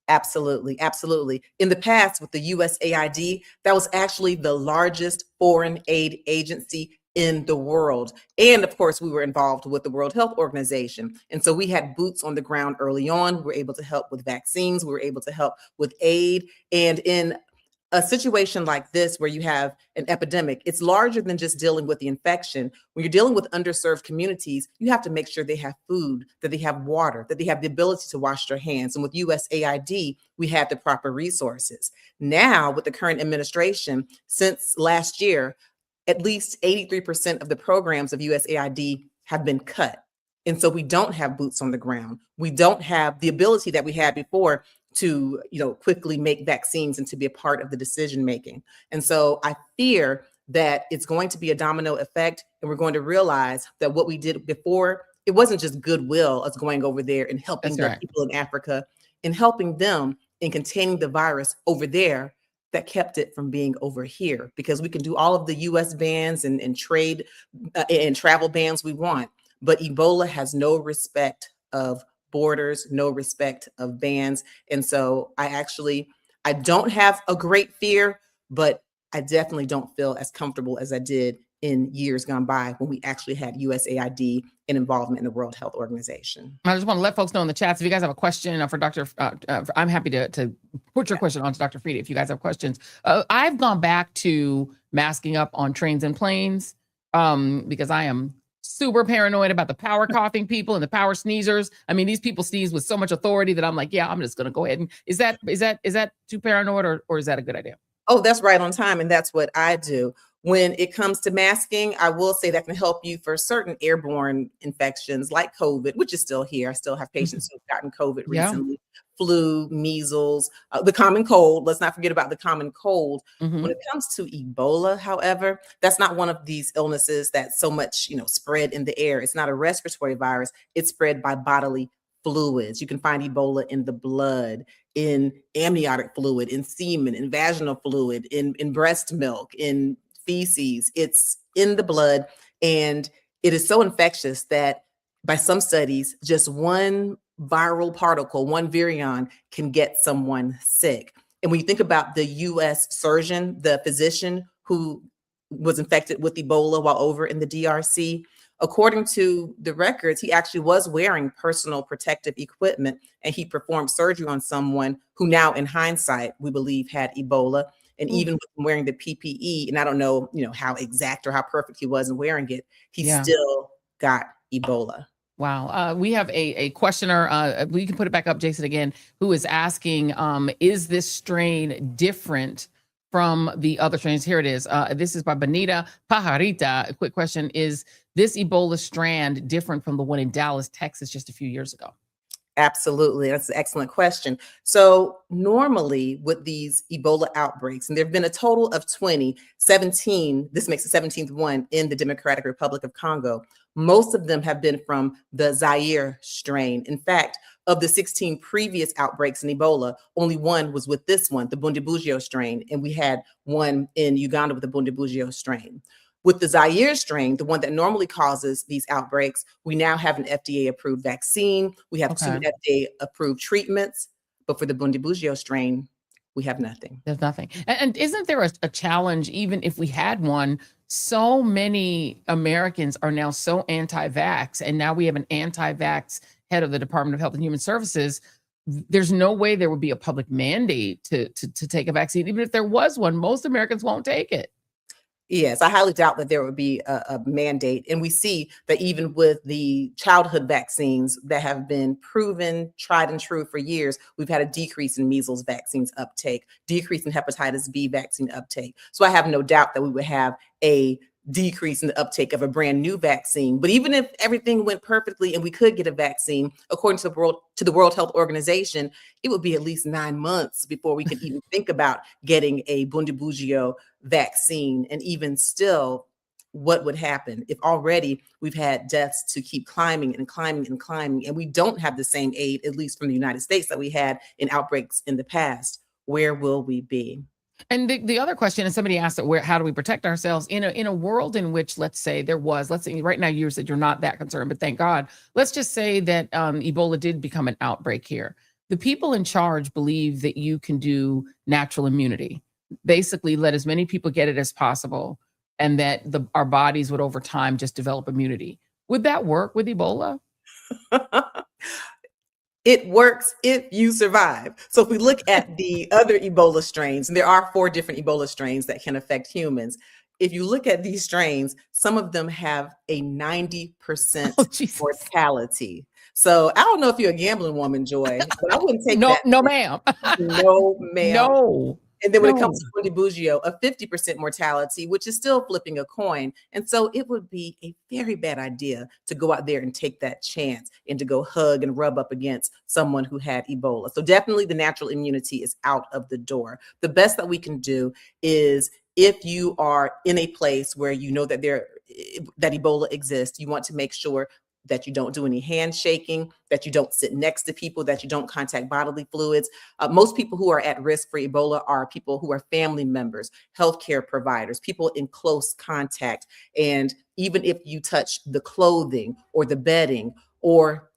Absolutely. Absolutely. In the past, with the USAID, that was actually the largest foreign aid agency in the world. And of course, we were involved with the World Health Organization. And so we had boots on the ground early on. We were able to help with vaccines. We were able to help with aid. And in a situation like this, where you have an epidemic, it's larger than just dealing with the infection. When you're dealing with underserved communities, you have to make sure they have food, that they have water, that they have the ability to wash their hands. And with USAID, we have the proper resources. Now, with the current administration, since last year, at least 83% of the programs of USAID have been cut. And so we don't have boots on the ground. We don't have the ability that we had before to, quickly make vaccines and to be a part of the decision making. And so I fear that it's going to be a domino effect, and we're going to realize that what we did before, it wasn't just goodwill, us going over there and helping the people in Africa and helping them in containing the virus over there, that kept it from being over here, because we can do all of the US bans and trade and travel bans we want, but Ebola has no respect of borders, no respect of bans. And so I don't have a great fear, but I definitely don't feel as comfortable as I did in years gone by when we actually had USAID and involvement in the World Health Organization. I just want to let folks know in the chats, if you guys have a question for Dr. I'm happy to put your question on to Dr. Frita if you guys have questions. I've gone back to masking up on trains and planes because I am super paranoid about the power coughing people and the power sneezers. I mean, these people sneeze with so much authority that I'm like, yeah, I'm just going to go ahead. And is that too paranoid, or is that a good idea? Oh, that's right on time. And that's what I do. When it comes to masking, I will say that can help you for certain airborne infections like COVID, which is still here. I still have patients who've gotten COVID recently, flu, measles, the common cold. Let's not forget about the common cold. When it comes to Ebola, however, that's not one of these illnesses that so much, spread in the air. It's not a respiratory virus. It's spread by bodily fluids. You can find Ebola in the blood, in amniotic fluid, in semen, in vaginal fluid, in breast milk, in feces. It's in the blood, and it is so infectious that by some studies, just one viral particle, one virion, can get someone sick. And when you think about the US surgeon, the physician who was infected with Ebola while over in the DRC, according to the records, he actually was wearing personal protective equipment, and he performed surgery on someone who now, in hindsight, we believe had Ebola. And even with wearing the PPE, and I don't know, how exact or how perfect he was in wearing it, he still got Ebola. Wow. We have a questioner. We can put it back up, Jason, again, who is asking, is this strain different from the other strains? Here it is. This is by Benita Pajarita. A quick question. Is this Ebola strand different from the one in Dallas, Texas, just a few years ago? Absolutely. That's an excellent question. So normally with these Ebola outbreaks, and there have been a total of 17, this makes the 17th one in the Democratic Republic of Congo. Most of them have been from the Zaire strain. In fact, of the 16 previous outbreaks in Ebola, only one was with this one, the Bundibugyo strain. And we had one in Uganda with the Bundibugyo strain. With the Zaire strain, the one that normally causes these outbreaks, we now have an FDA-approved vaccine. We have 2 FDA-approved treatments. But for the Bundibugyo strain, we have nothing. There's nothing. And isn't there a challenge, even if we had one? So many Americans are now so anti-vax, and now we have an anti-vax head of the Department of Health and Human Services. There's no way there would be a public mandate to take a vaccine. Even if there was one, most Americans won't take it. Yes, I highly doubt that there would be a mandate. And we see that even with the childhood vaccines that have been proven, tried and true for years, we've had a decrease in measles vaccines uptake, decrease in hepatitis B vaccine uptake. So I have no doubt that we would have a decrease in the uptake of a brand new vaccine. But even if everything went perfectly and we could get a vaccine, according to the World Health Organization, it would be at least 9 months before we could even think about getting a Bundibugyo vaccine. And even still, what would happen if already we've had deaths to keep climbing and climbing and climbing, and we don't have the same aid, at least from the United States, that we had in outbreaks in the past? Where will we be? And the other question, and somebody asked it, how do we protect ourselves in a world in which, let's say right now you said you're not that concerned, but thank God, let's just say that Ebola did become an outbreak here. The people in charge believe that you can do natural immunity, basically let as many people get it as possible, and that our bodies would over time just develop immunity. Would that work with Ebola? It works if you survive. So if we look at the other Ebola strains, and there are 4 different Ebola strains that can affect humans. If you look at these strains, some of them have a 90% mortality. So I don't know if you're a gambling woman, Joy, but I wouldn't take that. No, ma'am. No, ma'am. No. And then when it comes to Bundibugyo, a 50% mortality, which is still flipping a coin. And so it would be a very bad idea to go out there and take that chance and to go hug and rub up against someone who had Ebola. So definitely the natural immunity is out of the door. The best that we can do is, if you are in a place where you know that that Ebola exists, you want to make sure that you don't do any handshaking, that you don't sit next to people, that you don't contact bodily fluids. Most people who are at risk for Ebola are people who are family members, healthcare providers, people in close contact. And even if you touch the clothing or the bedding or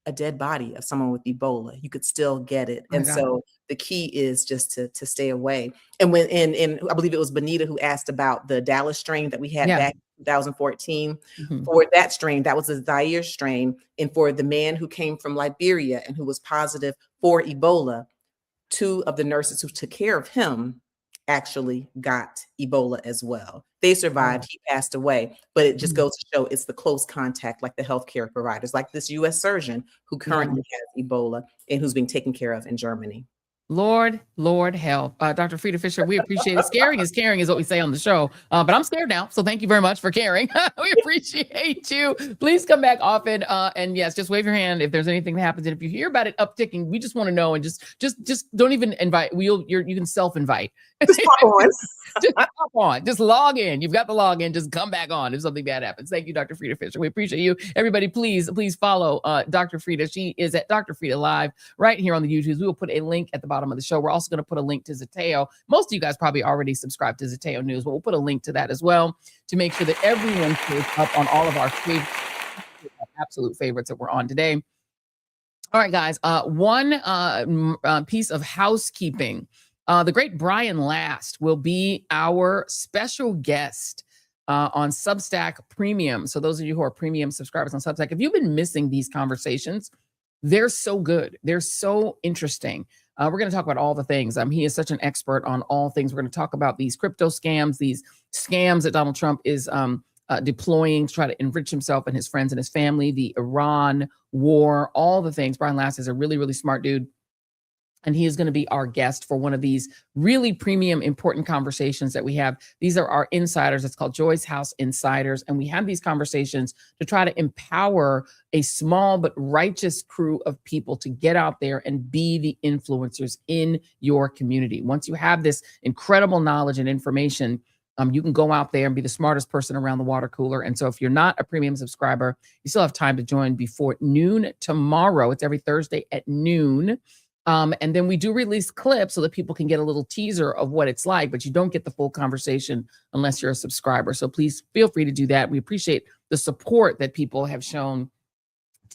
a dead body of someone with Ebola, you could still get it. And so the key is just to stay away. And and I believe it was Benita who asked about the Dallas strain that we had back in 2014. For that strain, that was a Zaire strain. And for the man who came from Liberia and who was positive for Ebola, 2 of the nurses who took care of him actually got Ebola as well. They survived, he passed away, but it just goes to show it's the close contact, like the healthcare providers, like this US surgeon who currently has Ebola and who's being taken care of in Germany. Lord help. Dr. Frita Fisher, we appreciate it. Scaring is caring is what we say on the show. But I'm scared now. So thank you very much for caring. We appreciate you. Please come back often. And yes, just wave your hand if there's anything that happens. And if you hear about it upticking, we just want to know, and just don't even invite. You can self-invite. Just pop on. Just pop on. Just log in. You've got the login. Just come back on if something bad happens. Thank you, Dr. Frita Fisher. We appreciate you. Everybody, please follow Dr. Frita. She is at Dr. Frita Live right here on the YouTube. We will put a link at the bottom of the show. We're also going to put a link to Zateo. Most of you guys probably already subscribe to Zateo News, but we'll put a link to that as well to make sure that everyone stays up on all of our absolute favorites that we're on today. All right, guys. One piece of housekeeping. The great Brian Last will be our special guest on Substack Premium. So those of you who are premium subscribers on Substack, if you've been missing these conversations, they're so good. They're so interesting. We're going to talk about all the things. He is such an expert on all things. We're going to talk about these crypto scams, these scams that Donald Trump is deploying to try to enrich himself and his friends and his family, the Iran war, all the things. Brian Last is a really, really smart dude. And he is going to be our guest for one of these really premium, important conversations that we have. These are our insiders. It's called Joy's House Insiders. And we have these conversations to try to empower a small but righteous crew of people to get out there and be the influencers in your community. Once you have this incredible knowledge and information, you can go out there and be the smartest person around the water cooler. And so if you're not a premium subscriber, you still have time to join before noon tomorrow. It's every Thursday at noon. And then we do release clips so that people can get a little teaser of what it's like, but you don't get the full conversation unless you're a subscriber. So please feel free to do that. We appreciate the support that people have shown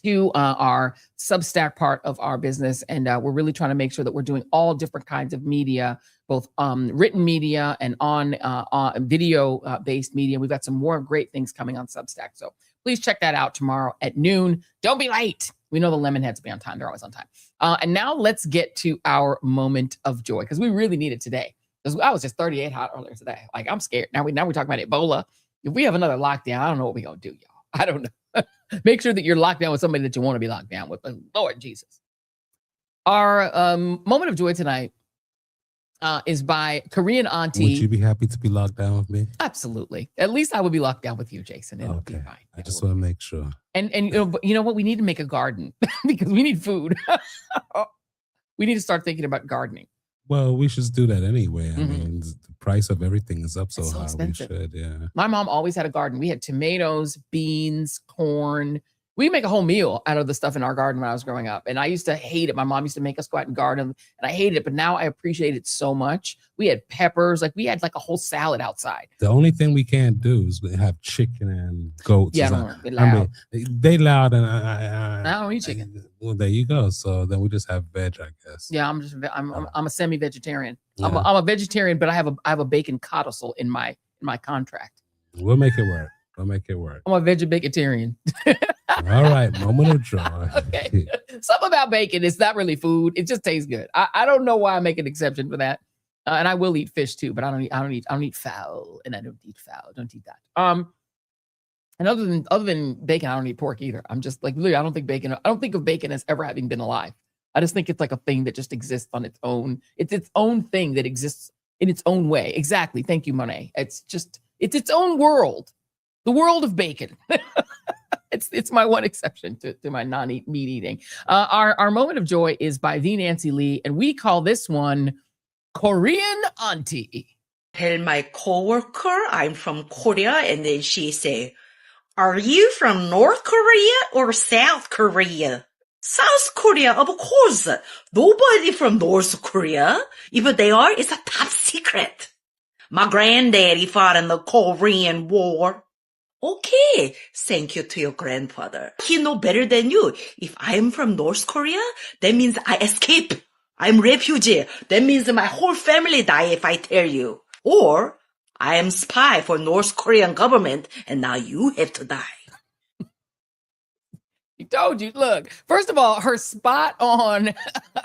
to our Substack part of our business. And we're really trying to make sure that we're doing all different kinds of media, both written media and on video-based media. We've got some more great things coming on Substack. So please check that out tomorrow at noon. Don't be late. We know the Lemonheads will be on time. They're always on time. And now let's get to our moment of joy, because we really need it today. I was just 38 hot earlier today. Like, I'm scared. Now we're talking about Ebola. If we have another lockdown, I don't know what we're going to do, y'all. I don't know. Make sure that you're locked down with somebody that you want to be locked down with. But Lord Jesus. Our moment of joy tonight is by Korean auntie. Would you be happy to be locked down with me? Absolutely. At least I would be locked down with you, Jason. It'll be fine. I just want to make sure. And you know what? We need to make a garden because we need food. We need to start thinking about gardening. Well, we should do that anyway. I mean, the price of everything is up so high. Expensive. We should, yeah. My mom always had a garden. We had tomatoes, beans, corn. We make a whole meal out of the stuff in our garden when I was growing up. And I used to hate it. My mom used to make us go out and garden, and I hated it. But now I appreciate it so much. We had peppers. Like, we had like a whole salad outside. The only thing we can't do is have chicken and goats. Yeah, they're loud. I mean, they loud, and I don't eat chicken. Well, there you go. So then we just have veg, I guess. Yeah, I'm a semi-vegetarian. Yeah. I'm a vegetarian, but I have a bacon codicil in my contract. We'll make it work. We'll make it work. I'm a vegetarian. All right, moment of joy. Okay. Something about bacon, it's not really food. It just tastes good. I don't know why I make an exception for that. And I will eat fish too, but I don't eat fowl, and I don't eat fowl. Don't eat that. And other than bacon, I don't eat pork either. I'm just like, literally, I don't think of bacon as ever having been alive. I just think it's like a thing that just exists on its own. It's its own thing that exists in its own way. Exactly. Thank you, Monet. It's its own world. The world of bacon. It's my one exception to my meat eating. Our moment of joy is by the Nancy Lee, and we call this one Korean Auntie. Tell my coworker I'm from Korea, and then she say, "Are you from North Korea or South Korea?" South Korea, of course. Nobody from North Korea. If they are, it's a top secret. My granddaddy fought in the Korean War. Okay, thank you to your grandfather. He know better than you. If I am from North Korea, that means I escape. I'm refugee. That means my whole family die if I tell you. Or I am spy for North Korean government, and now you have to die. He told you. Look, first of all, her spot on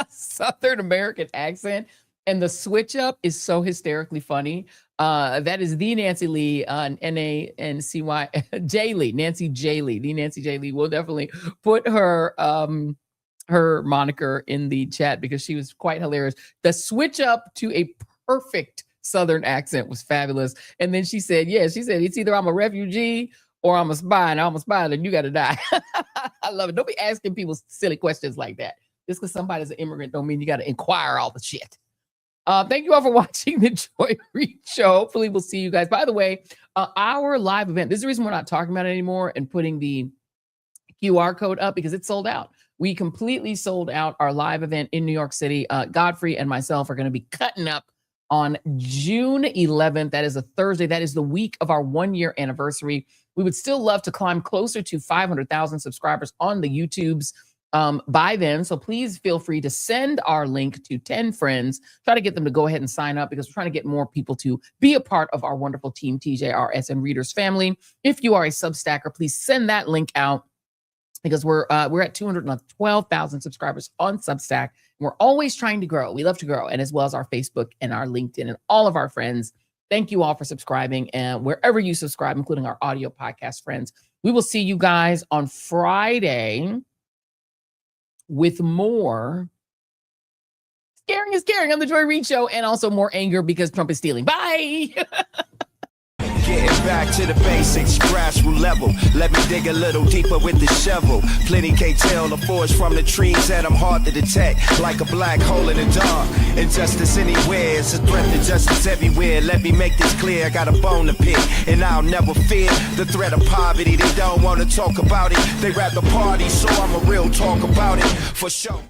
Southern American accent and the switch up is so hysterically funny. That is the Nancy Lee on NAACP J Lee, Nancy J Lee, the Nancy J Lee. We'll definitely put her moniker in the chat because she was quite hilarious. The switch up to a perfect Southern accent was fabulous. And then she said, it's either I'm a refugee or I'm a spy, and I'm a spy, then you got to die. I love it. Don't be asking people silly questions like that. Just because somebody's an immigrant don't mean you got to inquire all the shit. Thank you all for watching the Joy Reid Show. Hopefully we'll see you guys. By the way, our live event, this is the reason we're not talking about it anymore and putting the QR code up because it's sold out. We completely sold out our live event in New York City. Godfrey and myself are going to be cutting up on June 11th. That is a Thursday. That is the week of our 1-year anniversary. We would still love to climb closer to 500,000 subscribers on the YouTubes by then. So please feel free to send our link to 10 friends. Try to get them to go ahead and sign up because we're trying to get more people to be a part of our wonderful Team TJRSN Readers family. If you are a Substacker, please send that link out because we're at 212,000 subscribers on Substack. We're always trying to grow. We love to grow, and as well as our Facebook and our LinkedIn and all of our friends. Thank you all for subscribing, and wherever you subscribe, including our audio podcast friends. We will see you guys on Friday with more Scaring is Caring on the Joy Reid Show, and also more anger because Trump is stealing. Bye. Getting back to the basics, grassroots level. Let me dig a little deeper with the shovel. Plenty can't tell the forest from the trees, and I'm hard to detect, like a black hole in the dark. Injustice anywhere, it's a threat to justice everywhere. Let me make this clear, I got a bone to pick, and I'll never fear the threat of poverty. They don't want to talk about it, they rather party, so I'm a real talk about it, for sure.